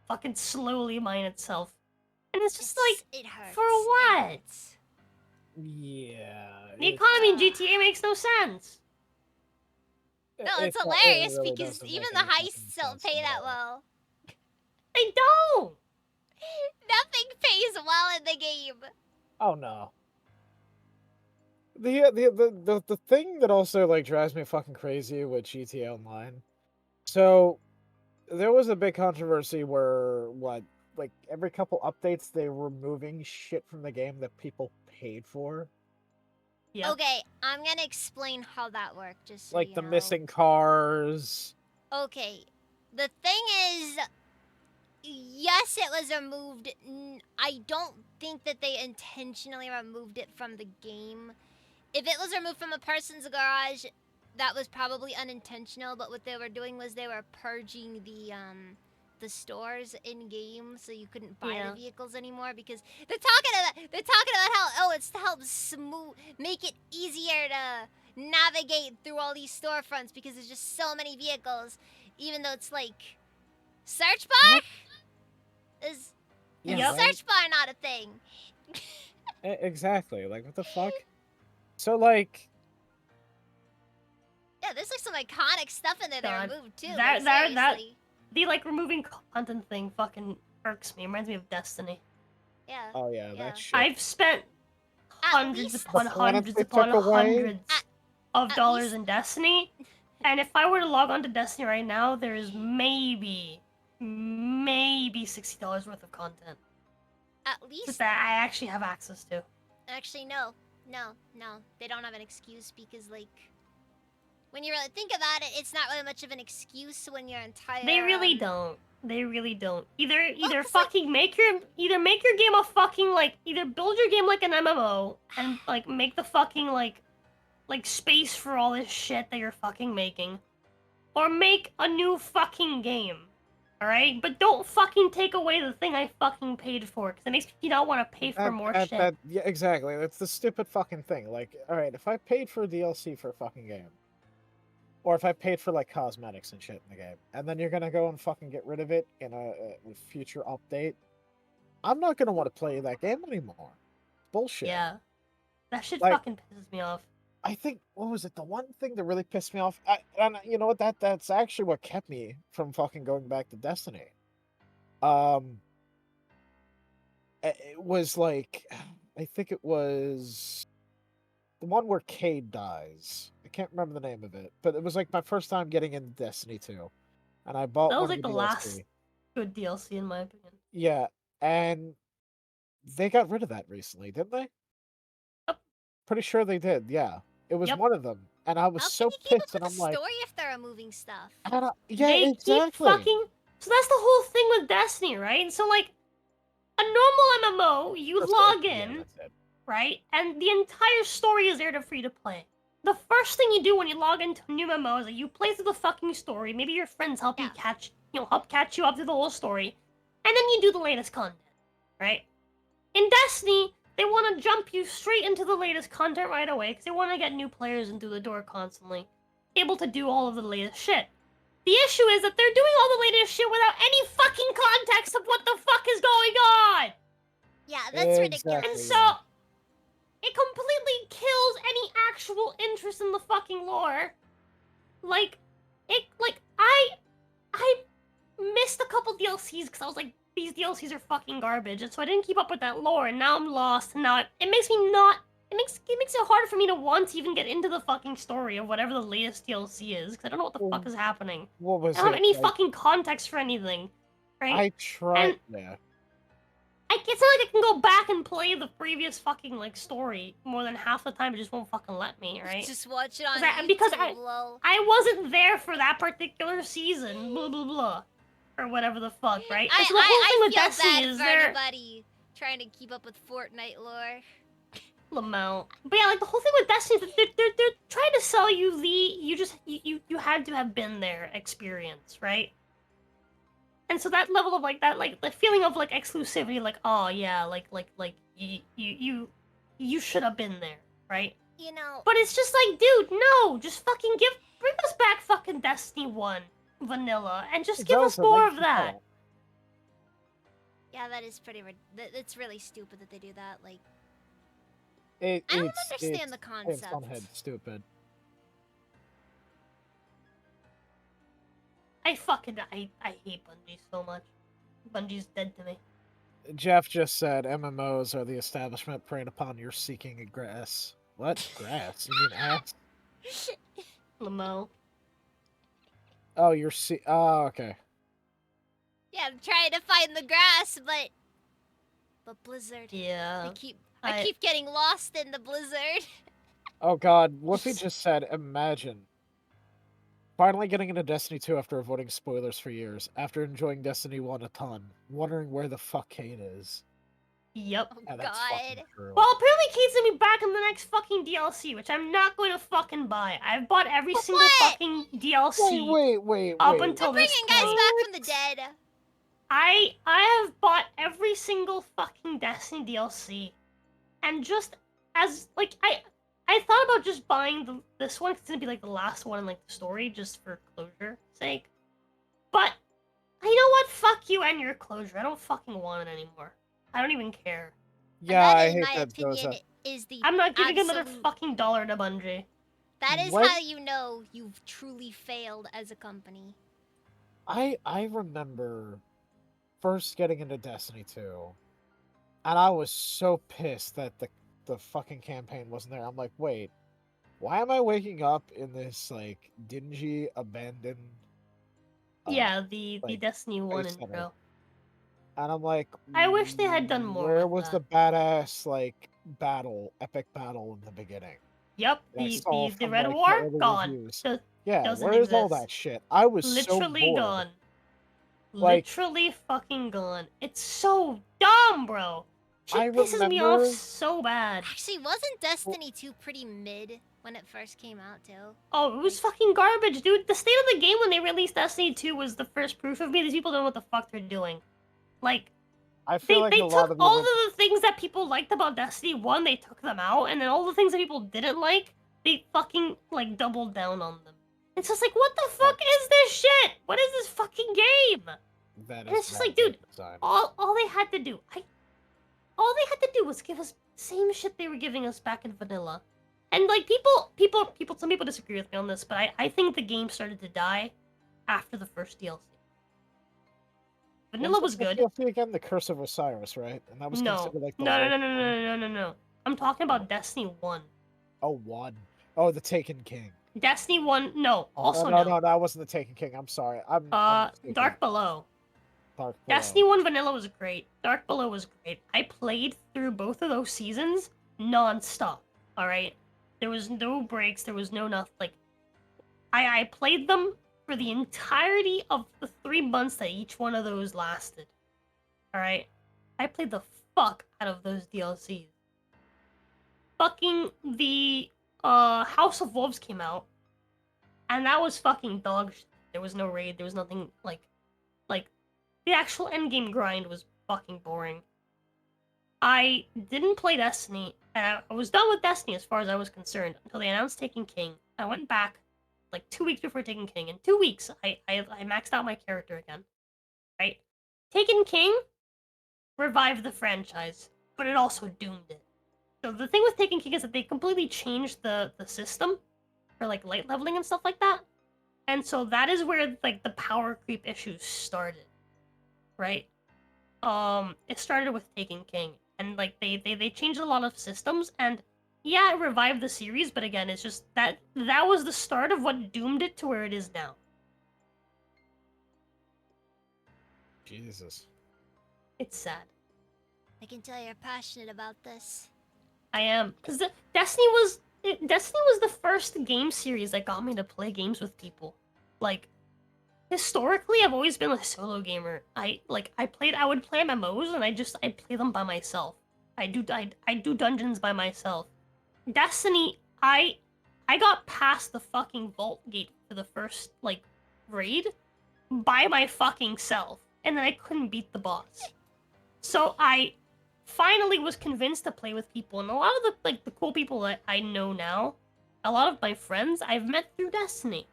fucking slowly mine itself. And it's just like, it hurts. for It what? hurts. Yeah. The economy in GTA makes no sense. No, it's it hilarious really because doesn't even make the any fucking heists don't sense pay at that all. well. They don't. Nothing pays well in the game. Oh no. The thing that also like drives me fucking crazy with GTA Online. So there was a big controversy where like every couple updates they were removing shit from the game that people paid for. Yep. Okay, I'm gonna explain how that worked. Just so Like you the know. missing cars. Okay, the thing is, yes, it was removed. I don't think that they intentionally removed it from the game. If it was removed from a person's garage, that was probably unintentional. But what they were doing was they were purging the stores in game, so you couldn't buy Yeah. the vehicles anymore because they're talking about how it's to help make it easier to navigate through all these storefronts because there's just so many vehicles. Even though it's like search bar is Yep. search bar not a thing. Exactly. Like what the fuck? So like Yeah, there's like some iconic stuff in there God. they removed too. That- like, that- that- seriously. The like removing content thing fucking irks me. It reminds me of Destiny. Yeah. oh yeah, Yeah. that shit. I've spent At hundreds least- upon The planets hundreds they upon took away? hundreds of at dollars least- in Destiny, And if I were to log on to Destiny right now, there is maybe $60 worth of content At that least, I actually have access to. actually, no. They don't have an excuse because, like, when you really think about it, it's not really much of an excuse when your entire. They really don't. They really don't. Either 'cause, like- fucking make your game a fucking like either build your game like an MMO and like make the fucking like space for all this shit that you're fucking making, or make a new fucking game. All right, but don't fucking take away the thing I fucking paid for because it makes me not want to pay for more shit. Yeah, exactly. That's the stupid fucking thing. Like, all right, if I paid for DLC for a fucking game, or if I paid for like cosmetics and shit in the game, and then you're gonna go and fucking get rid of it in a future update, I'm not gonna want to play that game anymore. Bullshit. Yeah, that shit Like, fucking pisses me off. I think what was it? The one thing that really pissed me off, and you know what? That's actually what kept me from fucking going back to Destiny. Um, it was like, I think it was the one where Cade dies. I can't remember the name of it, but it was like my first time getting into Destiny 2, and I bought That was one of like the the last DLC. good DLC in my opinion. Yeah, and they got rid of that recently, didn't they? Yep. Pretty sure they did. Yeah, it was Yep. one of them, and I was How can so you keep up pissed, with and the I'm like, story if they're removing stuff? yeah, They keep exactly. fucking. So that's the whole thing with Destiny, right? So like, a normal MMO, you That's log it. Yeah, in, that's it. right, and the entire story is there for you to play. The first thing you do when you log into a new MMO is that you play through the fucking story. Maybe your friends help you help catch you up through the whole story, and then you do the latest content, right? In Destiny, they want to jump you straight into the latest content right away because they want to get new players in through the door constantly, able to do all of the latest shit. The issue is that they're doing all the latest shit without any fucking context of what the fuck is going on! Yeah, that's ridiculous. Exactly. And so, yeah. it completely kills any actual interest in the fucking lore. I missed a couple DLCs because I was like, these DLCs are fucking garbage, and so I didn't keep up with that lore, and now I'm lost, and now it makes me not, it makes it harder for me to want to even get into the fucking story of whatever the latest DLC is, because I don't know what the Well, fuck is happening. What was I don't have it? any Like, fucking context for anything, right? I tried. And Yeah. it's not like I can go back and play the previous fucking like story more than half the time. It just won't fucking let me, right? Just watch it on Because YouTube, lol. I wasn't there for that particular season. Blah blah blah, or whatever the fuck, right? And so the whole thing with feel Destiny bad is for there. anybody trying to keep up with Fortnite lore. Lamau. But yeah, like the whole thing with Destiny, is that they're trying to sell you you had to have been there experience, right? And so that level of like that, like the feeling of like exclusivity, like oh yeah, you should have been there, right? You know, But it's just like, dude, no, just fucking bring us back fucking Destiny 1 vanilla and just give us more of that. yeah, that is pretty. It's really stupid that they do that. Like, I don't understand the It's concept. funhead stupid. I hate Bungie so much. Bungie's dead to me. Jeff just said MMOs are the establishment preying upon your seeking a grass. What? Grass? You mean ass? Lamo. Oh, Oh, okay. Yeah, I'm trying to find the grass, but Blizzard. Yeah. I keep getting lost in the blizzard. Oh god, Woofy just said, imagine. Finally getting into Destiny 2 after avoiding spoilers for years, after enjoying Destiny 1 a ton, wondering where the fuck Kate is. Yep. Oh Yeah, that's fucking god. true. Well, apparently Kate's gonna be back in the next fucking DLC, which I'm not going to fucking buy. I've bought every single fucking DLC Wait. up until They're this bringing guys point. back from the dead. I have bought every single fucking Destiny DLC, and just as like I thought about just buying this one because it's gonna be like the last one in like the story, just for closure sake. But you know what? Fuck you and your closure. I don't fucking want it anymore. I don't even care. Yeah, And I that, in hate my that opinion, Zoza. is the I'm not giving another absolute- fucking dollar to Bungie. That is When- how you know you've truly failed as a company. I remember first getting into Destiny 2, and I was so pissed that the fucking campaign wasn't there. I'm like, wait, why am I waking up in this like dingy, abandoned, Yeah, the like Destiny 1 space center? intro. And I'm like, I wish they had done more where with was that. the badass like epic battle in the beginning? Yep, That I saw the from Red like War the early gone. reviews. Do- Yeah, doesn't where is all exist. that shit? I was so Literally bored. gone. Like, Literally fucking gone. It's so dumb, bro. I Shit pisses me off remember. so bad. Actually, wasn't Destiny 2 pretty mid when it first came out too? Oh, it was fucking garbage, dude. The state of the game when they released Destiny 2 was the first proof of me these people don't know what the fuck they're doing. Like, I feel like they a lot took of the all of original. the things that people liked about Destiny 1, they took them out, and then all the things that people didn't like, they fucking, like, doubled down on them. It's just like, what the fuck is this shit? What is this fucking game? That And is it's just bad like, dude, game design. all they had to do, all they had to do was give us the same shit they were giving us back in vanilla. And like some people disagree with me on this, but I think the game started to die after the first DLC. What was Vanilla the was first good. DLC again? The Curse of Osiris, right? And that was No. considered like the No, no, worst no, no, one. no, no, no, no. I'm talking about Destiny 1. Oh, one. Oh, the Taken King. Destiny 1, no. Also no, no. that wasn't the Taken King. I'm sorry. I'm mistaken. Dark Below. Dark Destiny Below. 1 Vanilla was great. Dark Below was great. I played through both of those seasons non-stop. Alright? There was no breaks, there was no nothing. Like, I played them for the entirety of the 3 months that each one of those lasted. Alright? I played the fuck out of those DLCs. Fucking the House of Wolves came out, and that was fucking dog shit. There was no raid, there was nothing like the actual endgame grind was fucking boring. I didn't play Destiny, and I was done with Destiny as far as I was concerned until they announced Taken King. I went back like 2 weeks before Taken King. In 2 weeks, I maxed out my character again. Right? Taken King revived the franchise, but it also doomed it. So the thing with Taken King is that they completely changed the system for like light leveling and stuff like that. And so that is where like the power creep issues started. Right? It started with Taken King, and like they changed a lot of systems, and yeah, it revived the series, but again, it's just that was the start of what doomed it to where it is now. Jesus. It's sad. I can tell you're passionate about this. I am, because Destiny was the first game series that got me to play games with people. Like, historically, I've always been a solo gamer. I would play MMOs, and I play them by myself. I do dungeons by myself. Destiny, I got past the fucking vault gate for the first like raid by my fucking self, and then I couldn't beat the boss. So I finally was convinced to play with people, and a lot of the cool people that I know now, a lot of my friends I've met through Destiny,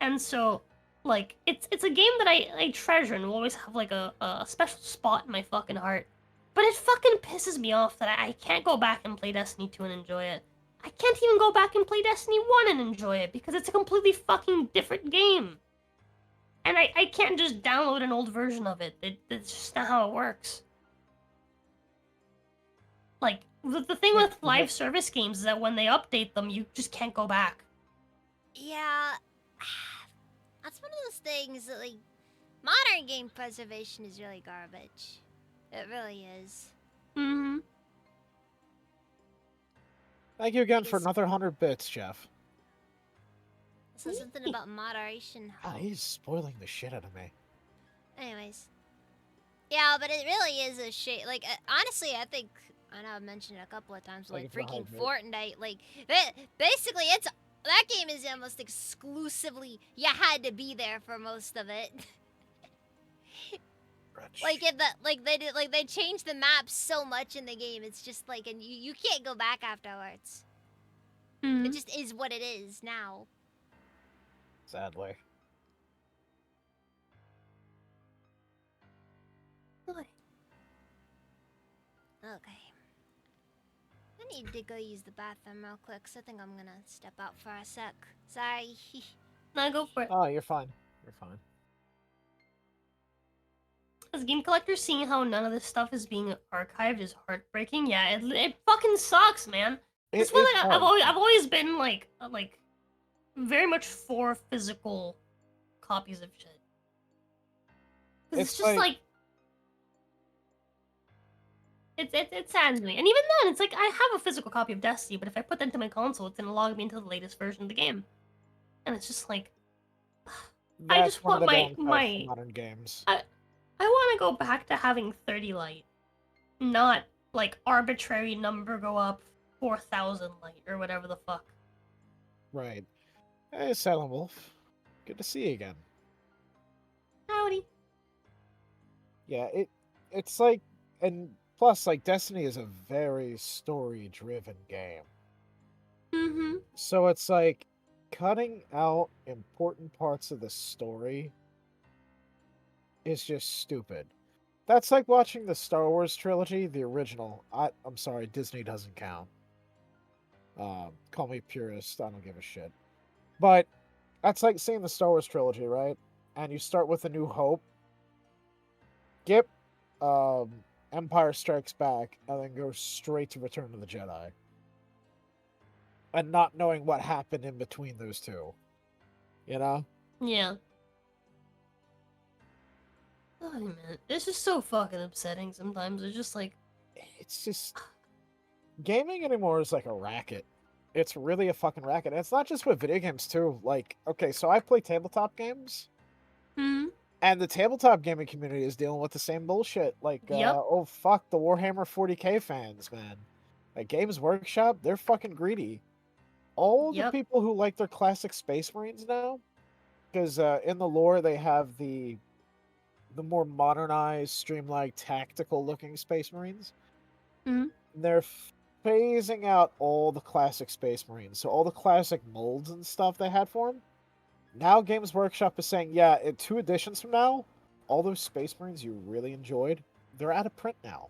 and so like it's a game that I treasure and will always have like a special spot in my fucking heart. But it fucking pisses me off that I can't go back and play Destiny 2 and enjoy it. I can't even go back and play Destiny 1 and enjoy it because it's a completely fucking different game. And I can't just download an old version of it. It's just not how it works. Like, the thing with live service games is that when they update them, you just can't go back. Yeah, that's one of those things that, like, modern game preservation is really garbage. It really is. Mm-hmm. Thank you again for another 100 bits, Jeff. So something about moderation. God, he's spoiling the shit out of me. Anyways. Yeah, but it really is a shame. Like, honestly, I think, I know I've mentioned it a couple of times, like, freaking Fortnite, like, basically, that game is almost exclusively, you had to be there for most of it. They changed the maps so much in the game, it's just like, and you can't go back afterwards. Mm-hmm. It just is what it is now. Sadly. Okay. I need to go use the bathroom real quick, so I think I'm gonna step out for a sec. Sorry. No, go for it. Oh, you're fine. You're fine. As game collector, seeing how none of this stuff is being archived is heartbreaking. Yeah, it fucking sucks, man. It's It one is like hard. I've always been like very much for physical copies of shit. Because it's It's just like it saddens me. And even then, it's like I have a physical copy of Destiny, but if I put that into my console, it's gonna log me into the latest version of the game. And it's just like I that's just one of want the my downsides to modern games. I want to go back to having 30 light, not like arbitrary number go up 4,000 light or whatever the fuck. Right. Hey, Silent Wolf. Good to see you again. Howdy. Yeah, it's like, and plus, like, Destiny is a very story-driven game. Mm-hmm. So it's like cutting out important parts of the story is just stupid. That's like watching the Star Wars trilogy, the original. I'm sorry, Disney doesn't count. Call me purist, I don't give a shit. But that's like seeing the Star Wars trilogy, right? And you start with A New Hope, skip um, Empire Strikes Back, and then go straight to Return of the Jedi. And not knowing what happened in between those two. You know? Yeah. Oh man, it's just so fucking upsetting sometimes. It's just like It's just gaming anymore is like a racket. It's really a fucking racket. And it's not just with video games too. Like, okay, so I play tabletop games, hmm. and the tabletop gaming community is dealing with the same bullshit. Like, Yep. oh fuck, the Warhammer 40k fans, man. Like Games Workshop, they're fucking greedy. All the Yep. people who like their classic Space Marines now, because in the lore they have the more modernized, streamlined, tactical looking Space Marines. Hmm. They're phasing out all the classic Space Marines. So all the classic molds and stuff they had for them. Now Games Workshop is saying, yeah, in 2 editions from now, all those Space Marines you really enjoyed, they're out of print now.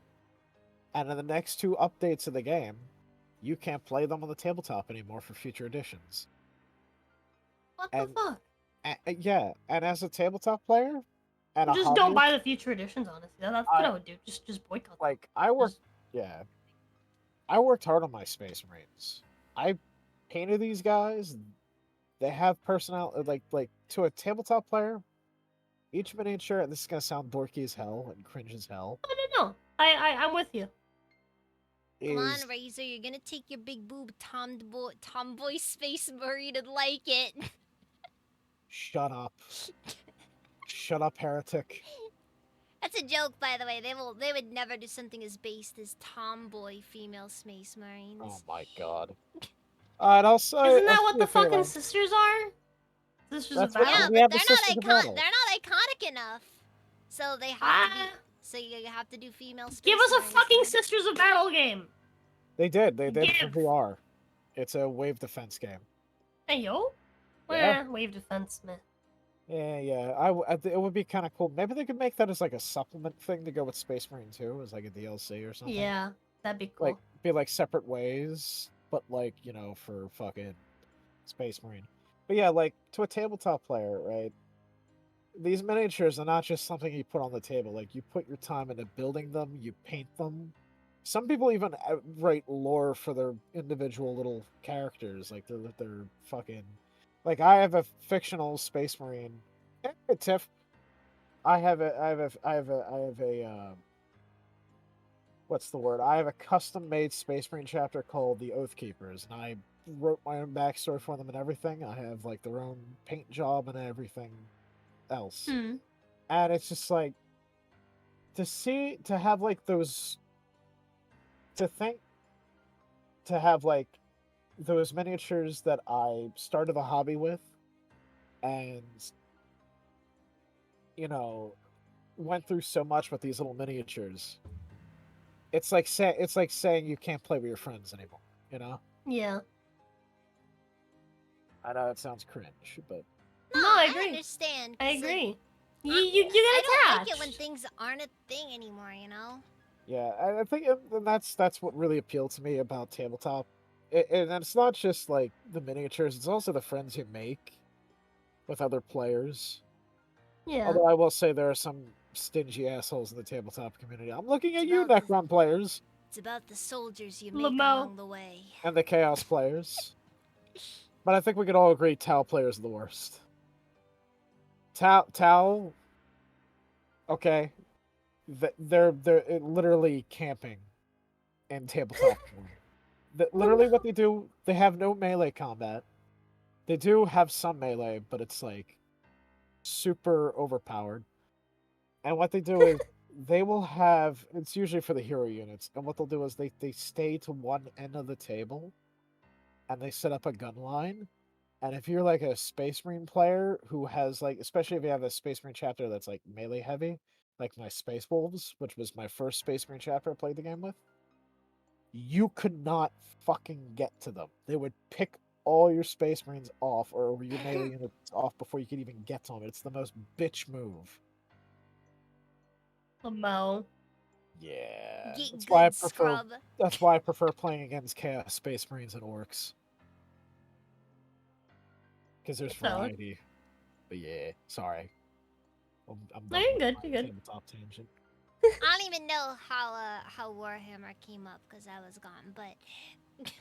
And in the next 2 updates of the game, you can't play them on the tabletop anymore for future editions. What the And fuck? yeah, and as a tabletop player and a Just don't hobbyist, buy the future editions. Honestly, that's what I would do. Just boycott. like I work, Just- yeah, I worked hard on my Space Marines. I painted these guys. They have personality, like to a tabletop player. Each miniature, and this is gonna sound dorky as hell and cringe as hell, No. I'm with you. Come on, is Razor, you're gonna take your big boob tomboy space marine and like it. shut up, shut up, heretic. That's a joke, by the way. They would never do something as based as tomboy female space marines. Oh my god. And also, Isn't that what the fucking sisters are? Sisters of That's what- Battle? Yeah, we but have they're the not Sisters of Battle. they're not iconic enough. So they have to be. So you have to do female space Give us a marines fucking then. Sisters of Battle game. They did for Give. VR. It's a wave defense game. Hey yo. Yeah. Wave defense, man. Yeah. It would be kind of cool. Maybe they could make that as like a supplement thing to go with Space Marine 2 as like a DLC or something. Yeah, that'd be cool. Like be like separate ways, but like for fucking Space Marine. But yeah, like to a tabletop player, right? These miniatures are not just something you put on the table. Like you put your time into building them, you paint them. Some people even write lore for their individual little characters. Like they're fucking. Like I have a fictional Space Marine. Hey, Tiff. I have a what's the word? I have a custom made Space Marine chapter called the Oath Keepers, and I wrote my own backstory for them and everything. I have like their own paint job and everything else. Hmm. And it's just like to have like those to think to have like those miniatures that I started the hobby with and went through so much with these little miniatures. It's like saying you can't play with your friends anymore, you know? Yeah. I know it sounds cringe, but No, No, I I agree. understand. I 'cause, like, agree. You I get don't attached. like it when things aren't a thing anymore. You know. yeah, I think and that's what really appealed to me about tabletop. And it's not just like the miniatures; it's also the friends you make with other players. Yeah. Although I will say there are some stingy assholes in the tabletop community. I'm looking at It's you, about the- Necron players. It's about the soldiers you make Lamo. along the way. and the Chaos players. But I think we could all agree Tau players are the worst. Tau, okay, they're literally camping in tabletop form. Literally, what they do, they have no melee combat. They do have some melee, but it's like super overpowered. And what they do is they will have, it's usually for the hero units, and what they'll do is they stay to one end of the table and they set up a gun line. And if you're like a Space Marine player who has like, especially if you have a Space Marine chapter that's like melee heavy, like my Space Wolves, which was my first Space Marine chapter I played the game with, you could not fucking get to them. They would pick all your Space Marines off or your melee units off before you could even get to them. It's the most bitch move. Lamo. Yeah, Get that's good, why I prefer. scrub. That's why I prefer playing against Chaos Space Marines and Orcs, because there's Valid. variety. But yeah, sorry. I'm No, done you're with good. my You're good. tabletop tangent. I don't even know how Warhammer came up because I was gone, but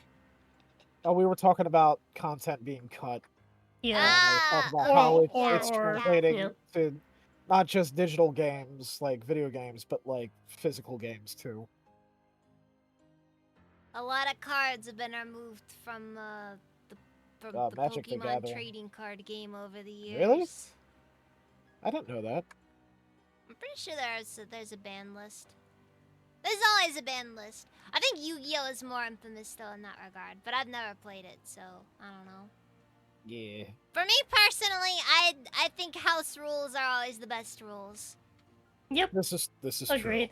Oh, we were talking about content being cut. Yeah. And I was talking about okay, how Or- it's or- translating yeah. to not just digital games like video games, but like physical games too. a lot of cards have been removed from the Magic the Pokemon Gathering. trading card game over the years. Really? I didn't know that. I'm pretty sure there's a ban list. There's always a ban list. I think Yu-Gi-Oh is more infamous still in that regard, but I've never played it, so I don't know. Yeah. For me personally, I think house rules are always the best rules. Yep. This is Agreed.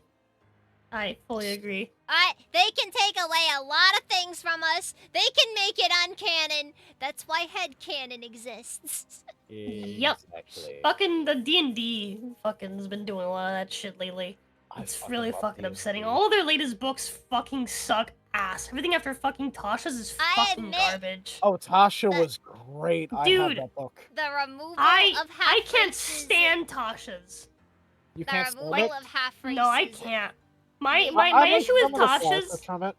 I fully agree. Alright, they can take away a lot of things from us. They can make it uncanon. That's why headcanon exists. true. Yep. Exactly. Fucking the D&D fucking has been doing a lot of that shit lately. I It's really love fucking D&D. upsetting. All of their latest books fucking suck ass. Everything after fucking Tasha's is I fucking admit- garbage. Oh, Tasha The- was great. I Dude. have that book. The removal I of half I can't races- stand Tasha's. You The can't stand removal it. of half races. No, I can't. My I- my, I my like issue with some of the Tasha's classes from it.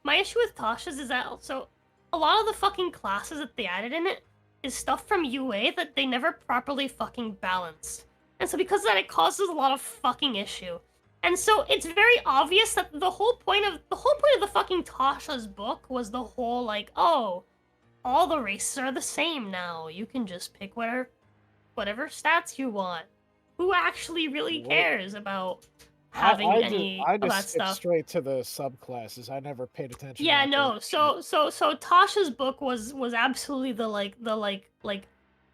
my issue with Tasha's is that also a lot of the fucking classes that they added in it is stuff from UA that they never properly fucking balanced. And so because of that, it causes a lot of fucking issue. And so it's very obvious that the whole point of the fucking Tasha's book was the whole like, oh, all the races are the same now. You can just pick whatever stats you want. Who actually really Wait. cares about having any I of that just skipped stuff? straight to the subclasses. I never paid attention. Yeah, to no. that So Tasha's book was absolutely the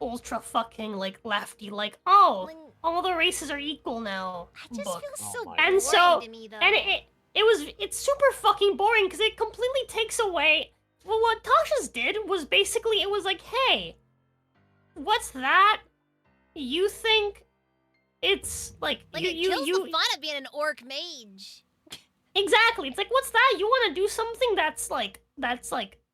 ultra fucking like lefty like, oh, When- all the races are equal now. I just book. feel Oh so my boring And so- to me though. And it's super fucking boring because it completely takes away. Well, what Tasha's did was basically it was like, hey, what's that? You think it's like like you it kills you the fun of being an orc mage. Exactly. It's like, what's that? You want to do something that's like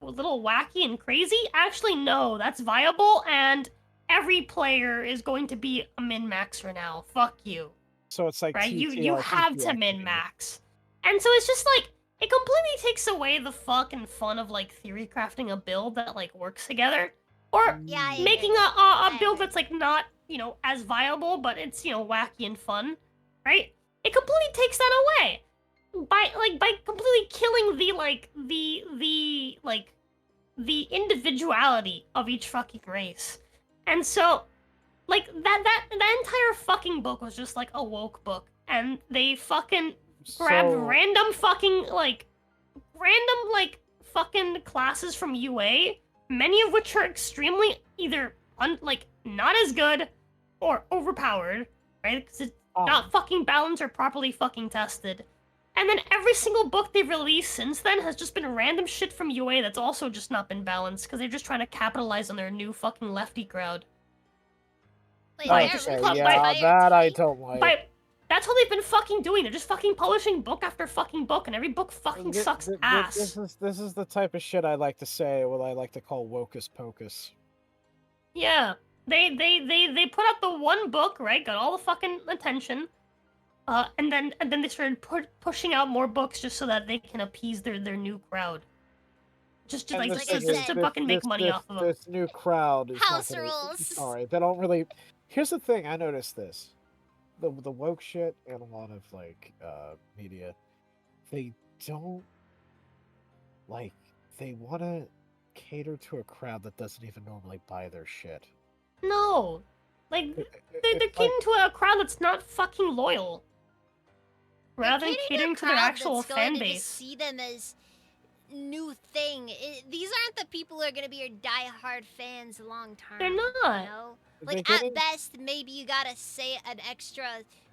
a little wacky and crazy? Actually, no, that's viable, and every player is going to be a min-maxer now. Fuck you. So it's like Right? You TTRPG have to activity. min-max. And so it's just like, it completely takes away the fucking fun of like theory crafting a build that like works together. Or Yeah, I making agree. a I build agree. that's like not, as viable, but it's, wacky and fun. Right? It completely takes that away. By completely killing the individuality of each fucking race. And so like that entire fucking book was just like a woke book, and they fucking grabbed So- random fucking fucking classes from UA, many of which are extremely either not as good or overpowered, right? Because it's not fucking balanced or properly fucking tested. And then every single book they've released since then has just been random shit from UA that's also just not been balanced because they're just trying to capitalize on their new fucking lefty crowd. Wait, Like, they're just really cut- yeah, tired that I tape? don't like. But that's what they've been fucking doing. They're just fucking publishing book after fucking book, and every book fucking sucks ass. This is the type of shit I like to say. What I like to call wocus pocus. Yeah, they put out the one book, right? Got all the fucking attention, and then they started pushing out more books just so that they can appease their new crowd. Just And like the like just, I thing just is, to said, fucking make money off of them. this new crowd is house not gonna. rules. All right, they don't really. Here's the thing. I noticed this. The woke shit and a lot of like media, they don't like. They want to cater to a crowd that doesn't even normally buy their shit. No, like they're It's catering like to a crowd that's not fucking loyal, rather than catering to their crowd actual that's going fan to just base. see them as new thing. These aren't the people who are going to be your die-hard fans long term. They're not. You know? they're Like, getting. at best, maybe you gotta say an extra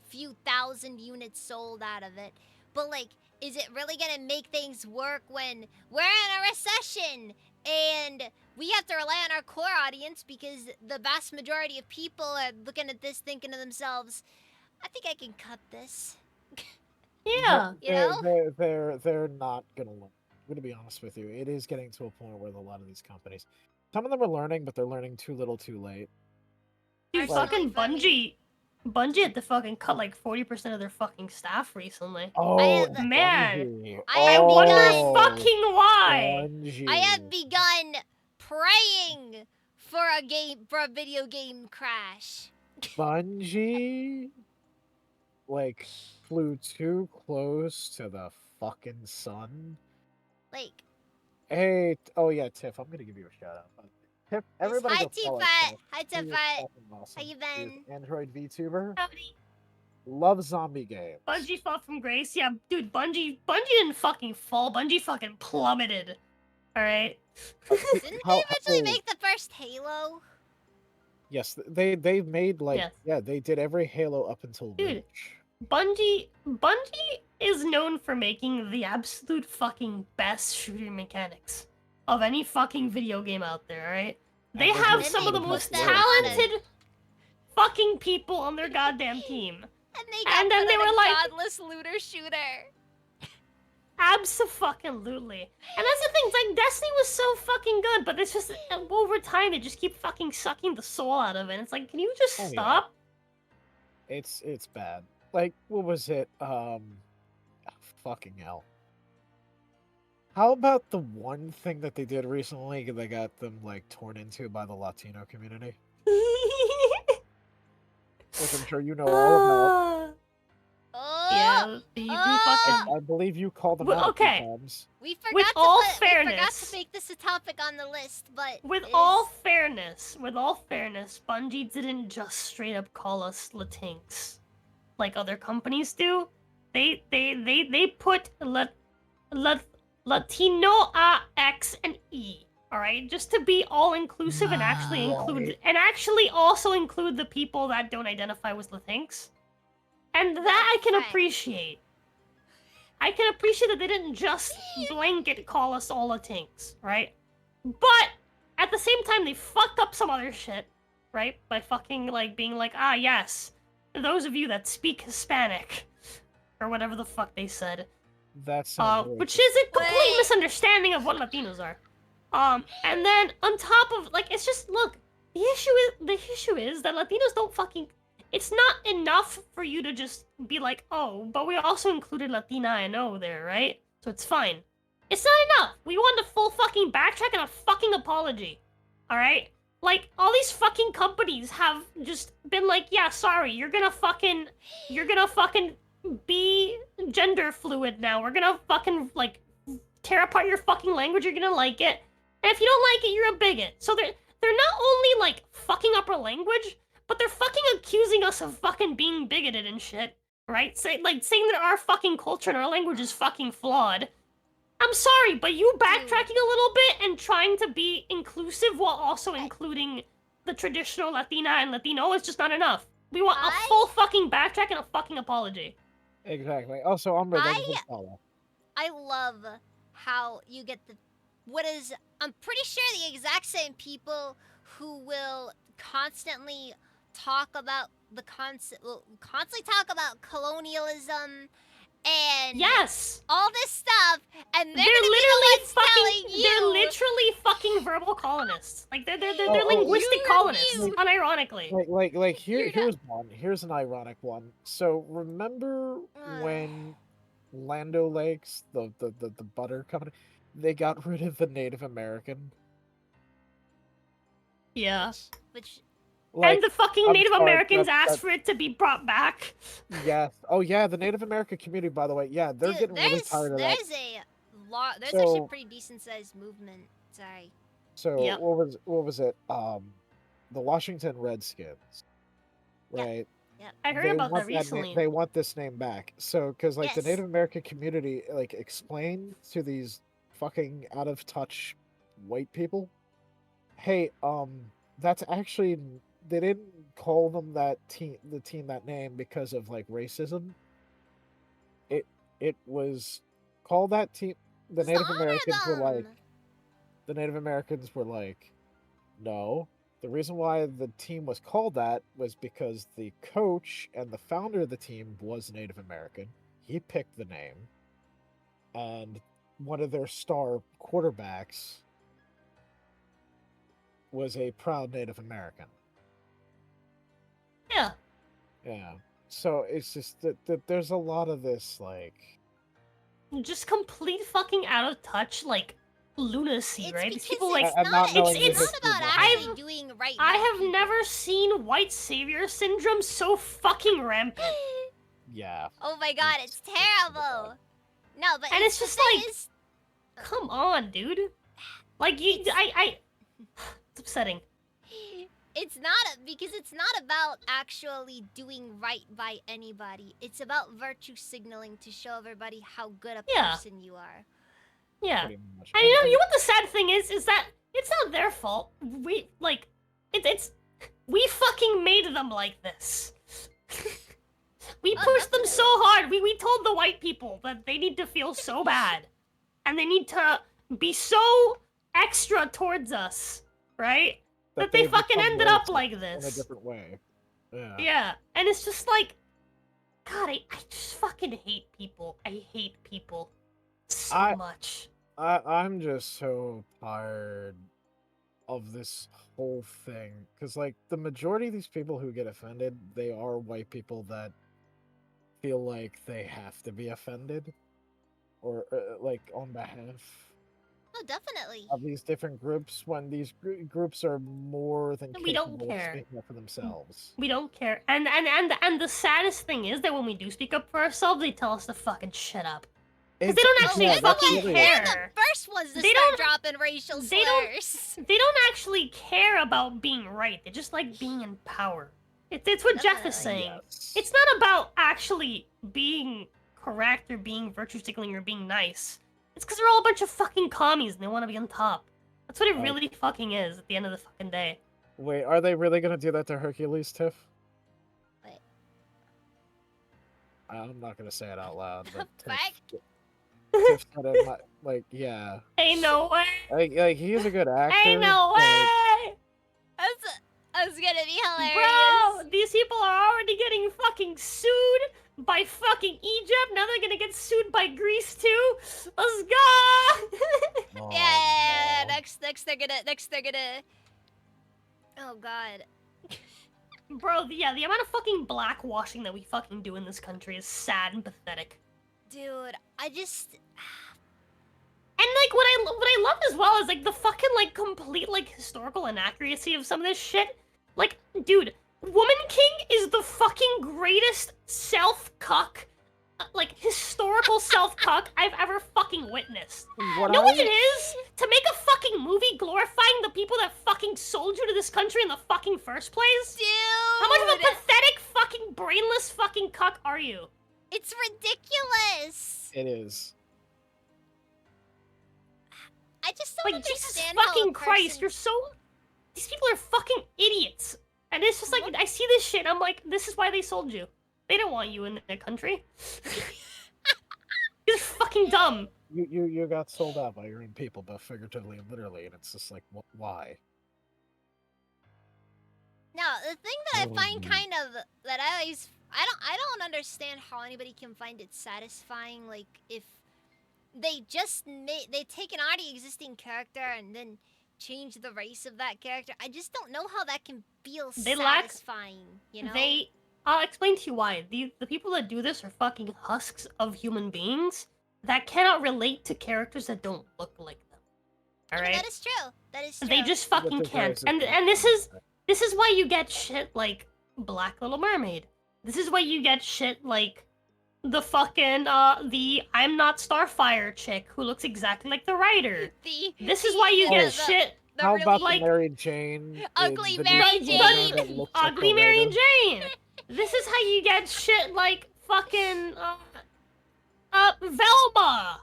few thousand units sold out of it. But, like, is it really gonna make things work when we're in a recession and we have to rely on our core audience because the vast majority of people are looking at this thinking to themselves, I think I can cut this. Yeah. You know? They're not gonna learn. I'm gonna be honest with you. It is getting to a point where a lot of these companies, some of them are learning, but they're learning too little, too late. Dude, Personally, fucking for me- Bungie had to fucking cut like 40% of their fucking staff recently. Oh, have- Man, Bungie. I Oh, wonder fucking why. Bungie. I have begun praying for a video game crash. Bungie, like, flew too close to the fucking sun. Like, Hey, oh yeah, Tiff, I'm gonna give you a shout out. Tiff, everybody hi go follow T-Fat. Tiff. Hi He is T-Fat. fucking awesome. How you He is been? Android VTuber. Howdy. Love zombie games. Bungie fought from grace. Yeah, dude, Bungie didn't fucking fall. Bungie fucking plummeted. All right. Didn't they How- eventually oh. make the first Halo? Yes, they've made like Yes. yeah, they did every Halo up until Dude. Reach. Bungie is known for making the absolute fucking best shooting mechanics of any fucking video game out there, alright? They And have Resident some of the Evil most has talented fucking people on their goddamn team. And they got And then put they on were a like- godless looter shooter. Abso-fucking-lutely. And that's the thing, it's like Destiny was so fucking good, but it's just over time they just keep fucking sucking the soul out of it. And it's like, can you just Oh, yeah. stop? It's bad. Like what was it? Fucking hell. How about the one thing that they did recently that got them like torn into by the Latino community? Which I'm sure you know all about. Oh, Yeah, the fucking I believe you called them Well, out okay. a few times. we forgot With to all we forgot fairness- to make this a topic on the list, but With it all is- fairness, Bungie didn't just straight up call us Latinx like other companies do. They put Latino A X and E. All right, just to be all inclusive and actually include and actually also include the people that don't identify with Latinx. And that I can That's right. appreciate. I can appreciate that they didn't just blanket call us all Latinx, right? But at the same time, they fucked up some other shit, right? By fucking like being like, ah, yes, those of you that speak Hispanic, or whatever the fuck they said, That's which is a complete Wait. misunderstanding of what Latinos are. And then on top of like, it's just look, the issue is that Latinos don't fucking. It's not enough for you to just be like, oh, but we also included Latina and O there, right? So it's fine. It's not enough. We want a full fucking backtrack and a fucking apology. Alright? Like, all these fucking companies have just been like, yeah, sorry, you're gonna fucking be gender fluid now. We're gonna fucking, like, tear apart your fucking language, you're gonna like it. And if you don't like it, you're a bigot. So they're not only, like, fucking up our language, but they're fucking accusing us of fucking being bigoted and shit, right? Saying that our fucking culture and our language is fucking flawed. I'm sorry, but you backtracking a little bit and trying to be inclusive while also including the traditional Latina and Latino is just not enough. We want a full fucking backtrack and a fucking apology. Exactly. Also, Umbra, thank you for the follow. I love how you get I'm pretty sure the exact same people who will constantly talk about constantly talk about colonialism and Yes! all this stuff, and they're They're gonna be the ones telling you. They're literally fucking verbal colonists. Like they're Oh, linguistic you colonists, refuse. unironically. Here's an ironic one. So remember when Lando Lakes, the butter company, they got rid of the Native American. Yeah. Which Like, and the fucking I'm Native sorry, Americans asked that- for it to be brought back. yes. Oh yeah, the Native American community, by the way. Yeah, they're dude, getting really tired of that. there's a lot. There's actually a So, pretty decent sized movement. Sorry. so Yep. what was it? The Washington Redskins, Yeah. right? Yep. I heard They about want that that recently. they want this name back. So, because like the Yes. Native American community, like explained to these fucking out of touch white people, hey, that's actually they didn't call them the team that name because of like racism. It was called that team. The Just to Native honor Americans were like, them. the Native Americans were like, no. The reason why the team was called that was because the coach and the founder of the team was Native American. He picked the name. And one of their star quarterbacks was a proud Native American. Yeah. Yeah. So it's just that there's a lot of this, like. Just complete fucking out of touch, like, lunacy, It's right? These because people, like, it's and not, not knowing it's the not history about behind actually it. doing right. I by have people. never seen white savior syndrome so fucking rampant. Yeah. Oh my god, it's It's so terrible. bad. No, but And it's the just thing like- is, Come on, dude. Like, you, It's- It's upsetting. it's not because it's not about actually doing right by anybody. It's about virtue signaling to show everybody how good a Yeah. person you are. Yeah. Pretty much. And you know what the sad thing is that it's not their fault. We, like, it's we fucking made them like this. We Oh, pushed them so definitely. hard. We told the white people that they need to feel so bad. And they need to be so extra towards us, right? That they they've fucking become ended up racist like in a this. different way. Yeah. Yeah, and it's just like, God, I just fucking hate people. I hate people so much. I'm just so tired of this whole thing because like the majority of these people who get offended, they are white people that feel like they have to be offended or like on behalf Oh, definitely. of these different groups when these groups are more than We don't capable of care. speaking up for themselves. We don't care. And the saddest thing is that when we do speak up for ourselves, they tell us to fucking shut up. Because they don't actually they're fucking the ones- care. They're the first ones to They start don't- dropping racial they don't- slurs. They don't actually care about being right. They just like being in power. It's what Jeff is Definitely. saying. It's not about actually being correct or being virtue signaling or being nice. It's because they're all a bunch of fucking commies and they want to be on top. That's what it really fucking is at the end of the fucking day. Wait, are they really gonna do that to Hercules, Tiff? What? I'm not gonna say it out loud, but Fuck. Tiff said it like yeah. Ain't no way! Like he's a good actor. Ain't no but- way! That's gonna be hilarious. Bro, these people are already getting fucking sued by fucking Egypt. Now they're gonna get sued by Greece too. Let's go! Oh, Yeah. no. Next they're gonna. Oh god. Bro, yeah, the amount of fucking blackwashing that we fucking do in this country is sad and pathetic. Dude, I just. And like what I loved as well is like the fucking like complete like historical inaccuracy of some of this shit. Like, dude, Woman King is the fucking greatest self-cuck, like historical self-cuck I've ever fucking witnessed. What You know I- what it is? To make a fucking movie glorifying the people that fucking sold you to this country in the fucking first place? Dude! How much of a pathetic fucking brainless fucking cuck are you? It's ridiculous! It is. I just don't Like, Jesus understand how a fucking Christ, person- you're so... These people are fucking idiots. And it's just like, I see this shit, I'm like, this is why they sold you. They don't want you in their country. You're fucking dumb. You got sold out by your own people, both figuratively and literally, and it's just like, why? Now, the thing that I find Oh. kind of that I don't understand how anybody can find it satisfying. Like if they just they take an already existing character and then change the race of that character. I just don't know how that can feel They lack- satisfying. You know? I'll explain to you why. The people that do this are fucking husks of human beings that cannot relate to characters that don't look like them. All I mean, right, that is true. That is true. they just Which fucking is very can't. And significant. this is why you get shit like Black Little Mermaid. This is why you get shit like the fucking the I'm Not Starfire chick who looks exactly like the writer. This is why you get shit. The How really about like- the Mary Jane? ugly the Mary new Spider-Man Jane. that looks like Ugly the Mary writer? Jane. This is how you get shit like fucking Velma.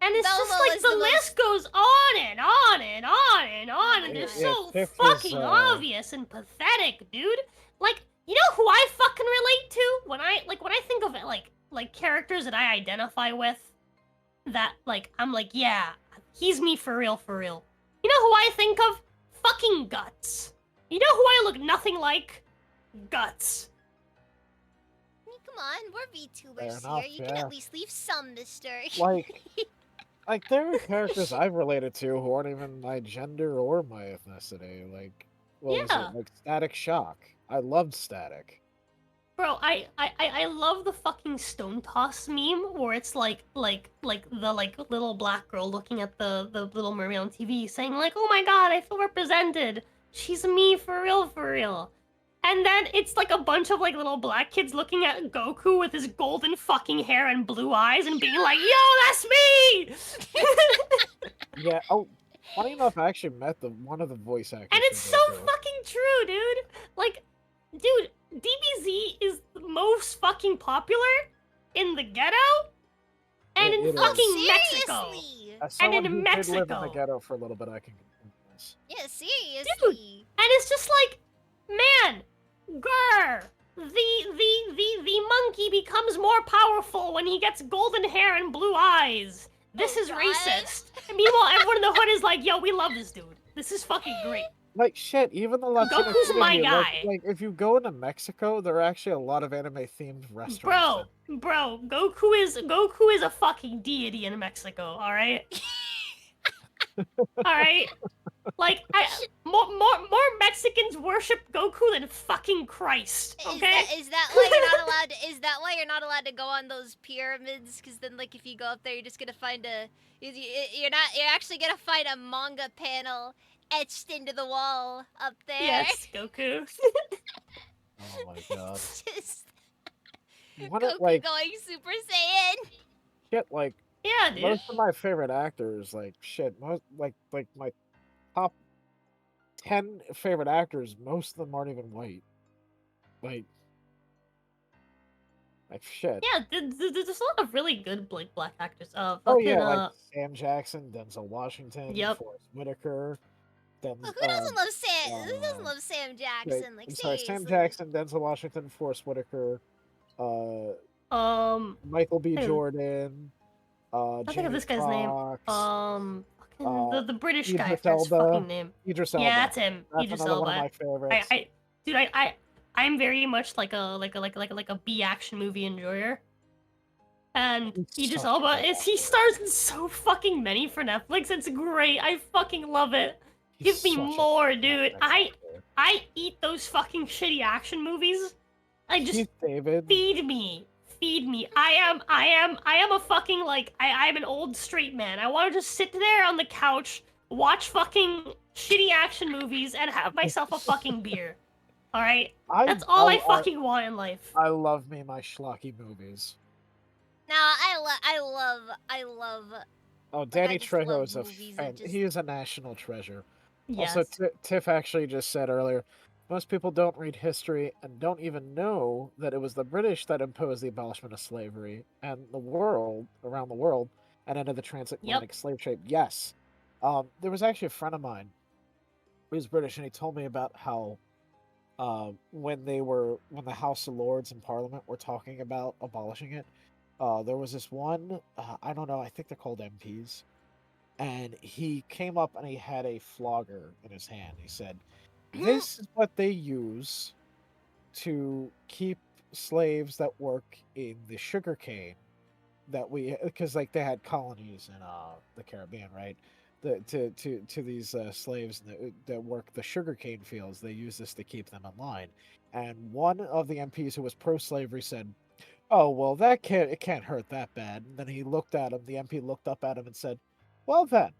And it's Velma just like was the the most- list goes on and on and on and on, and they're Yeah, so Tiff fucking is, obvious and pathetic, dude. Like, you know who I fucking relate to when I think of it, like characters that I identify with, that like I'm like, yeah, he's me for real, for real. You know who I think of? Fucking Guts. You know who I look nothing like? Guts. I mean, come on, we're VTubers Fair enough, here. You can yeah. at least leave some, mister. Like there are characters I've related to who aren't even my gender or my ethnicity. Like, what was Yeah. it? Like Static Shock. I loved Static. Bro, I love the fucking stone toss meme where it's like the like little black girl looking at the little mermaid on TV saying like, oh my god, I feel represented. She's me for real, for real. And then it's like a bunch of like little black kids looking at Goku with his golden fucking hair and blue eyes and being like, yo, that's me! Yeah. Oh, funny enough, I actually met one of the voice actors. And it's for so Goku. fucking true, dude. Like, dude, DBZ is the most fucking popular in the ghetto and It in is. fucking Mexico. Seriously? As and someone in who did live in the Mexico. ghetto for a little bit, I can confirm this. Yeah, seriously. And it's just like, man, grr. The monkey becomes more powerful when he gets golden hair and blue eyes. This Oh, is God. racist. And meanwhile, everyone in the hood is like, yo, we love this dude. This is fucking great. Like shit, even the Latino Goku's my community, guy. like if you go into Mexico, there are actually a lot of anime themed restaurants. Bro, Goku is a fucking deity in Mexico, alright? Alright? Like, more Mexicans worship Goku than fucking Christ, okay? Is that why you're not allowed to? Is that why you're not allowed to go on those pyramids? Because then, like, if you go up there, you're just gonna find you're actually gonna find a manga panel etched into the wall up there. Yes, Goku. Oh my god. Just What Goku like going Super Saiyan. shit, like Yeah, dude. most of my favorite actors, like shit, most like my top 10 favorite actors, most of them aren't even white. Like shit. Yeah, there's a lot of really good black actors. Oh Fucking, yeah, like Sam Jackson, Denzel Washington, Yep. Forrest Whitaker, Who doesn't love Sam? Who doesn't uh, love Sam wait, Jackson? Like I'm sorry, seriously. Sam Jackson, Denzel Washington, Forrest Whitaker, Michael B. Hey. Jordan, I think of Jamie this guy's name. Foxx, Fucking the British guy. Idris I forgot his Elba. fucking name. Idris Elba. Yeah, that's him. That's Idris another one of Elba. my favorites. I'm very much like a B action movie enjoyer. And He's Idris such a Elba good he actor. stars in so fucking many for Netflix. It's great. I fucking love it. He's Give me such a more, good dude. actor. I eat those fucking shitty action movies. I just Keith David. feed me. Feed me. I am a fucking like I'm an old straight man. I want to just sit there on the couch, watch fucking shitty action movies, and have myself a fucking beer. All right, that's all I fucking want in life. I love me my schlocky movies. No, I love. Oh, Danny just Trejo love is a movies that just- he is a national treasure. Yes. Also, Tiff actually just said earlier, most people don't read history and don't even know that it was the British that imposed the abolishment of slavery and around the world, and ended the transatlantic slave trade. Yes, there was actually a friend of mine who's British, and he told me about how when the House of Lords and Parliament were talking about abolishing it, there was this one, I don't know, I think they're called MPs, and he came up and he had a flogger in his hand. He said, "This is what they use to keep slaves that work in the sugar cane because like they had colonies in the Caribbean, right? To these slaves that work the sugarcane fields, they use this to keep them in line." And one of the MPs who was pro-slavery said, Oh, well, it can't hurt that bad. And then he looked at him, the MP looked up at him and said, well then,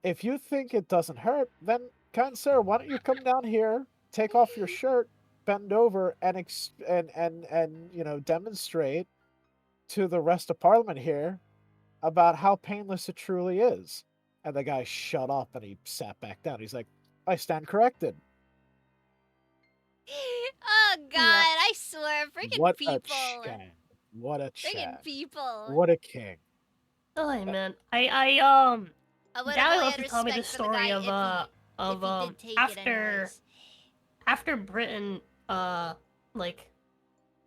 if you think it doesn't hurt, then, kind sir, why don't you come down here, take off your shirt, bend over, and demonstrate to the rest of Parliament here about how painless it truly is. And the guy shut up and he sat back down. He's like, I stand corrected. Oh God, Yeah. I swear, freaking What a people. Chad. What a Freaking Chad. people. What a king. Oh man, I I would have Dally only loves had to tell me the respect for the story guy of if he did take it after anyways. after Britain like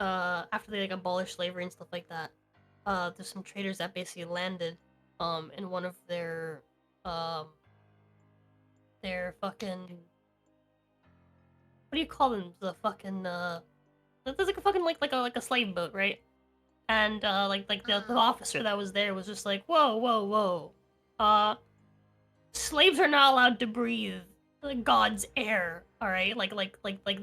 after they like abolished slavery and stuff like that, there's some traders that basically landed in one of their fucking, what do you call them, the fucking there's like a fucking like a slave boat, right? And the officer that was there was just like, whoa, whoa, whoa, slaves are not allowed to breathe God's air. All right, like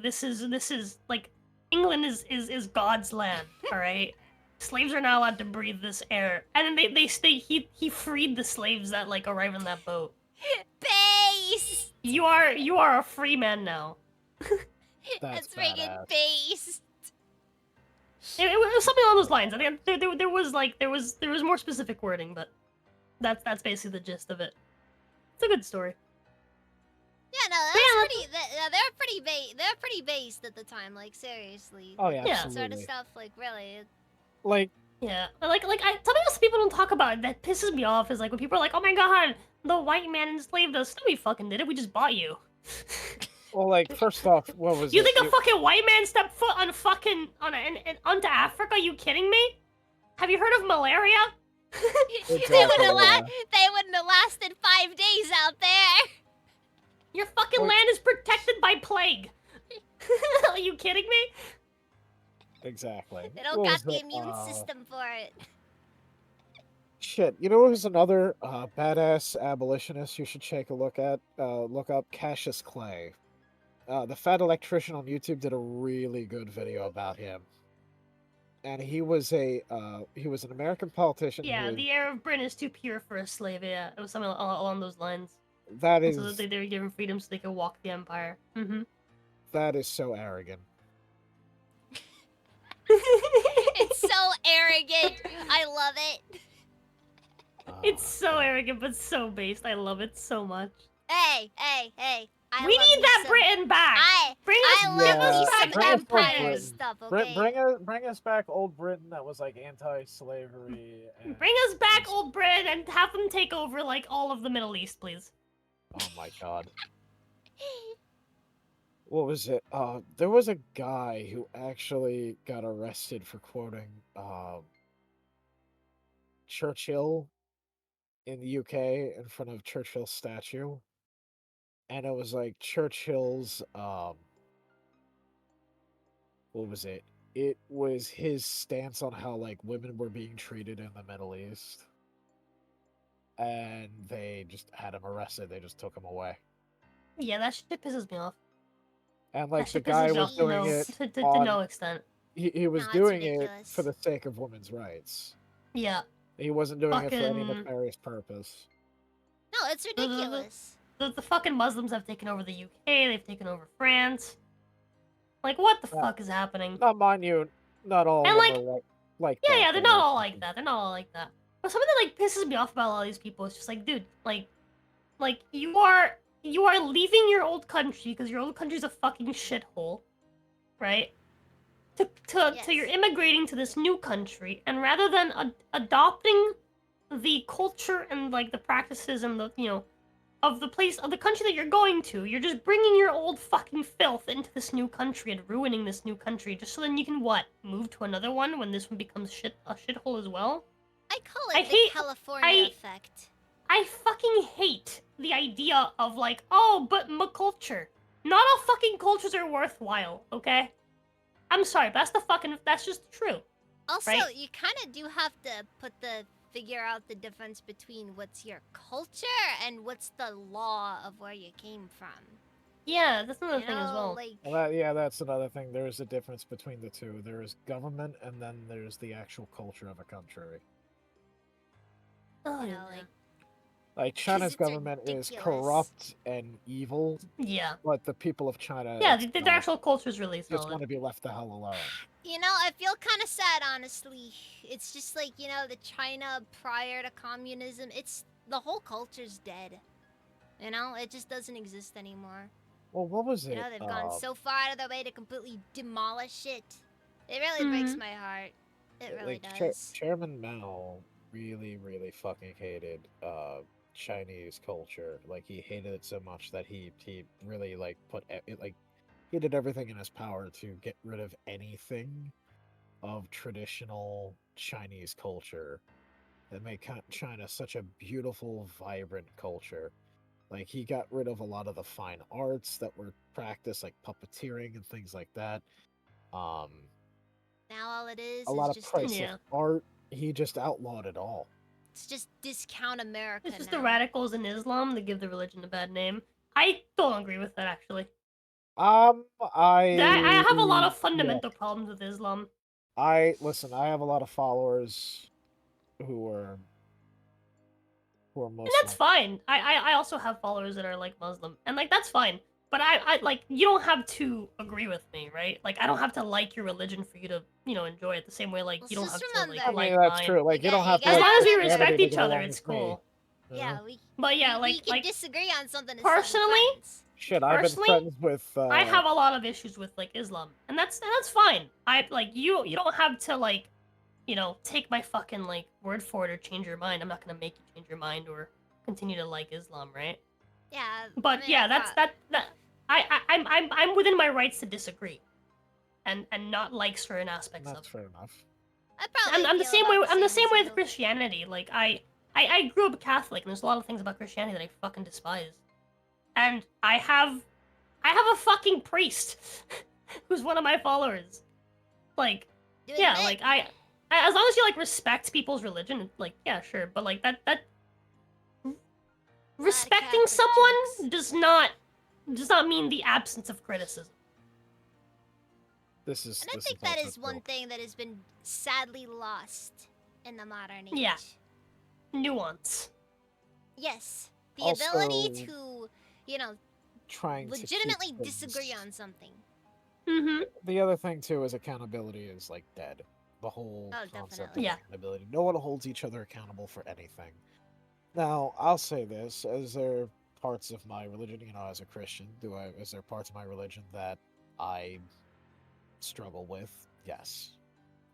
this is like England is God's land. All right, slaves are not allowed to breathe this air. And then they stay. He freed the slaves that like arrived on that boat. Base! You are a free man now. That's freaking badass. base! It was something along those lines. I think there was more specific wording, but that's basically the gist of it. It's a good story. Yeah, no, that's pretty. They're pretty based at the time. Like seriously. Oh yeah, Yeah. That sort of absolutely. stuff. Like really. Like, Yeah, something else people don't talk about that pisses me off is like when people are like, "Oh my god, the white man enslaved us." No, we fucking did it. We just bought you. well, like first off, what was You it? think a fucking white man stepped foot on fucking onto Africa? Are you kidding me? Have you heard of malaria? They Exactly, wouldn't have lasted 5 days out there. Your fucking Or- land is protected by plague. Are you kidding me? Exactly. They don't What got was the it? immune system for it. Shit, you know who's another badass abolitionist you should take a look at? Look up Cassius Clay. The fat electrician on YouTube did a really good video about him. And he was an American politician Yeah, who the air of Britain is too pure for a slave. Yeah, it was something along those lines. that And so is that they were given freedom so they could walk the empire. Mm-hmm. that is so arrogant. It's so arrogant. I love it. It's Oh, so God. arrogant, but so based. I love it so much. Hey. We need that Britain back. Bring I us, love give us me back some bring us old back empire Britain. stuff, okay? Bring us back old Britain that was like anti-slavery. And... Bring us back old Britain and have them take over like all of the Middle East, please. Oh my God. What was it? There was a guy who actually got arrested for quoting Churchill in the UK in front of Churchill's statue. And it was like Churchill's what was it? It was his stance on how like women were being treated in the Middle East. And they just had him arrested. They just took him away. Yeah, that shit pisses me off. And That like the shit guy pisses me was off doing it to on no extent. he was No, it's doing it ridiculous. for the sake of women's rights. Yeah. He wasn't doing it for any Fucking- nefarious purpose. No, it's ridiculous. The fucking Muslims have taken over the UK, they've taken over France. Like, what the Yeah. fuck is happening? Not mind you, not all And, of them like- are like Yeah, that, yeah, they're but not like- all like that. They're not all like that. But something that like pisses me off about all these people is just like, dude, like you are leaving your old country because your old country's a fucking shithole, right? To you're immigrating to this new country, and rather than adopting the culture and like the practices and the of the country that you're going to, you're just bringing your old fucking filth into this new country and ruining this new country just so then you can move to another one when this one becomes a shithole as well. I call I it the hate- California effect. I fucking hate the idea of like, oh, but my culture. Not all fucking cultures are worthwhile, okay? I'm sorry, but that's just true. Also, right? you kind of do have to figure out the difference between what's your culture and what's the law of where you came from. Yeah, that's another You thing as know, well. like Well, that's another thing. There's a difference between the two. There is government, and then there's the actual culture of a country. Oh, you yeah. know, Like, 'cause China's it's government is ridiculous. corrupt and evil, Yeah. but the people of China, Yeah, it's their not. actual culture is really Just want solid. to be left the hell alone. You know, I feel kind of sad, honestly. It's just like, you know, the China prior to communism, the whole culture's dead. You know, it just doesn't exist anymore. Well, what was You it? know, they've gone so far out of their way to completely demolish it. It really Mhm. breaks my heart. It really does. Chairman Mao really, really fucking hated Chinese culture. Like, he hated it so much that he really like he did everything in his power to get rid of anything of traditional Chinese culture that made China such a beautiful, vibrant culture. Like, he got rid of a lot of the fine arts that were practiced, like puppeteering and things like that. Um, Now all it is a lot of just priceless Yeah. art. He just outlawed it all. it's just discount America It's just now. the radicals in Islam that give the religion a bad name. I don't agree with that, actually. I have a lot of fundamental problems with Islam. Listen. I have a lot of followers who are Muslim. And that's fine. I also have followers that are like Muslim, and like that's fine. But I like you don't have to agree with me, right? Like I don't have to like your religion for you to enjoy it the same way like Well, you don't just have to remember- like I mean, like that's mine. true. Like, you don't have to. As gotta long as we remember- respect everybody to each get other, along it's with me, cool. you Yeah, know? But yeah, we can like disagree on something. personally, Shit, I've been personally, friends with. I have a lot of issues with like Islam, and that's fine. I like you don't have to like take my fucking like word for it or change your mind. I'm not gonna make you change your mind or continue to like Islam, right? Yeah, But I mean, yeah, that's that. I'm within my rights to disagree, and not like certain aspects That's of it. fair enough. I probably I'm the feel same way. about I'm the same as way you. with Christianity. Like I grew up Catholic, and there's a lot of things about Christianity that I fucking despise. And I have a fucking priest who's one of my followers. Like, Do yeah, admit. like as long as you like respect people's religion, like yeah, sure, but like that respecting Catholic someone jokes. does not mean the absence of criticism. This is. And I this think is that also is one true. thing that has been sadly lost in the modern age. Yeah. Nuance. Yes. The Also, ability to, Trying to keep legitimately things- disagree on something. Mm-hmm. The other thing too is accountability is like dead. The whole Oh, concept definitely. of Yeah. accountability. No one holds each other accountable for anything. Now, I'll say this: as there are parts of my religion, as a Christian, is there parts of my religion that I struggle with? Yes,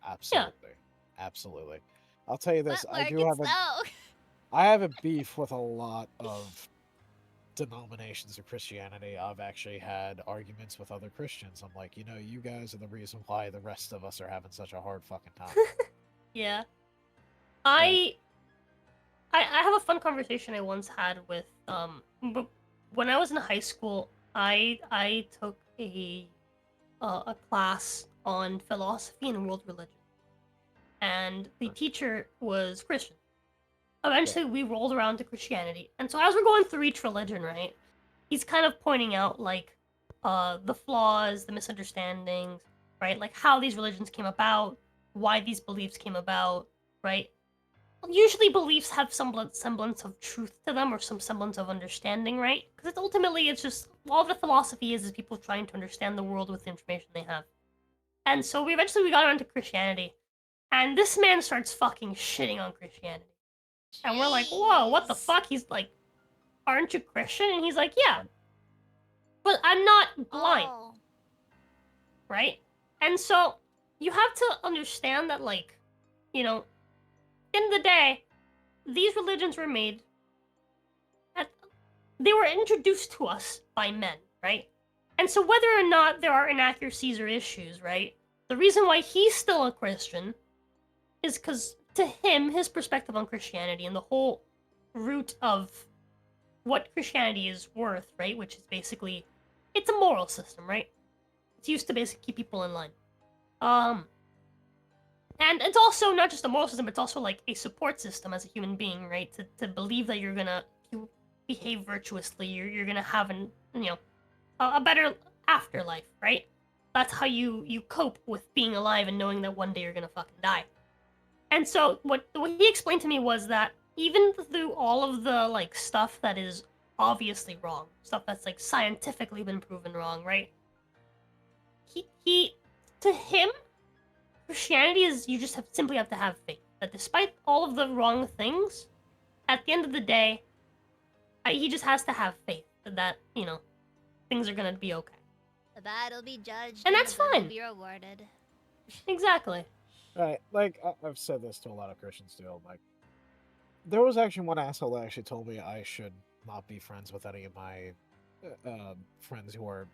absolutely, absolutely. I'll tell you this: But I do work have it so. I have a beef with a lot of denominations of Christianity. I've actually had arguments with other Christians. I'm like, you guys are the reason why the rest of us are having such a hard fucking time. Yeah. I have a fun conversation I once had with when I was in high school, I took a class on philosophy and world religion. And the teacher was Christian. Eventually we rolled around to Christianity. And so as we're going through each religion, right? He's kind of pointing out like the flaws, the misunderstandings, right? Like how these religions came about, why these beliefs came about, right? Usually beliefs have some semblance of truth to them or some semblance of understanding, right? Because ultimately it's just all the philosophy is people trying to understand the world with the information they have. And so we eventually got onto Christianity, and this man starts fucking shitting on Christianity. And we're like, whoa, what the Jeez. fuck? He's like, aren't you Christian? And he's like, yeah. But I'm not blind, Oh. right? And so you have to understand that, like, in the day, these religions were made, they were introduced to us by men, right? And so whether or not there are inaccuracies or issues, right? The reason why he's still a Christian is because to him, his perspective on Christianity and the whole root of what Christianity is worth, right? Which is basically, it's a moral system, right? It's used to basically keep people in line. And it's also not just a moral system, it's also like a support system as a human being, right? To believe that you're gonna behave virtuously, you're gonna have a better afterlife, right? That's how you cope with being alive and knowing that one day you're gonna fucking die. And so what he explained to me was that even through all of the like stuff that is obviously wrong, stuff that's like scientifically been proven wrong, right? He to him, Christianity is you just simply have to have faith that despite all of the wrong things, at the end of the day, he just has to have faith that things are gonna be okay. The bad will be judged, And and that's the good fine. will be rewarded. Exactly. Right, like I've said this to a lot of Christians too. Like, there was actually one asshole that actually told me I should not be friends with any of my friends who are,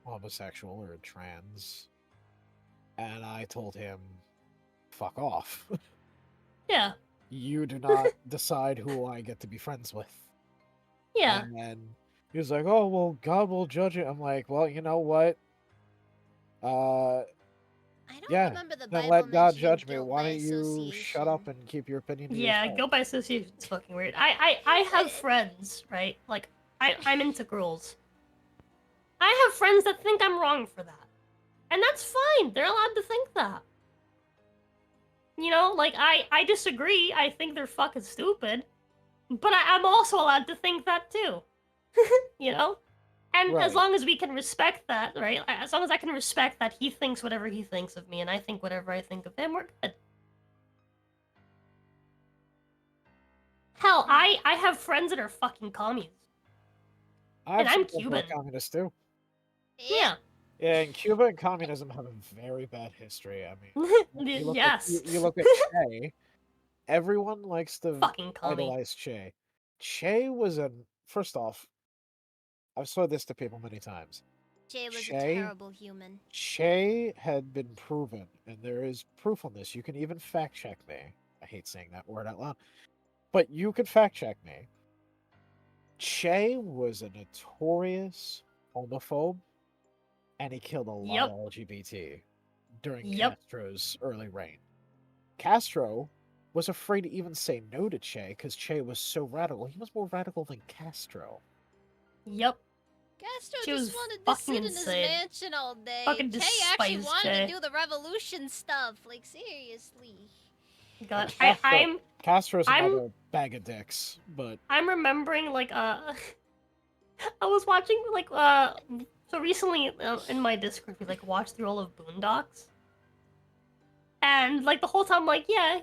homosexual or trans, and I told him, "Fuck off." Yeah. You do not decide who I get to be friends with. Yeah. And then he was like, "Oh well, God will judge it." I'm like, "Well, you know what? Uh, I don't yeah. remember the Then Bible let God mentioning judge me. guilt Why by don't you shut up association. and keep your opinion to Yeah, yourself?" guilt by association is fucking weird. I have friends, right? Like, I'm into girls. I have friends that think I'm wrong for that. And that's fine. They're allowed to think that. Like, I disagree. I think they're fucking stupid. But I'm also allowed to think that too. you know? And as Right. long as we can respect that, right? As long as I can respect that he thinks whatever he thinks of me and I think whatever I think of him, we're good. Hell, I have friends that are fucking communists. I have And some I'm friends who are Cuban. communists too. Yeah. Yeah, and Cuba and communism have a very bad history. I mean, Yes. you look at Che. Everyone likes to Fucking commie. idolize Che. Che was first off, I've said this to people many times. Jay was a Che terrible human. Che had been proven, and there is proof on this. You can even fact check me. I hate saying that word out loud, but you could fact check me. Che was a notorious homophobe, and he killed a lot of LGBT during Castro's early reign. Castro was afraid to even say no to Che because Che was so radical. He was more radical than Castro. Yep. Castro She just was wanted to fucking sit in his insane. mansion all day. Fucking Che actually despised wanted Che. to do the revolution stuff. Like, seriously. God, Castro's I'm another bag of dicks, but I'm remembering like I was watching like so recently in my Discord we like watched through all of Boondocks, and like the whole time like yeah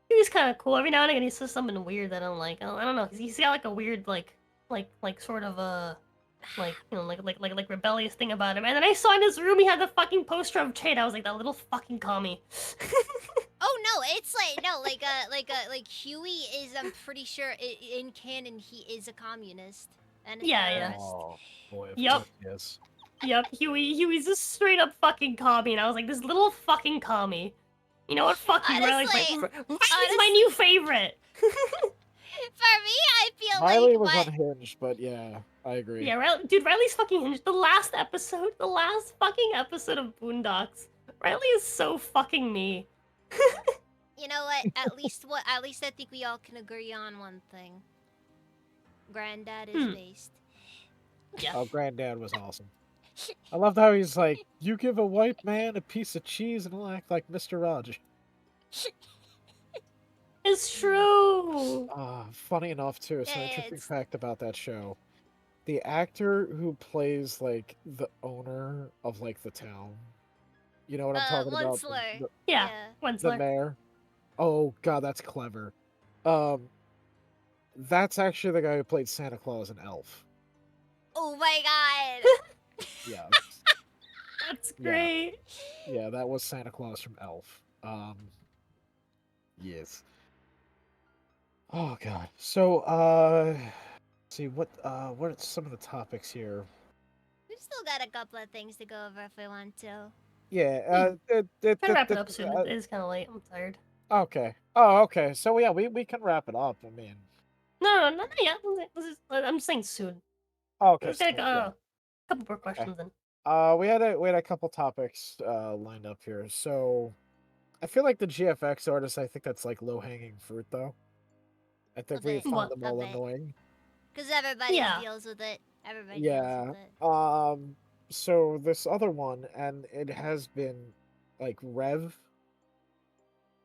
he's kind of cool. Every now and again he says something weird that I'm like I don't know. He's got like a weird like sort of like like rebellious thing about him. And then I saw in his room he had the fucking poster of Che. I was like that little fucking commie. Oh no, it's like no, like Huey is. I'm pretty sure in canon he is a communist and a terrorist. oh boy, of Yep. course he is. Yep, Huey's a straight up fucking commie, and I was like, this little fucking commie. You know what? Fuck you, Riley's my new favorite. For me, I feel Riley like was unhinged, but yeah, I agree. Yeah, Riley's fucking hinged. The last fucking episode of Boondocks. Riley is so fucking me. You know what? At least I think we all can agree on one thing. Granddad is based. Yeah. Oh, Granddad was awesome. I loved how he's like, you give a white man a piece of cheese and he'll act like Mr. Rogers. It's true. Funny enough too, it's an interesting fact about that show. The actor who plays like the owner of like the town, you know what I'm talking about? The mayor. Oh god, that's clever. That's actually the guy who played Santa Claus in Elf. Oh my god. Yeah. That's great. Yeah, that was Santa Claus from Elf. Yes. Oh god. So see what are some of the topics here? We've still got a couple of things to go over if we want to. Yeah, Can wrap it up soon. It is kind of late. I'm tired. Okay. Oh, okay. So yeah, we can wrap it up. I mean, no, not yet. I'm saying soon. Okay. Let's take a couple more questions then. We had a couple topics lined up here. So I feel like the GFX artists, I think that's like low hanging fruit though. I think we find them all annoying. Because everybody deals with it. Everybody deals Yeah. with it. So this other one, and it has been like Rev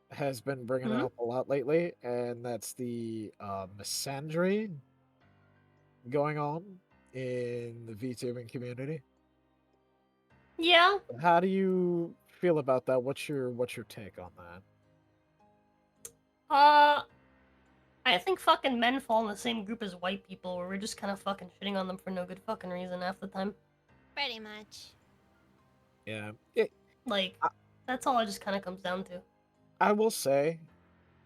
has been bringing it Mhm. up a lot lately, and that's the misandry going on in the VTubing community. Yeah. How do you feel about that? What's your take on that? Uh, I think fucking men fall in the same group as white people, where we're just kind of fucking shitting on them for no good fucking reason half the time. Pretty much. Yeah. Like, I, that's all it just kind of comes down to. I will say,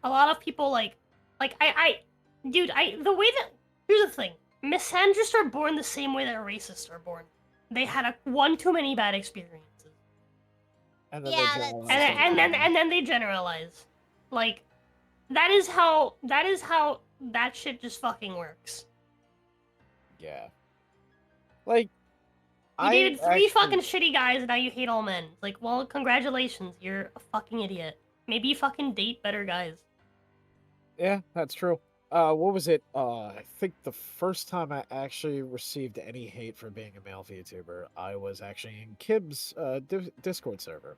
A lot of people dude, the way that here's the thing, misandrists are born the same way that racists are born. They had one too many bad experiences, and then they Yeah, that's generalize true. on them. and then they generalize. Like, that is how that shit just fucking works. Yeah. Like, You I dated three actually, fucking shitty guys and now you hate all men. Like, well, congratulations, you're a fucking idiot. Maybe you fucking date better guys. yeah, that's true. What was it? I think the first time I actually received any hate for being a male VTuber, I was actually in Kib's Discord server,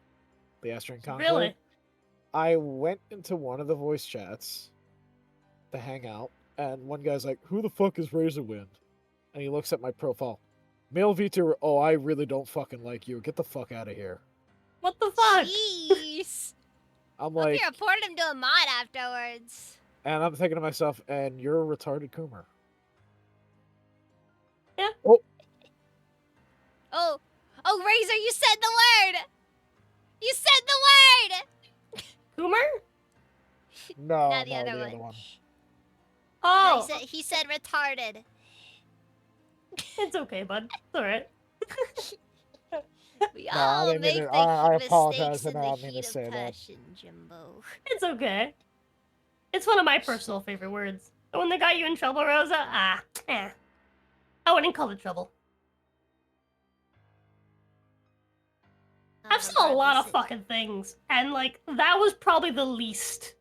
the Astron Conclave. Really? I went into one of the voice chats to hang out, and one guy's like, "Who the fuck is Razorwind?" And he looks at my profile. Male VTuber, oh, I really don't fucking like you. Get the fuck out of here. What the fuck? Jeez. I'm Hope like, you reported him to a mod afterwards. and I'm thinking to myself, and you're a retarded Coomer. Yeah. Oh, Oh, Razor, you said the word. You said the word. Coomer? no, Not the no, other the one. other one. No, Oh, he said retarded. it's okay, bud. It's alright. We No, I all didn't mean make to, the I mistakes apologize. I in did the not mean to heat say of that. passion, Jimbo. It's okay. It's one of my personal favorite words. The one that got you in trouble, Rosa? I wouldn't call it trouble. I've said a lot of fucking things, and like that was probably the least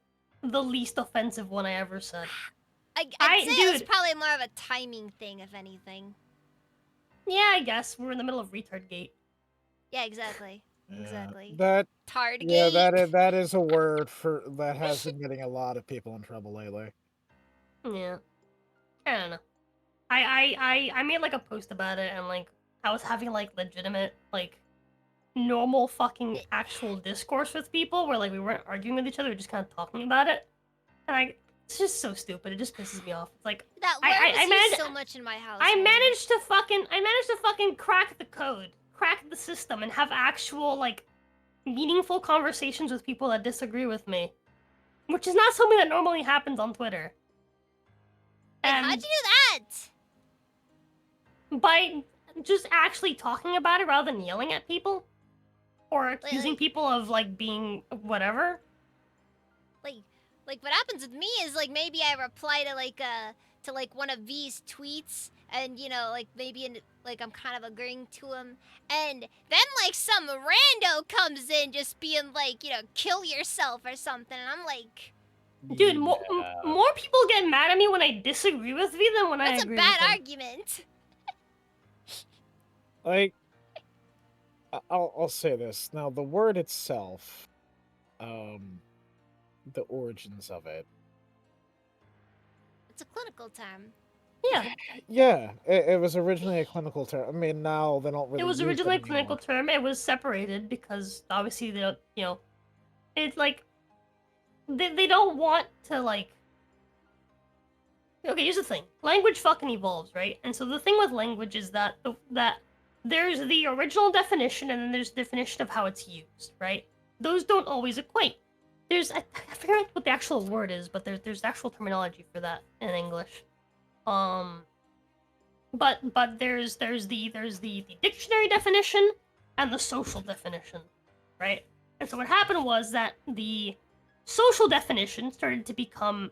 offensive one I ever said. I'd say it was dude. probably more of a timing thing, if anything. Yeah, I guess we're in the middle of retard gate. Yeah, exactly. Yeah, Exactly. That Tardgate. that is a word for that has been getting a lot of people in trouble lately. Yeah, I don't know. I made like a post about it, and like I was having like legitimate like normal fucking actual discourse with people where like we weren't arguing with each other, we were just kind of talking about it, and it's just so stupid. It just pisses me off. It's like That word was used so much in my house. I managed to fucking crack the code, crack the system, and have actual like meaningful conversations with people that disagree with me, which is not something that normally happens on Twitter. Wait, And how'd you do that? by just actually talking about it rather than yelling at people or accusing people of like being whatever. Like what happens with me is like maybe I reply to like one of V's tweets, and you know, like maybe like I'm kind of agreeing to him, and then like some rando comes in just being like, you know, kill yourself or something, and I'm like, dude, more people get mad at me when I disagree with V than when I agree with them. That's a bad argument. Like, I'll say this now: the word itself, the origins of it. It's a clinical term. Yeah. Yeah, it was originally a clinical term. I mean, now they don't really. It was use originally it a clinical term. It was separated because obviously they don't, you know, it's like they don't want to like. Okay, here's the thing: language fucking evolves, right? And so the thing with language is that that there's the original definition and then there's the definition of how it's used, right? Those don't always equate. I forget what the actual word is, but there's actual terminology for that in English. But there's the dictionary definition and the social definition, right? And so what happened was that the social definition started to become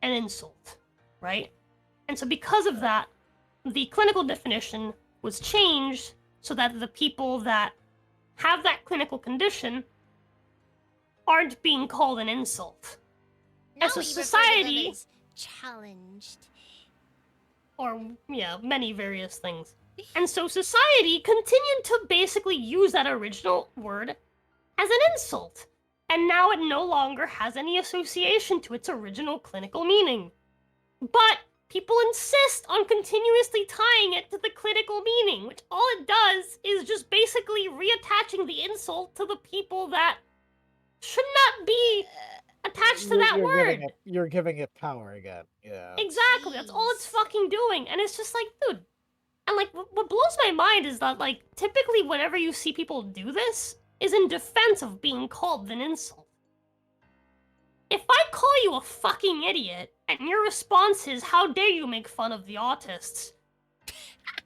an insult, right? And so because of that, the clinical definition was changed so that the people that have that clinical condition aren't being called an insult. Now As a we refer to them society, as challenged. or yeah, many various things. And so society continued to basically use that original word as an insult. And now it no longer has any association to its original clinical meaning. But people insist on continuously tying it to the clinical meaning, which all it does is just basically reattaching the insult to the people that should not be attached to that word. You're giving it power again. Yeah. Exactly, that's all it's Jeez. fucking doing. And it's just like, dude. And like, what blows my mind is that, like, typically whenever you see people do this, is in defense of being called an insult. If I call you a fucking idiot, and your response is, how dare you make fun of the autists,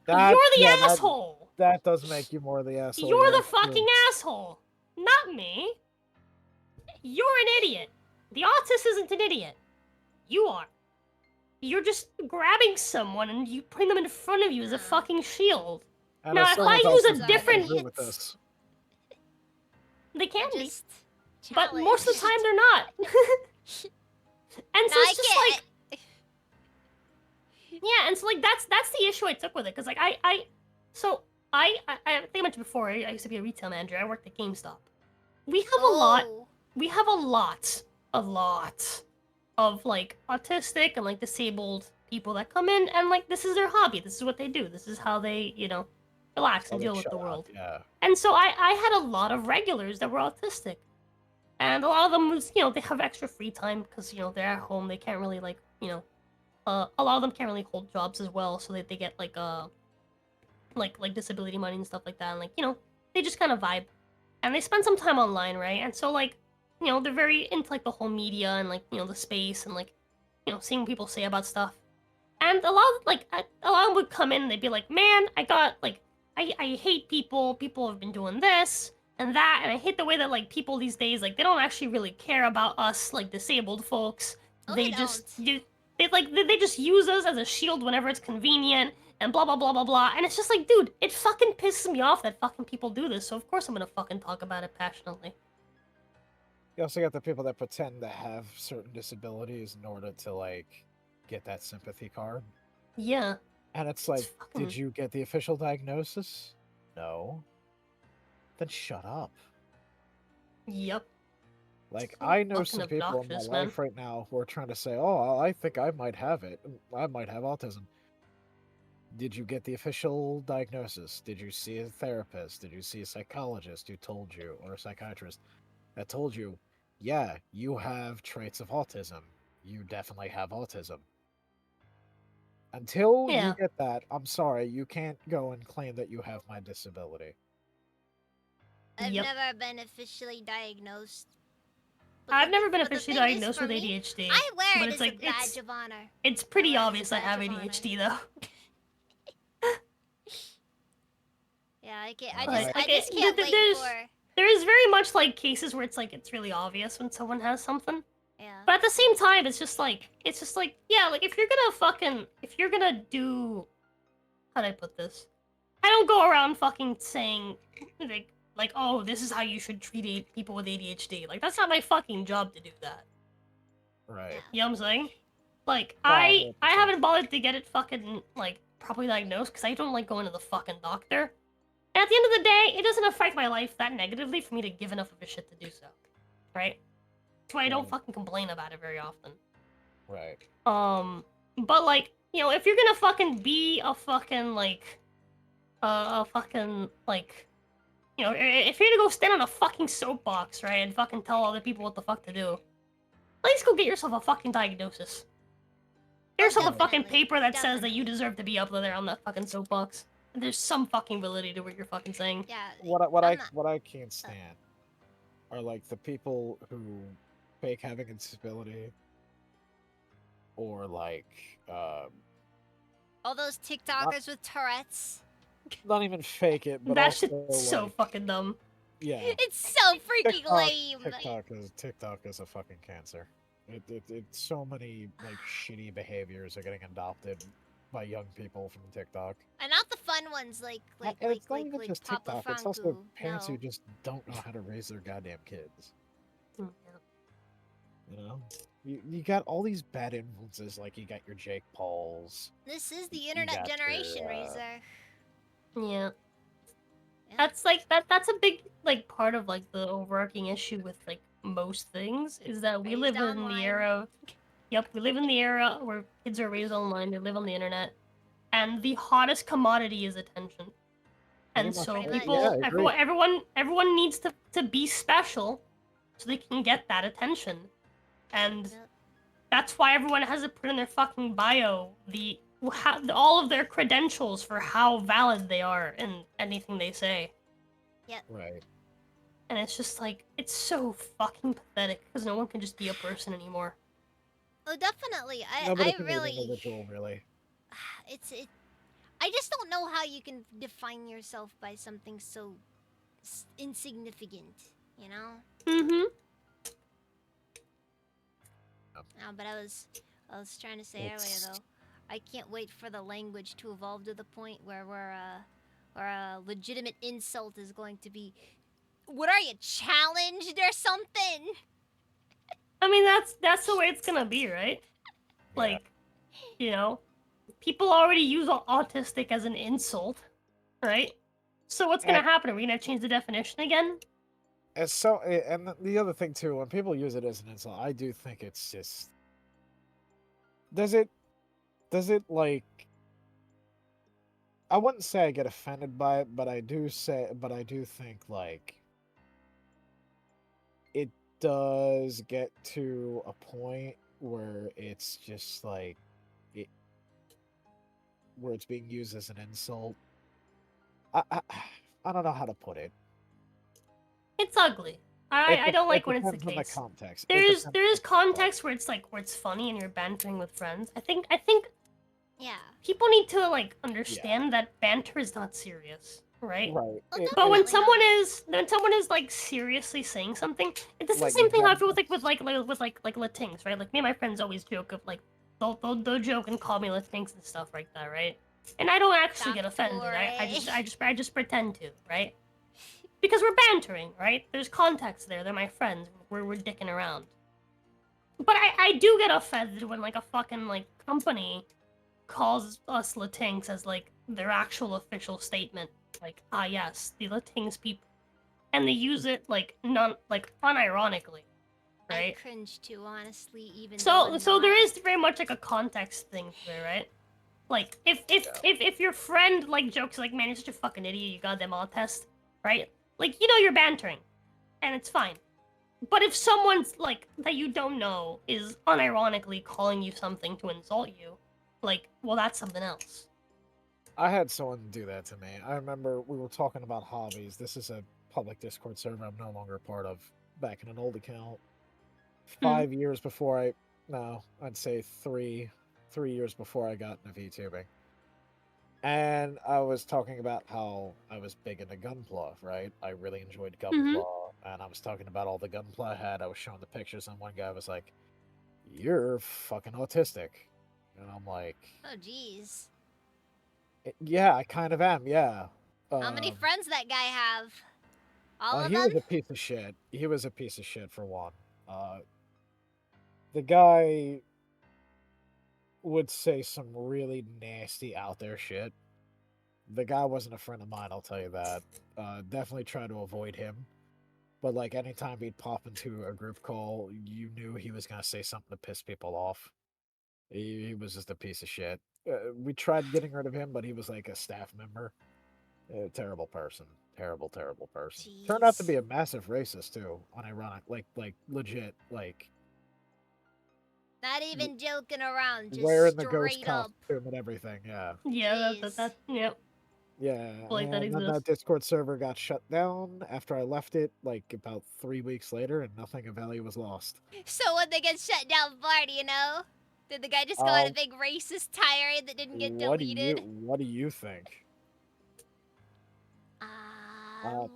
you're the asshole! That does make you more the asshole. You're yeah, the fucking asshole! Not me! You're an idiot! The autist isn't an idiot. You are. You're just grabbing someone and you putting them in front of you as a fucking shield. And Now, as if someone I else use a does different- agree with this. They can be, Just but most of the time they're not. And so it's just like, yeah, and so like that's the issue I took with it, because like I think I mentioned before, I used to be a retail manager. I worked at GameStop. We have a lot of like autistic and like disabled people that come in, and like this is their hobby. This is what they do. This is how they, relax and deal with the world. Yeah. And so I had a lot of regulars that were autistic. And a lot of them was, they have extra free time because, they're at home. They can't really like, a lot of them can't really hold jobs as well, so they get like disability money and stuff like that. And like, they just kind of vibe. And they spend some time online, right? And so like, they're very into like the whole media and like, the space and like, seeing what people say about stuff. And a lot of them would come in and they'd be like, man, I got like, I hate people. People have been doing this and that, and I hate the way that like people these days, like, they don't actually really care about us like disabled folks. Oh, They just they just use us as a shield whenever it's convenient and blah blah blah blah blah. And it's just like, dude, it fucking pisses me off that fucking people do this. So of course I'm gonna fucking talk about it passionately. You also got the people that pretend to have certain disabilities in order to like get that sympathy card. Yeah. And it's like, fucking- did you get the official diagnosis? No. Then shut up. Yep. Like, so I know fucking some people in my obnoxious, man. life right now who are trying to say, oh, I think I might have it. I might have autism. Did you get the official diagnosis? Did you see a therapist? Did you see a psychologist who told you, or a psychiatrist that told you, yeah, you have traits of autism. You definitely have autism. Until Yeah. you get that, I'm sorry, you can't go and claim that you have my disability. I've Yep. never been officially diagnosed. But I've the- never been but the officially thing is, diagnosed for with me, ADHD. I wear but it it's as like, a badge of honor. It's pretty wear it as a obvious I have badge of honor. ADHD though. Yeah, I Like, just can't wait there's- for. There is very much like cases where it's like it's really obvious when someone has something. Yeah. But at the same time, it's just like yeah, like if you're gonna do, how do I put this? I don't go around fucking saying like oh, this is how you should treat people with ADHD. Like that's not my fucking job to do that. Right. You know what I'm saying? Like No, I 100%. haven't bothered to get it fucking like properly diagnosed because I don't like going to the fucking doctor. And at the end of the day, it doesn't affect my life that negatively for me to give enough of a shit to do so. Right? That's why I don't Right. fucking complain about it very often. Right. But like, if you're gonna fucking be a fucking like, a fucking like, if you're gonna go stand on a fucking soapbox, right, and fucking tell other people what the fuck to do, at least go get yourself a fucking diagnosis. Get yourself a fucking Definitely, paper that says that you definitely. deserve to be up there on that fucking soapbox. There's some fucking validity to what you're fucking saying. Yeah. What I'm not- I can't stand are like the people who fake having a disability, or like All those TikTokers with Tourette's. not even fake it, but That also shit's so like, fucking dumb. yeah. It's so freaking lame. TikTok is a fucking cancer. It's so many like shitty behaviors are getting adopted by young people from TikTok. And not the fun ones like And it's not even like just Papa TikTok. It's also Franco. parents No. who just don't know how to raise their goddamn kids. Mm, You know? you got all these bad influences, like you got your Jake Pauls. This is the You internet got generation, your, Razor. Yeah. Yeah. That's like that's a big like part of like the overarching issue with like most things is that we Raised live in the online. era of, yep, we live in the era where kids are raised online, they live on the internet, and the hottest commodity is attention. pretty And much. so Pretty much. Yeah, people I agree. everyone needs to be special so they can get that attention. And Yep. that's why everyone has to put in their fucking bio all of their credentials for how valid they are in anything they say. Right. And it's just like, it's so fucking pathetic because no one can just be a person anymore. Oh, definitely. Nobody I can be an really. individual, really. I just don't know how you can define yourself by something so insignificant. You know. Mm-hmm. No, but I was trying to say earlier It's though. I can't wait for the language to evolve to the point where a legitimate insult is going to be, "What are you, challenged or something?" I mean, that's the way it's gonna be, right? yeah. Like, you know, people already use autistic as an insult, right? So what's gonna And, happen? Are we gonna change the definition again? and the other thing too, when people use it as an insult, I do think it's just. Does it like? I wouldn't say I get offended by it, but I do think like it does get to a point where it's just like it, where it's being used as an insult. I, I, I don't know how to put it. It's ugly. I don't It like when it's the depends on the case. context. It There depends is on the context. context where it's funny and you're bantering with friends. I think Yeah. people need to like understand that banter is not serious, right? Right. Oh, But when definitely someone is like seriously saying something, it's the like same thing how I feel venomous. with Latings, right? Like me and my friends always joke of like they'll joke and call me Latings and stuff like that, right? And I don't actually get Stop offended. for it. I just pretend to, right? Because we're bantering, right? There's context there. They're my friends. We're dicking around. But I do get offended when like a fucking like company calls us Latinx as like their actual official statement. Like, ah yes, the Latinx people. And they use it like unironically. I Right? cringe too, honestly, even though So I'm so not. there is very much like a context thing there, right? Like if your friend like jokes like, man, you're such a fucking idiot, you goddamn all test, right? Like, you know you're bantering. And it's fine. But if someone's like that you don't know is unironically calling you something to insult you, like, well, that's something else. I had someone do that to me. I remember we were talking about hobbies. This is a public Discord server I'm no longer a part of. Back in an old account, Hmm. 5 years before I, no, I'd say 3 years before I got into VTubing. And I was talking about how I was big into Gunpla, right? I really enjoyed Mm-hmm. Gunpla, and I was talking about all the Gunpla I had. I was showing the pictures, and one guy was like, "You're fucking autistic," and I'm like, Oh, jeez. Yeah, I kind of am. Yeah. How many Um, friends that guy have? All of he them? was a piece of shit. He was a piece of shit for one. Uh, the guy would say some really nasty out there shit. The guy wasn't a friend of mine, I'll tell you that. Definitely try to avoid him. But like anytime he'd pop into a group call, you knew he was gonna say something to piss people off. He was just a piece of shit. We tried getting rid of him, but he was like a staff member. Terrible person. Terrible, terrible person. Turned out to Jeez. be a massive racist too. Unironic, like legit, like Not even joking around, just wearing the ghost straight up. costume and everything. Yeah, Yeah, Jeez. Yep, yeah. like that And then that exists. Discord server got shut down after I left it, like about 3 weeks later, and nothing of value was lost. So when they get shut down for, do you know? Did the guy just go on a Um, big racist tirade that didn't get deleted? what do you think?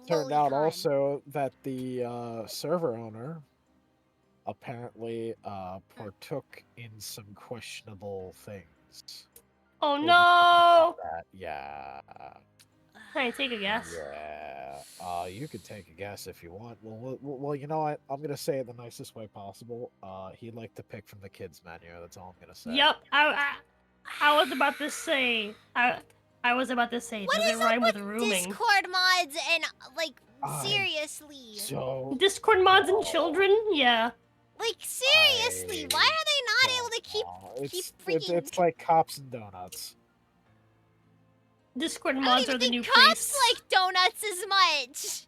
Turned out Lolicon. also that the server owner apparently partook in some questionable things. Oh We'll just talk about no! that. Yeah. Can I take a guess? Yeah. You could take a guess if you want. Well, you know what? I'm gonna say it the nicest way possible. He liked to pick from the kids menu. That's all I'm gonna say. Yep. I was about to say. I was about to say. What Does it is rhyme up with with rooming? Discord mods and like I seriously? so Discord mods and children? Yeah. Like seriously, why are they not able to keep freaking? It's like cops and donuts. Discord I don't mods are even the new think cops priests. like donuts as much.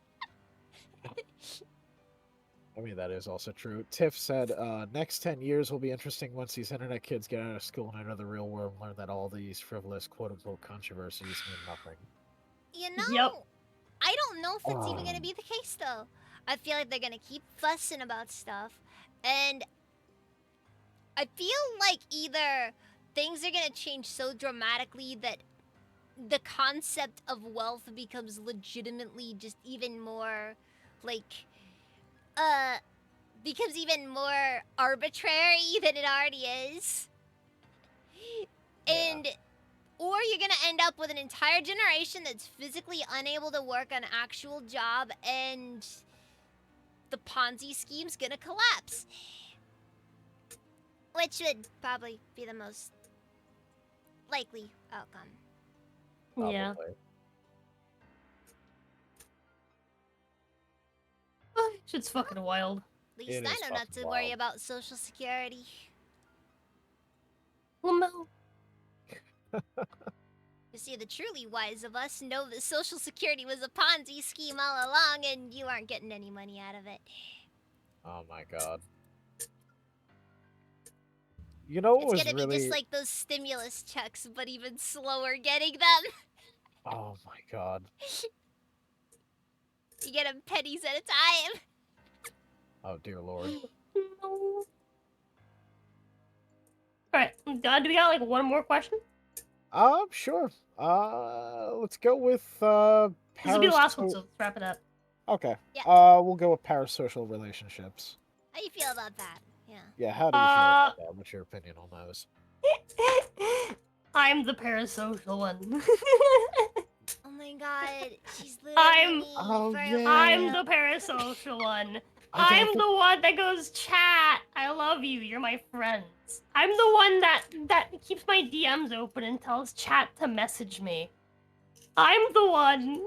I mean, that is also true. Tiff said, next 10 years will be interesting once these internet kids get out of school and enter the real world and learn that all these frivolous quote-unquote controversies mean nothing. You know, Yep. I don't know if it's even Um. gonna be the case though. I feel like they're gonna keep fussing about stuff, and I feel like either things are gonna change so dramatically that the concept of wealth becomes legitimately just even more like becomes even more arbitrary than it already is. And or you're gonna end up with an entire generation that's physically unable to work an actual job and the Ponzi scheme's gonna collapse. Which would probably be the most likely outcome. Yeah. Probably. Shit's fucking wild. At least It I is know not to fucking worry wild. about Social Security. Well, no. You see, the truly wise of us know that Social Security was a Ponzi scheme all along and you aren't getting any money out of it. Oh my god. You know what It's was gonna really... be just like those stimulus checks, but even slower getting them. Oh my god. You get them pennies at a time. Oh dear lord. No. Alright, do we got like one more question? Sure. Let's go with, This will be the last one, paraso- so let's wrap it up. Okay. Yeah. We'll go with parasocial relationships. How you feel about that? Yeah. Yeah, how do you feel about that? What's your opinion on those? I'm the parasocial one. Oh my god, she's literally I'm- me Oh, for a yeah. I'm while. the parasocial one. I gotta I'm think- the one that goes, chat, I love you, you're my friends. I'm the one that keeps my DMs open and tells chat to message me. I'm the one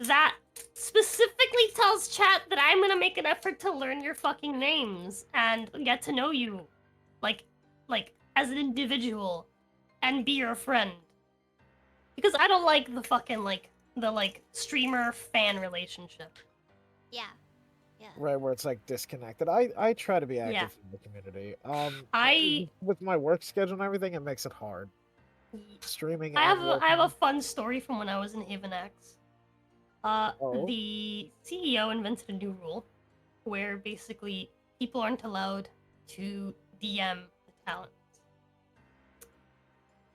that specifically tells chat that I'm gonna make an effort to learn your fucking names and get to know you, like as an individual, and be your friend. Because I don't like the fucking the streamer fan relationship. Yeah. Yeah. Right, where it's like disconnected. I try to be active Yeah. in the community. With my work schedule and everything, it makes it hard. Streaming I and have a working. fun story from when I was in Haven X. Oh. The CEO invented a new rule where basically people aren't allowed to DM the talents.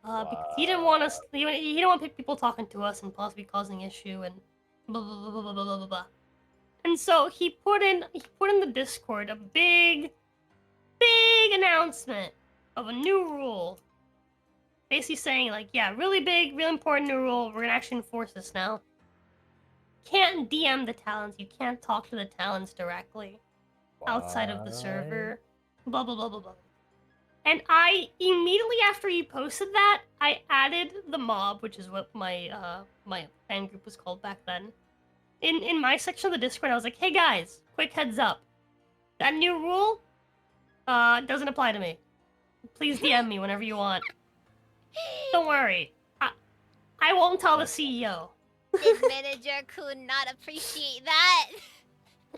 Because he didn't want us. He didn't want people talking to us and possibly causing issue and blah blah blah blah blah blah blah blah. And so he put in the Discord a big announcement of a new rule. Basically saying like, yeah, really big, really important new rule. We're gonna actually enforce this now. Can't DM the talents. You can't talk to the talents directly outside of the server. Blah blah blah blah blah. And I immediately after he posted that, I added the mob, which is what my my fan group was called back then. In my section of the Discord, I was like, hey guys, quick heads up. That new rule doesn't apply to me. Please DM me whenever you want. Don't worry. I won't tell the CEO. Did manager could not appreciate that?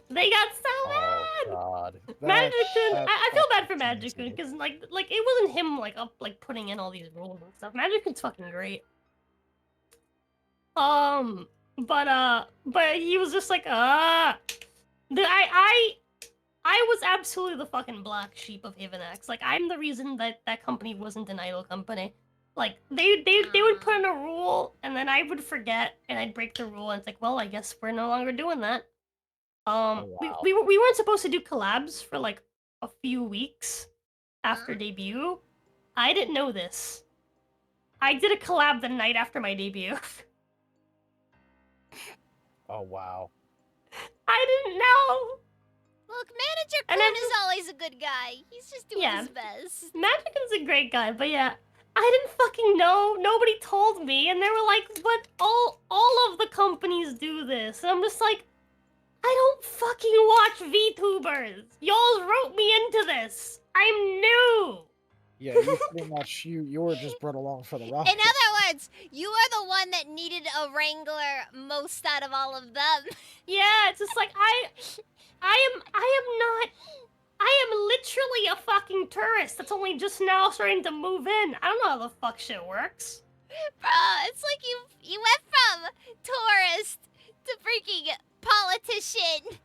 They got so Oh mad. god. Magikun, That's I feel bad for fucking Magikun crazy. because like it wasn't him putting in all these rules and stuff. Magikun's fucking great. But he was just like I was absolutely the fucking black sheep of Haven X. Like I'm the reason that company wasn't an idol company. Like they would put in a rule and then I would forget and I'd break the rule and it's like, well, I guess we're no longer doing that. Oh, wow. we weren't supposed to do collabs for like a few weeks after debut. I didn't know this. I did a collab the night after my debut. Oh wow. I didn't know. Look, Manager And Kun then- is always a good guay. He's just doing Yeah. his best. Magican's a great guy, but yeah, I didn't fucking know. Nobody told me, and they were like, "But all of the companies do this." And I'm just like, I don't fucking watch VTubers. Y'all wrote me into this. I'm new. Yeah, you pretty much you were just brought along for the ride. In other words, you are the one that needed a wrangler most out of all of them. Yeah, it's just like I am not. I am literally a fucking tourist that's only just now starting to move in. I don't know how the fuck shit works. Bro, it's like you went from tourist to freaking politician.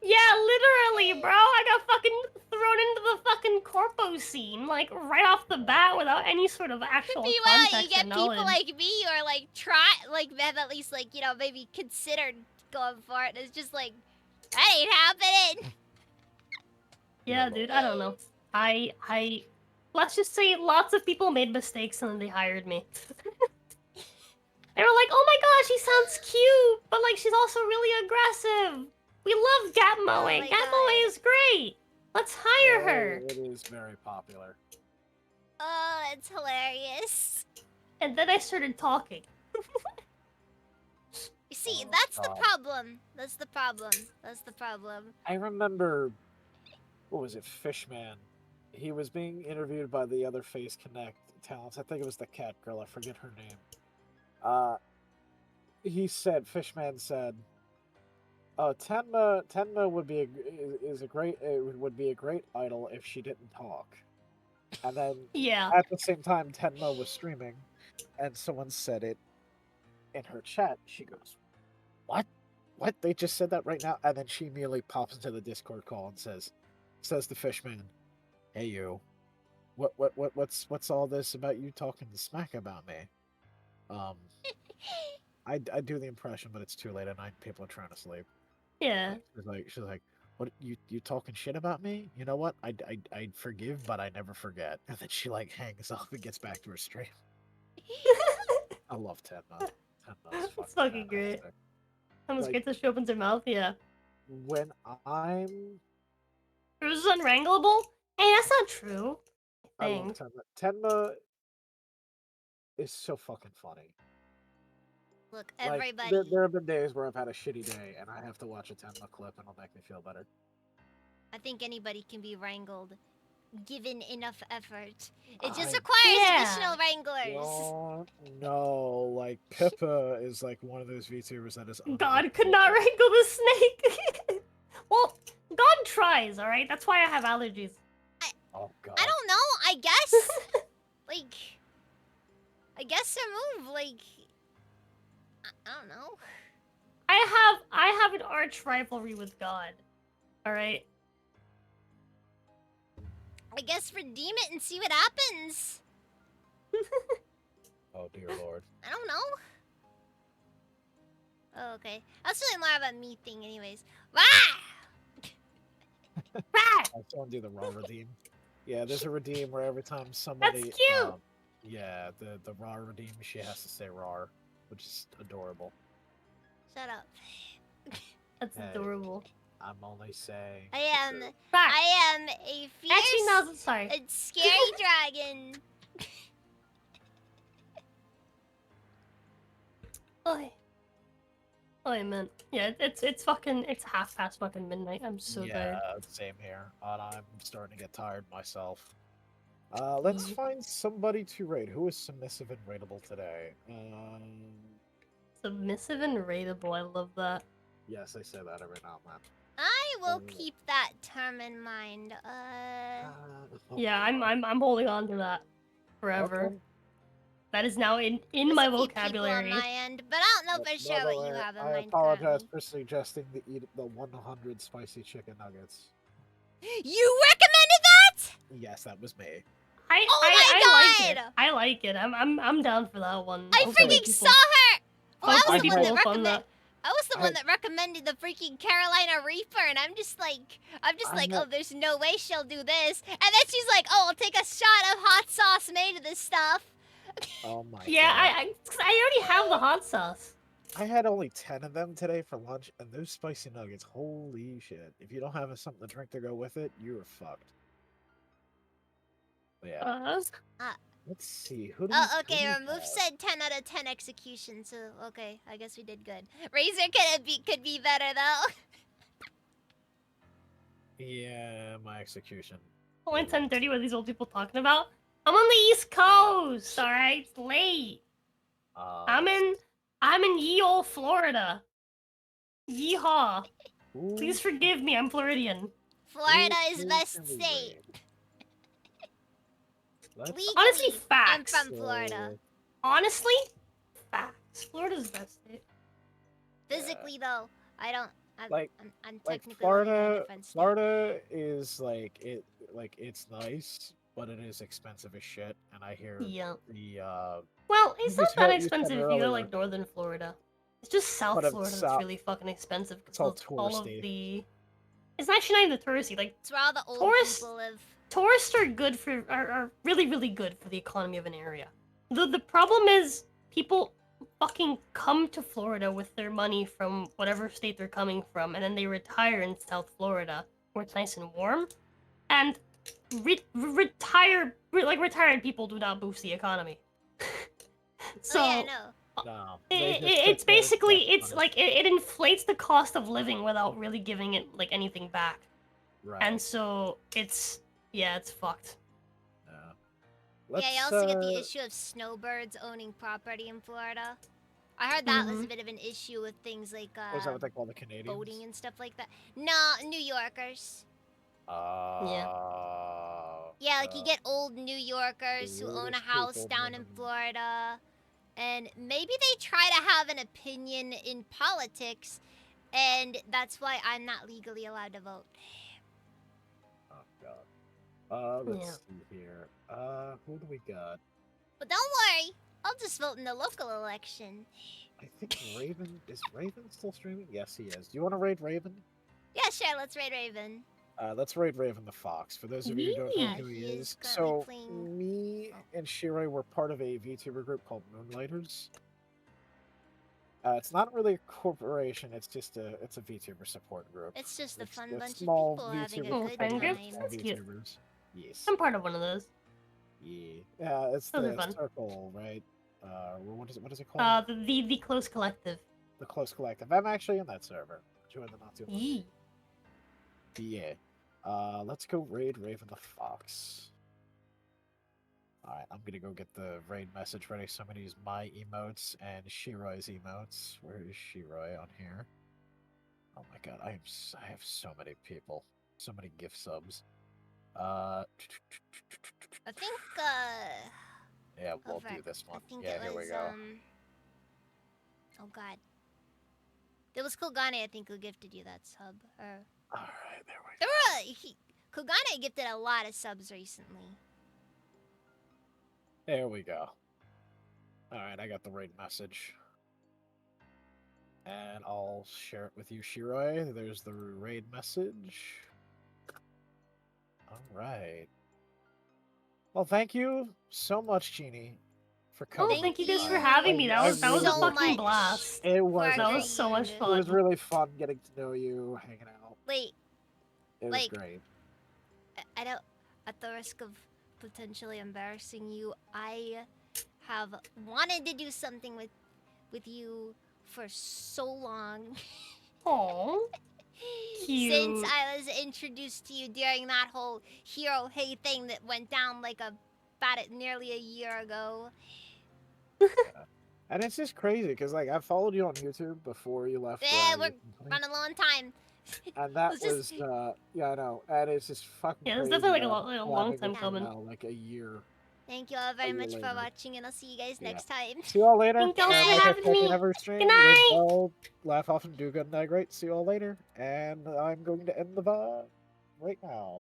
Yeah, literally, bro. I got fucking thrown into the fucking corpo scene, like, right off the bat without any sort of actual Meanwhile, context you get or people knowledge. like me who are like have at least like, you know, maybe considered going for it. It's just like, that ain't happening. Yeah, dude, I don't know. Let's just say lots of people made mistakes and then they hired me. They were like, oh my gosh, she sounds cute, but like she's also really aggressive. We love Gat mowing. my Gat mowing God. is great. Let's hire her. It is very popular. Oh, it's hilarious. And then I started talking. You see, Oh, that's the God. problem. That's the problem. That's the problem. I remember, what was it, Fishman? He was being interviewed by the other Face Connect talents. I think it was the cat girl. I forget her name. Fishman said, "Oh, Tenma would be would be a great idol if she didn't talk." And then Yeah. at the same time, Tenma was streaming, and someone said it in her chat. She goes, "What? What? They just said that right now?" And then she immediately pops into the Discord call and says to Fishman, "Hey you, what's all this about you talking smack about me?" I do the impression, but it's too late at night. People are trying to sleep. Yeah. She's like, what you talking shit about me? You know what? I forgive, but I never forget. And then she like hangs up and gets back to her stream. I love Tenma. Tenma's It's fucking great. fantastic. Someone's Like- great that she opens her mouth, yeah. When I'm Bruce is unwranglable? Hey, that's not true. I love Thanks. Tenma. Tenma is so fucking funny. Look, Like, everybody. there have been days where I've had a shitty day and I have to watch a Tenma clip and it'll make me feel better. I think anybody can be wrangled, given enough effort. It just I requires Yeah. additional wranglers. don't know. Like Pippa is like one of those VTubers that is God could not wrangle the snake. Well, God tries, alright? That's why I have allergies. Oh god. I don't know. I guess, like, I guess her move, like, I don't know. I have an arch rivalry with God. Alright? I guess redeem it and see what happens. Oh dear lord. I don't know. Oh, okay. That's really more of a me thing, anyways. Ah! Ah! I want to do the raw redeem. Yeah, there's a redeem where every time somebody. cute! Yeah, the raw redeem, she has to say raw, which is adorable. Shut up. That's Hey. adorable. I'm only saying. I am Ah! I am a fierce Actually, no, sorry. and scary dragon. Oi. Oi, man. Yeah, it's fucking, it's half past fucking midnight. I'm so Yeah, tired. same here. And I'm starting to get tired myself. Let's find somebody to raid. Who is submissive and raidable today? Submissive and raidable, I love that. Yes, I say that every now and then. I will keep that term in mind. Yeah, I'm holding on to that forever. Okay. That is now in there's my a few vocabulary. people on my end, but I don't know By for sure the what you way, have in I mind apologize currently. for suggesting to eat the 100 spicy chicken nuggets. You recommended that? Yes, that was me. Oh I my like it. God! I like it. I'm down for that one. I Hopefully freaking people- saw her! Well, I hopefully was the people one that will fund recommended. that. I was the I- one that recommended the freaking Carolina Reaper, and I'm just like, I'm not- oh, there's no way she'll do this. And then she's like, oh, I'll take a shot of hot sauce made of this stuff. Oh my Yeah, god. I already have the hot sauce. I had only 10 of them today for lunch, and those spicy nuggets, holy shit. If you don't have something to drink to go with it, you are fucked. But yeah. Let's see. Who do we, Oh, who okay. do we Remove have? said 10 out of 10 execution. So okay, I guess we did good. Razor could be better though. Yeah, my execution. Only 10:30. What are these old people talking about? I'm on the East Coast. All right, it's late. I'm in ye ol' Florida. Yeehaw. Please forgive me. I'm Floridian. Florida is best state. Legally, Honestly, facts. I'm from Florida. Honestly, facts. Florida's best state. Physically, though, I don't. I'm Like technically Florida, living in a different state. Florida is it's nice, but it is expensive as shit. And I hear Well, it's not that you said expensive if you go earlier. like northern Florida. It's just South But Florida it's that's really fucking expensive. It's all all of touristy. the. It's actually not even the touristy. Like it's where all the old people live. Tourists are good are really really good for the economy of an area. The problem is people fucking come to Florida with their money from whatever state they're coming from, and then they retire in South Florida where it's nice and warm. And retired people do not boost the economy. So oh, yeah, no. It's basically it inflates the cost of living without really giving it like anything back. Right. And so it's fucked. Yeah, you also get the issue of snowbirds owning property in Florida. I heard that was a bit of an issue with things like is that what they call the Canadians? boating and stuff like that. No, New Yorkers. Yeah, like you get old New Yorkers who own a house down in Florida, and maybe they try to have an opinion in politics, and that's why I'm not legally allowed to vote. Oh god. Let's see here. Who do we got? But don't worry, I'll just vote in the local election. I think Raven is Raven still streaming? Yes, he is. Do you want to raid Raven? Yeah, sure. Let's raid Raven. Let's raid Raven the Fox. For those of you who don't know who he is, so me and Shiroi were part of a VTuber group called Moonlighters. It's not really a corporation. It's just a VTuber support group. It's just a fun bunch of small people having a VTuber good time. That's cute. Yes. I'm part of one of those. Yeah, it's those the are fun. Circle, right? What is it called? The Close Collective. The Close Collective. I'm actually in that server. Join the not too long. Yeah. Let's go raid Raven the Fox. Alright, I'm gonna go get the raid message ready, so I'm gonna use my emotes and Shiroi's emotes. Where is Shiroi on here? Oh my god, I have so many people. So many gift subs. I think, yeah, we'll do this one. I think yeah, it here was, we go. oh god. It was Kogane, I think, who gifted you that sub. Alright, there we go. Kogane gifted a lot of subs recently. There we go. Alright, I got the raid message. And I'll share it with you, Shiroi. There's the raid message. Alright. Well, thank you so much, Jeannie, for coming. Oh, thank you guys for having me. That was a fucking blast. It was. That was so much fun. It was really fun getting to know you, hanging out. Wait. It was great. I don't. At the risk of potentially embarrassing you, I have wanted to do something with you for so long. Aww. Cute. Since I was introduced to you during that whole Hero Hey thing that went down like about nearly a year ago. And it's just crazy because like I followed you on YouTube before you left. Yeah, we're running low on time. And that was yeah, I know. And it's just fucking. Yeah, it's definitely like a long time coming. Now, like a year. Thank you all very much for watching, and I'll see you guys next time. See you all later. Thank you all for having me. Good night. Well, laugh often, do good, and die great. See you all later. And I'm going to end the VOD right now.